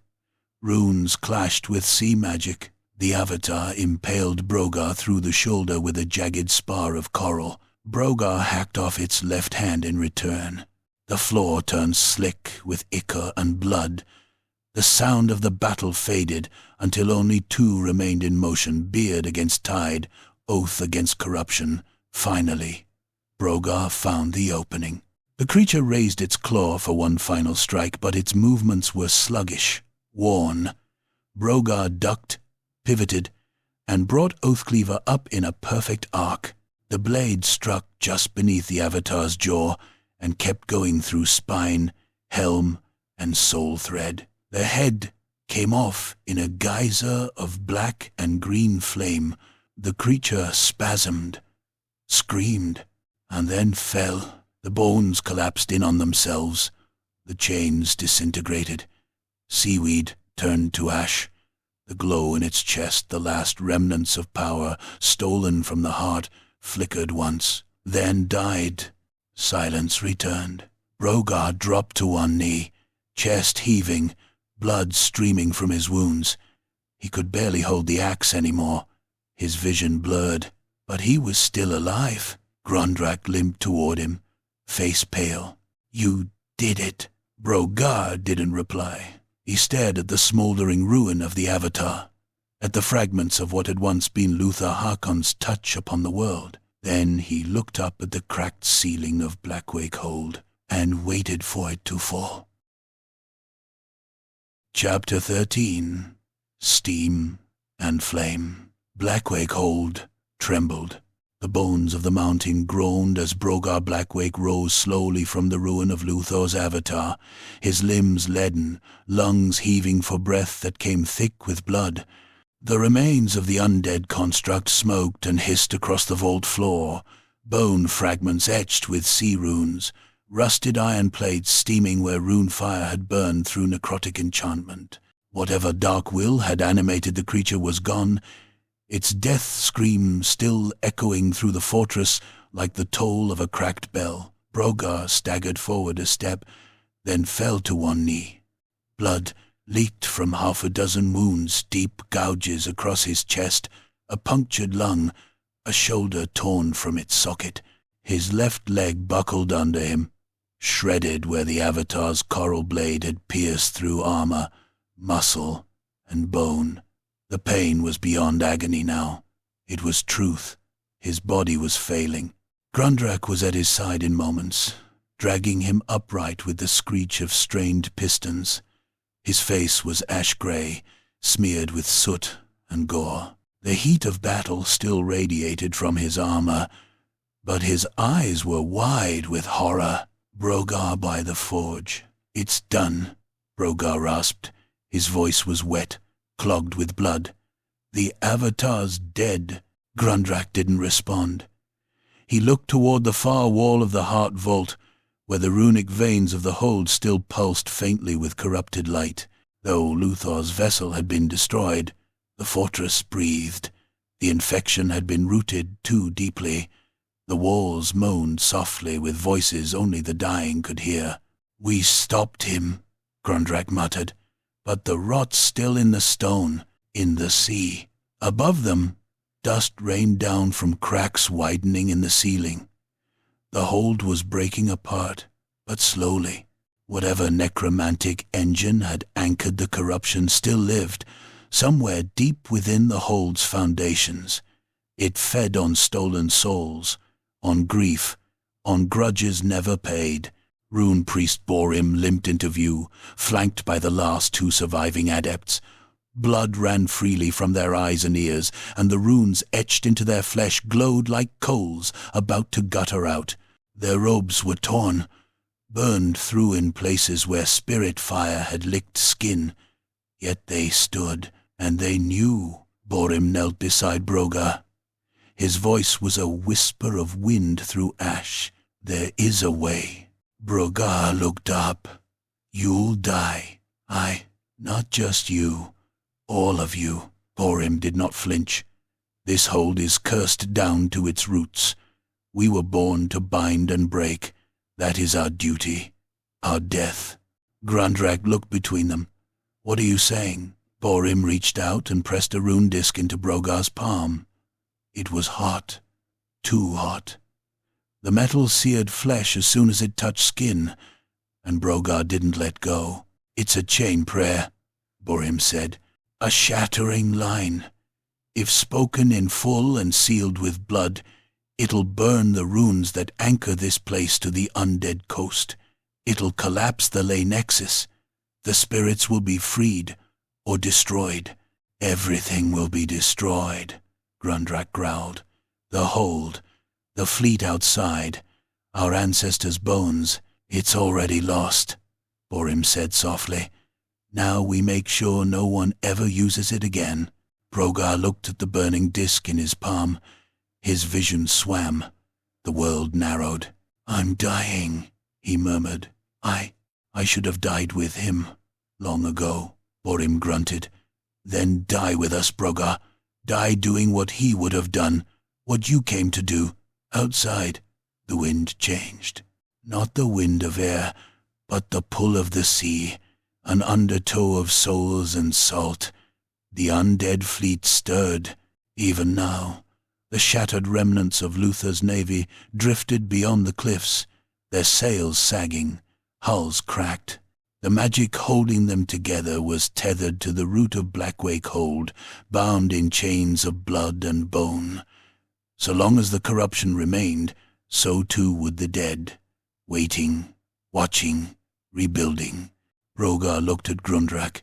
Runes clashed with sea magic. The avatar impaled Brogar through the shoulder with a jagged spar of coral. Brogar hacked off its left hand in return. The floor turned slick with ichor and blood. The sound of the battle faded until only two remained in motion, beard against tide, oath against corruption. Finally, Brogar found the opening. The creature raised its claw for one final strike, but its movements were sluggish, worn. Brogar ducked, pivoted, and brought Oathcleaver up in a perfect arc. The blade struck just beneath the avatar's jaw and kept going through spine, helm, and soul thread. The head came off in a geyser of black and green flame. The creature spasmed, screamed, and then fell. The bones collapsed in on themselves. The chains disintegrated. Seaweed turned to ash. The glow in its chest, the last remnants of power stolen from the heart, flickered once, then died. Silence returned. Brogar dropped to one knee, chest heaving, blood streaming from his wounds. He could barely hold the axe anymore. His vision blurred, but he was still alive. Grundrak limped toward him, face pale. "You did it." Brogar didn't reply. He stared at the smoldering ruin of the avatar, at the fragments of what had once been Luthor Harkon's touch upon the world. Then he looked up at the cracked ceiling of Blackwake Hold and waited for it to fall. Chapter 13. Steam and Flame. Blackwake Hold trembled. The bones of the mountain groaned as Brogar Blackwake rose slowly from the ruin of Luthor's avatar, his limbs leaden, lungs heaving for breath that came thick with blood. The remains of the undead construct smoked and hissed across the vault floor, bone fragments etched with sea runes, rusted iron plates steaming where rune fire had burned through necrotic enchantment. Whatever dark will had animated the creature was gone, its death scream still echoing through the fortress like the toll of a cracked bell. Brogar staggered forward a step, then fell to one knee. Blood leaked from half a dozen wounds, deep gouges across his chest, a punctured lung, a shoulder torn from its socket. His left leg buckled under him, shredded where the avatar's coral blade had pierced through armor, muscle, and bone. The pain was beyond agony now. It was truth. His body was failing. Grundrak was at his side in moments, dragging him upright with the screech of strained pistons. His face was ash-gray, smeared with soot and gore. The heat of battle still radiated from his armor, but his eyes were wide with horror. "Brogar by the forge. It's done," Brogar rasped. His voice was wet, clogged with blood. "The Avatar's dead." Grundrak didn't respond. He looked toward the far wall of the Heart Vault, where the runic veins of the hold still pulsed faintly with corrupted light. Though Luthor's vessel had been destroyed, the fortress breathed. The infection had been rooted too deeply. The walls moaned softly with voices only the dying could hear. "We stopped him," Grundrak muttered, "but the rot's still in the stone, in the sea." Above them, dust rained down from cracks widening in the ceiling. The hold was breaking apart, but slowly. Whatever necromantic engine had anchored the corruption still lived, somewhere deep within the hold's foundations. It fed on stolen souls, on grief, on grudges never paid. Rune Priest Borim limped into view, flanked by the last two surviving adepts. Blood ran freely from their eyes and ears, and the runes etched into their flesh glowed like coals about to gutter out. Their robes were torn, burned through in places where spirit fire had licked skin. Yet they stood, and they knew. Borim knelt beside Brogar. His voice was a whisper of wind through ash. "There is a way." Brogar looked up. "You'll die. Not just you. All of you." Borim did not flinch. "This hold is cursed down to its roots. We were born to bind and break. That is our duty, our death." Grundrak looked between them. "What are you saying?" Borim reached out and pressed a rune disc into Brogar's palm. It was hot, too hot. The metal seared flesh as soon as it touched skin, and Brogar didn't let go. "It's a chain prayer," Borim said, "a shattering line. If spoken in full and sealed with blood, it'll burn the runes that anchor this place to the undead coast. It'll collapse the ley nexus. The spirits will be freed or destroyed. Everything will be destroyed," Grundrak growled. "The hold, the fleet outside, our ancestors' bones, it's already lost," Borim said softly. "Now we make sure no one ever uses it again." Brogar looked at the burning disk in his palm. His vision swam. The world narrowed. "I'm dying," he murmured. I should have died with him long ago," Borim grunted. "Then die with us, Brogar. Die doing what he would have done, what you came to do, outside." The wind changed. Not the wind of air, but the pull of the sea, an undertow of souls and salt. The undead fleet stirred. Even now, the shattered remnants of Luthor's navy drifted beyond the cliffs, their sails sagging, hulls cracked. The magic holding them together was tethered to the root of Blackwake Hold, bound in chains of blood and bone. So long as the corruption remained, so too would the dead, waiting, watching, rebuilding. Brogar looked at Grundrak.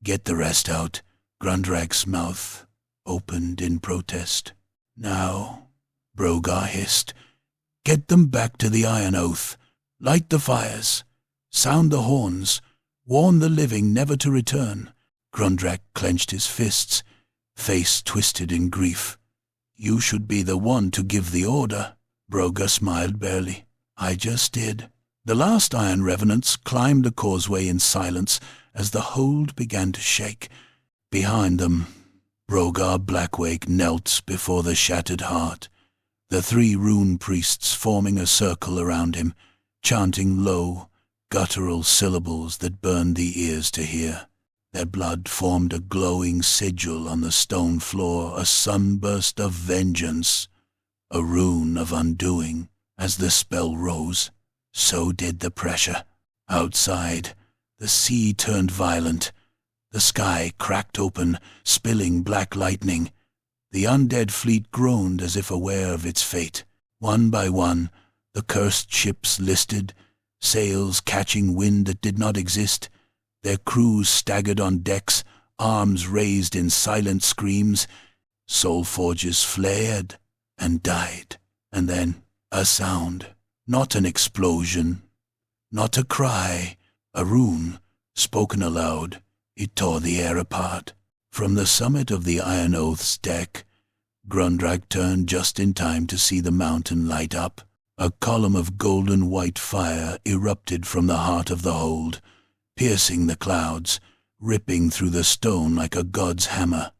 "Get the rest out." Grundrak's mouth opened in protest. "Now," Brogar hissed, "get them back to the Iron Oath. Light the fires. Sound the horns. Warn the living never to return." Grundrak clenched his fists, face twisted in grief. "You should be the one to give the order." Brogar smiled barely. "I just did." The last Iron Revenants climbed the causeway in silence as the hold began to shake. Behind them, Brogar Blackwake knelt before the shattered heart, the three rune priests forming a circle around him, chanting low, guttural syllables that burned the ears to hear. Their blood formed a glowing sigil on the stone floor, a sunburst of vengeance, a rune of undoing. As the spell rose, so did the pressure. Outside, the sea turned violent. The sky cracked open, spilling black lightning. The undead fleet groaned as if aware of its fate. One by one, The cursed ships listed, sails catching wind that did not exist. Their crews staggered on decks, arms raised in silent screams. Soul forges flared and died. And then a sound, not an explosion, not a cry, a rune, spoken aloud. It tore the air apart. From the summit of the Iron Oath's deck, Grundrak turned just in time to see the mountain light up. A column of golden white fire erupted from the heart of the hold, piercing the clouds, ripping through the stone like a god's hammer.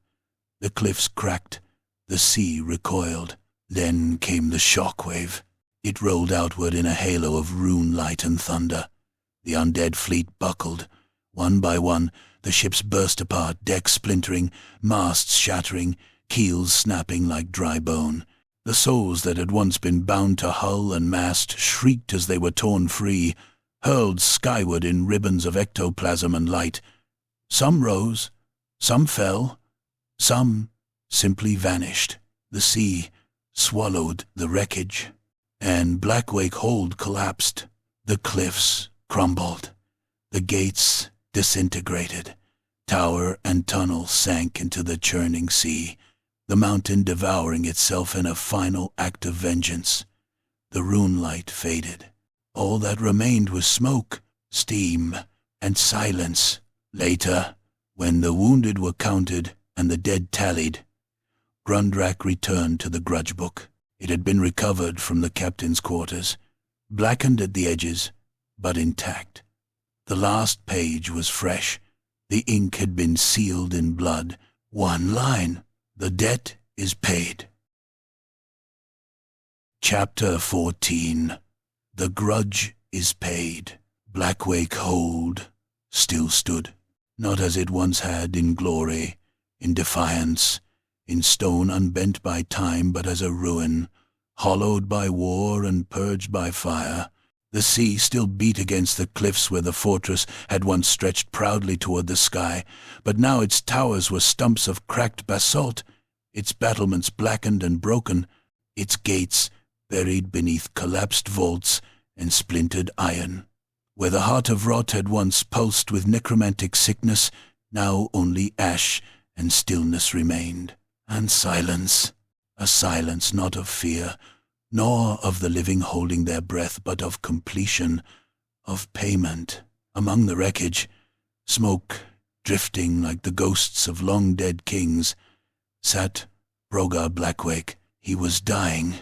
The cliffs cracked, the sea recoiled. Then came the shockwave. It rolled outward in a halo of rune light and thunder. The undead fleet buckled. One by one, the ships burst apart, decks splintering, masts shattering, keels snapping like dry bone. The souls that had once been bound to hull and mast shrieked as they were torn free, hurled skyward in ribbons of ectoplasm and light. Some rose, some fell, some simply vanished. The sea swallowed the wreckage, and Blackwake Hold collapsed. The cliffs crumbled. The gates disintegrated. Tower and tunnel sank into the churning sea, the mountain devouring itself in a final act of vengeance. The rune light faded. All that remained was smoke, steam, and silence. Later, when the wounded were counted and the dead tallied, Grundrak returned to the Grudge book. It had been recovered from the captain's quarters, blackened at the edges, but intact. The last page was fresh. The ink had been sealed in blood. One line: "The debt is paid." Chapter 14. The grudge is paid. Blackwake Hold still stood, not as it once had, in glory, in defiance, in stone unbent by time, but as a ruin, hollowed by war and purged by fire. The sea still beat against the cliffs where the fortress had once stretched proudly toward the sky, but now its towers were stumps of cracked basalt, its battlements blackened and broken, its gates buried beneath collapsed vaults and splintered iron. Where the heart of rot had once pulsed with necromantic sickness, now only ash and stillness remained. And silence, a silence not of fear, nor of the living holding their breath, but of completion, of payment. Among the wreckage, smoke drifting like the ghosts of long-dead kings, sat Brogar Blackwake. He was dying.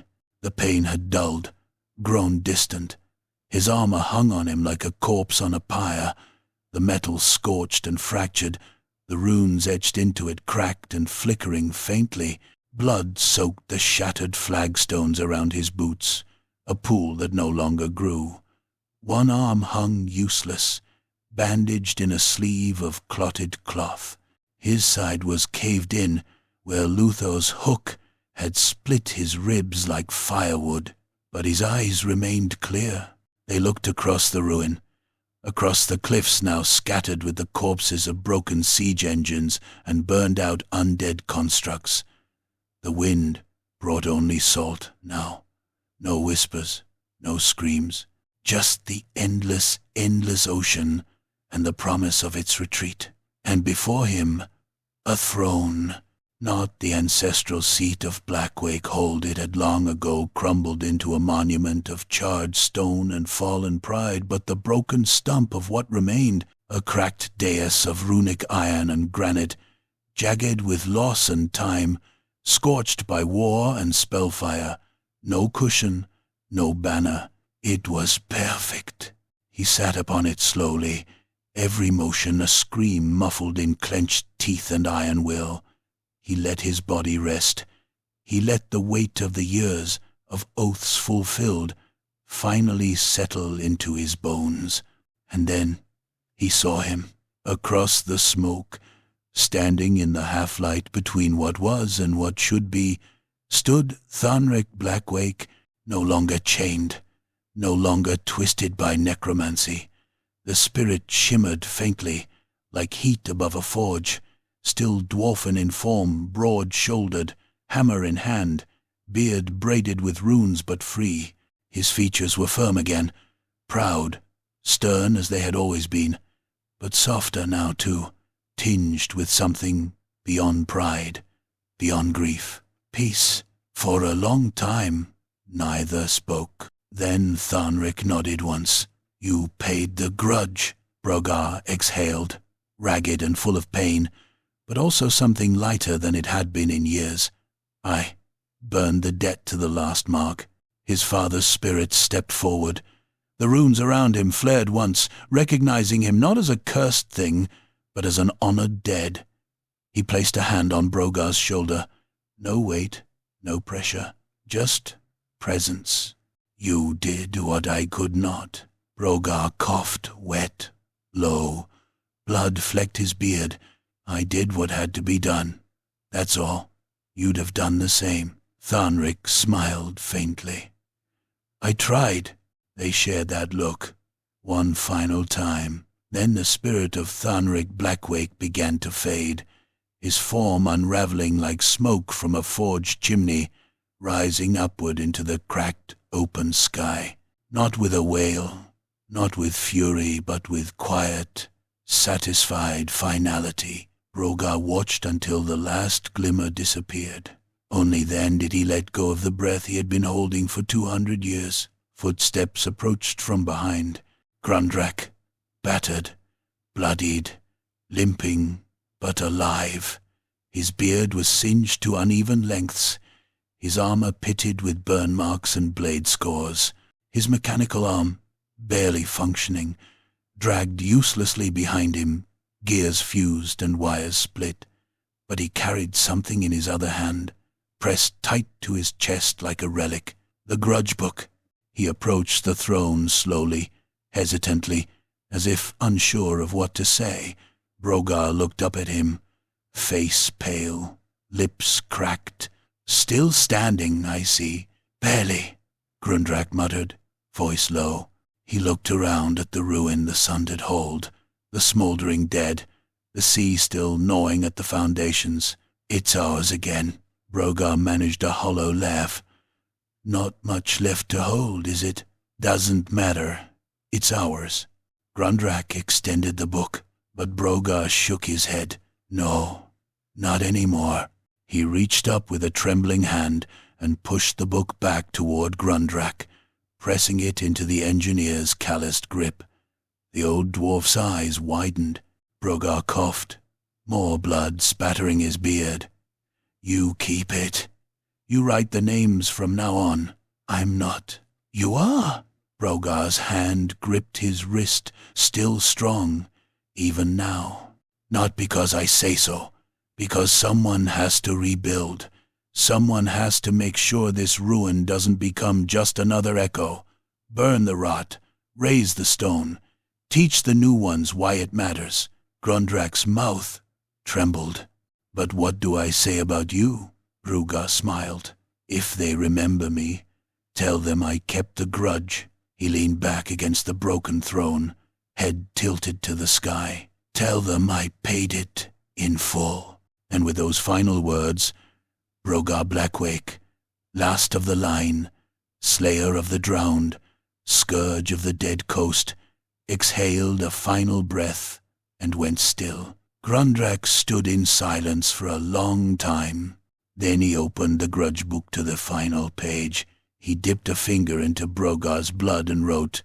The pain had dulled, grown distant. His armor hung on him like a corpse on a pyre, the metal scorched and fractured, the runes etched into it cracked and flickering faintly. Blood soaked the shattered flagstones around his boots, a pool that no longer grew. One arm hung useless, bandaged in a sleeve of clotted cloth. His side was caved in, where Luthor's hook had split his ribs like firewood. But his eyes remained clear. They looked across the ruin, across the cliffs now scattered with the corpses of broken siege engines and burned-out undead constructs. The wind brought only salt now. No whispers, no screams, just the endless, endless ocean and the promise of its retreat. And before him, a throne. Not the ancestral seat of Blackwake Hold. It had long ago crumbled into a monument of charred stone and fallen pride, but the broken stump of what remained, a cracked dais of runic iron and granite, jagged with loss and time, scorched by war and spellfire. No cushion, no banner. It was perfect. He sat upon it slowly, every motion a scream muffled in clenched teeth and iron will. He let his body rest. He let the weight of the years, of oaths fulfilled, finally settle into his bones. And then he saw him, across the smoke, standing in the half-light between what was and what should be, stood Thornrick Blackwake, no longer chained, no longer twisted by necromancy. The spirit shimmered faintly, like heat above a forge, still dwarfen in form, broad-shouldered, hammer in hand, beard braided with runes but free. His features were firm again, proud, stern as they had always been, but softer now too, tinged with something beyond pride, beyond grief. Peace. For a long time, neither spoke. Then Tharnrik nodded once. You paid the grudge, Brogar exhaled, ragged and full of pain, but also something lighter than it had been in years. I burned the debt to the last mark. His father's spirit stepped forward. The runes around him flared once, recognizing him not as a cursed thing, but as an honored dead. He placed a hand on Brogar's shoulder. No weight, no pressure, just presence. You did what I could not. Brogar coughed, wet, low. Blood flecked his beard. I did what had to be done. That's all. You'd have done the same. Tharnrik smiled faintly. I tried. They shared that look. One final time. Then the spirit of Tharnrik Blackwake began to fade, his form unraveling like smoke from a forged chimney, rising upward into the cracked, open sky. Not with a wail, not with fury, but with quiet, satisfied finality. Brogar watched until the last glimmer disappeared. Only then did he let go of the breath he had been holding for 200 years. Footsteps approached from behind. Grundrak, battered, bloodied, limping, but alive. His beard was singed to uneven lengths, his armor pitted with burn marks and blade scores. His mechanical arm, barely functioning, dragged uselessly behind him, gears fused and wires split. But he carried something in his other hand, pressed tight to his chest like a relic, the Grudge book. He approached the throne slowly, hesitantly, as if unsure of what to say. Brogar looked up at him, face pale, lips cracked. Still standing, I see. Barely, Grundrak muttered, voice low. He looked around at the ruin the sun had hauled, the smoldering dead, the sea still gnawing at the foundations. It's ours again. Brogar managed a hollow laugh. Not much left to hold, is it? Doesn't matter. It's ours. Grundrak extended the book, but Brogar shook his head. No, not anymore. He reached up with a trembling hand and pushed the book back toward Grundrak, pressing it into the engineer's calloused grip. The old dwarf's eyes widened. Brogar coughed, more blood spattering his beard. You keep it. You write the names from now on. I'm not. You are. Brogar's hand gripped his wrist, still strong, even now. Not because I say so, because someone has to rebuild. Someone has to make sure this ruin doesn't become just another echo. Burn the rot, raise the stone, teach the new ones why it matters. Grundrak's mouth trembled. But what do I say about you? Brogar smiled. If they remember me, tell them I kept the grudge. He leaned back against the broken throne, head tilted to the sky. Tell them I paid it in full. And with those final words, Brogar Blackwake, last of the line, slayer of the drowned, scourge of the dead coast, exhaled a final breath and went still. Grundrak stood in silence for a long time. Then he opened the grudge book to the final page. He dipped a finger into Brogar's blood and wrote,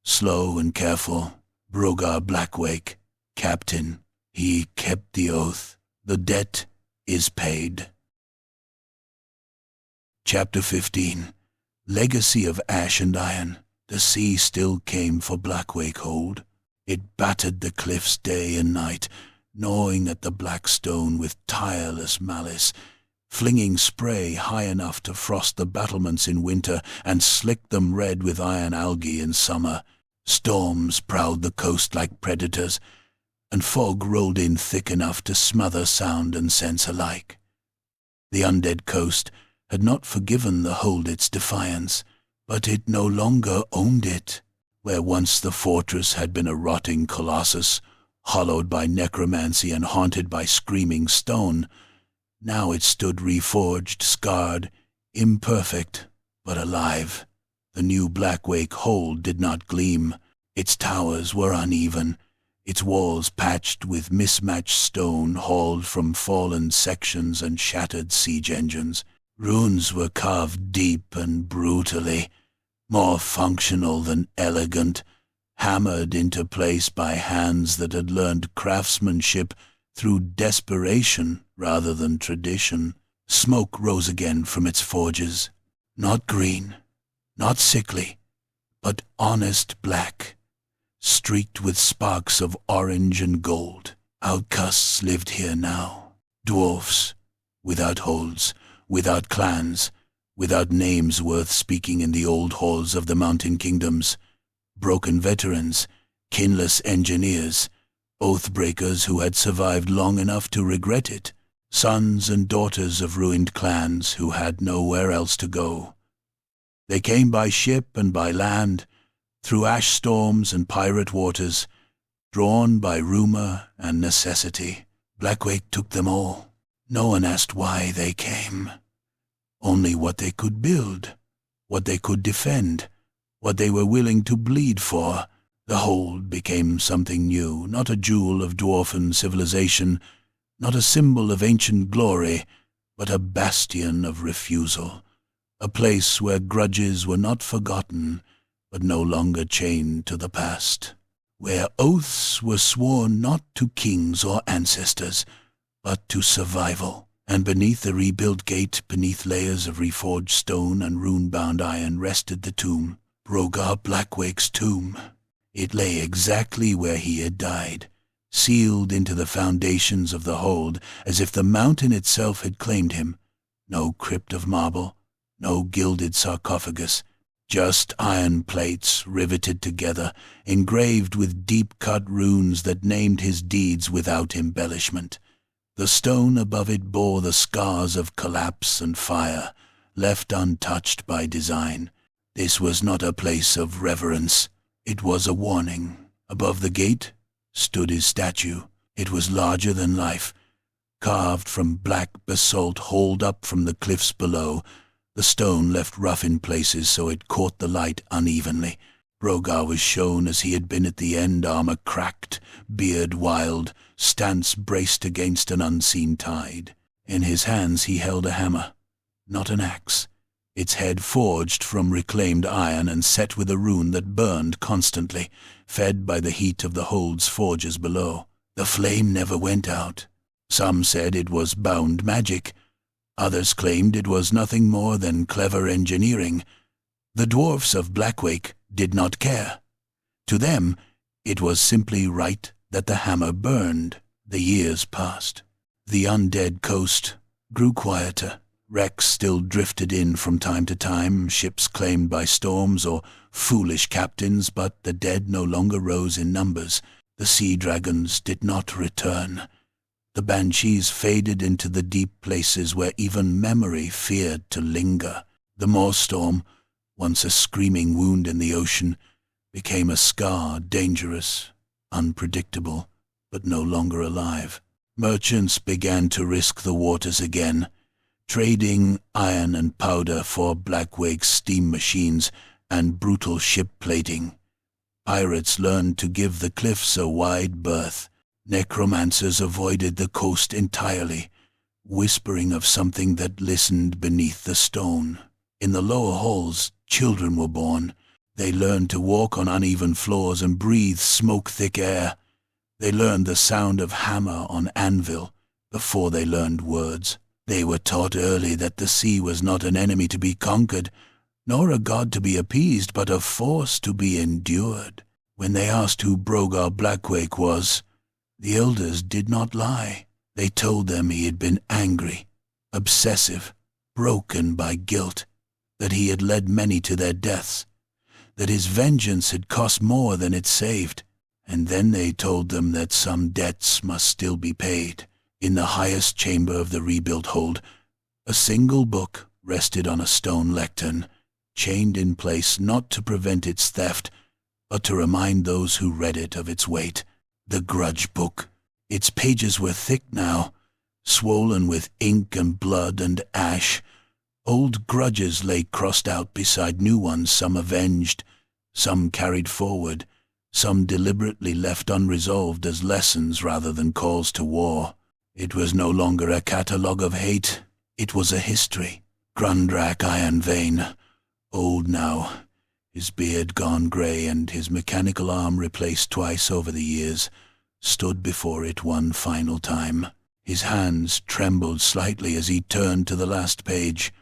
slow and careful, Brogar Blackwake, Captain. He kept the oath. The debt is paid. Chapter 15. Legacy of Ash and Iron. The sea still came for Blackwake Hold. It battered the cliffs day and night, gnawing at the black stone with tireless malice, flinging spray high enough to frost the battlements in winter and slick them red with iron algae in summer. Storms prowled the coast like predators, and fog rolled in thick enough to smother sound and sense alike. The undead coast had not forgiven the Hold its defiance, but it no longer owned it. Where once the fortress had been a rotting colossus, hollowed by necromancy and haunted by screaming stone, now it stood reforged, scarred, imperfect, but alive. The new Blackwake Hold did not gleam. Its towers were uneven, its walls patched with mismatched stone hauled from fallen sections and shattered siege engines. Runes were carved deep and brutally, more functional than elegant, hammered into place by hands that had learned craftsmanship through desperation rather than tradition. Smoke rose again from its forges, not green, not sickly, but honest black, streaked with sparks of orange and gold. Outcasts lived here now, dwarfs, without holds, without clans, without names worth speaking in the old halls of the mountain kingdoms, broken veterans, kinless engineers, oath-breakers who had survived long enough to regret it, sons and daughters of ruined clans who had nowhere else to go. They came by ship and by land, through ash storms and pirate waters, drawn by rumor and necessity. Blackwake took them all. No one asked why they came. Only what they could build, what they could defend, what they were willing to bleed for. The Hold became something new, not a jewel of dwarfen civilization, not a symbol of ancient glory, but a bastion of refusal, a place where grudges were not forgotten, but no longer chained to the past, where oaths were sworn not to kings or ancestors, but to survival. And beneath the rebuilt gate, beneath layers of reforged stone and rune-bound iron, rested the tomb, Brogar Blackwake's tomb. It lay exactly where he had died, sealed into the foundations of the Hold, as if the mountain itself had claimed him. No crypt of marble, no gilded sarcophagus, just iron plates riveted together, engraved with deep-cut runes that named his deeds without embellishment. The stone above it bore the scars of collapse and fire, left untouched by design. This was not a place of reverence. It was a warning. Above the gate stood his statue. It was larger than life, carved from black basalt hauled up from the cliffs below. The stone left rough in places so it caught the light unevenly. Brogar was shown as he had been at the end, armor cracked, beard wild, stance braced against an unseen tide. In his hands he held a hammer, not an axe, its head forged from reclaimed iron and set with a rune that burned constantly, fed by the heat of the Hold's forges below. The flame never went out. Some said it was bound magic. Others claimed it was nothing more than clever engineering. The dwarfs of Blackwake did not care. To them, it was simply right that the hammer burned. The years passed. The undead coast grew quieter. Wrecks still drifted in from time to time, ships claimed by storms or foolish captains, but the dead no longer rose in numbers. The sea dragons did not return. The banshees faded into the deep places where even memory feared to linger. The Moorstorm, once a screaming wound in the ocean, became a scar, dangerous, unpredictable, but no longer alive. Merchants began to risk the waters again, trading iron and powder for Blackwake's steam machines and brutal ship plating. Pirates learned to give the cliffs a wide berth. Necromancers avoided the coast entirely, whispering of something that listened beneath the stone. In the lower halls, children were born. They learned to walk on uneven floors and breathe smoke-thick air. They learned the sound of hammer on anvil before they learned words. They were taught early that the sea was not an enemy to be conquered, nor a god to be appeased, but a force to be endured. When they asked who Brogar Blackwake was, the elders did not lie. They told them he had been angry, obsessive, broken by guilt, that he had led many to their deaths, that his vengeance had cost more than it saved. And then they told them that some debts must still be paid. In the highest chamber of the rebuilt Hold, a single book rested on a stone lectern, chained in place not to prevent its theft, but to remind those who read it of its weight. The Grudge book. Its pages were thick now, swollen with ink and blood and ash, Old grudges lay crossed out beside new ones, some avenged, some carried forward, some deliberately left unresolved as lessons rather than calls to war. It was no longer a catalogue of hate, it was a history. Grundrak Ironvein, old now, his beard gone grey and his mechanical arm replaced twice over the years, stood before it one final time. His hands trembled slightly as he turned to the last page,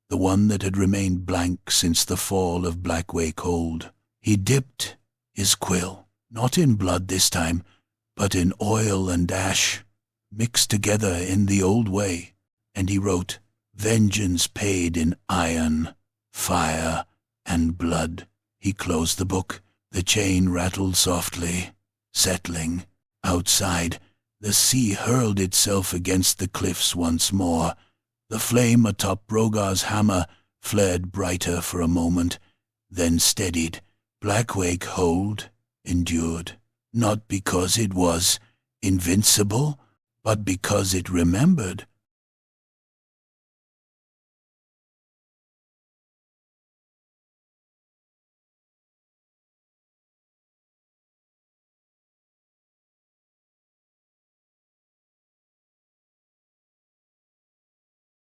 the one that had remained blank since the fall of Blackwake Hold. He dipped his quill, not in blood this time, but in oil and ash, mixed together in the old way, and he wrote, "Vengeance paid in iron, fire, and blood." He closed the book. The chain rattled softly, settling. Outside, the sea hurled itself against the cliffs once more. The flame atop Brogar's hammer flared brighter for a moment, then steadied. Blackwake Hold endured, not because it was invincible, but because it remembered.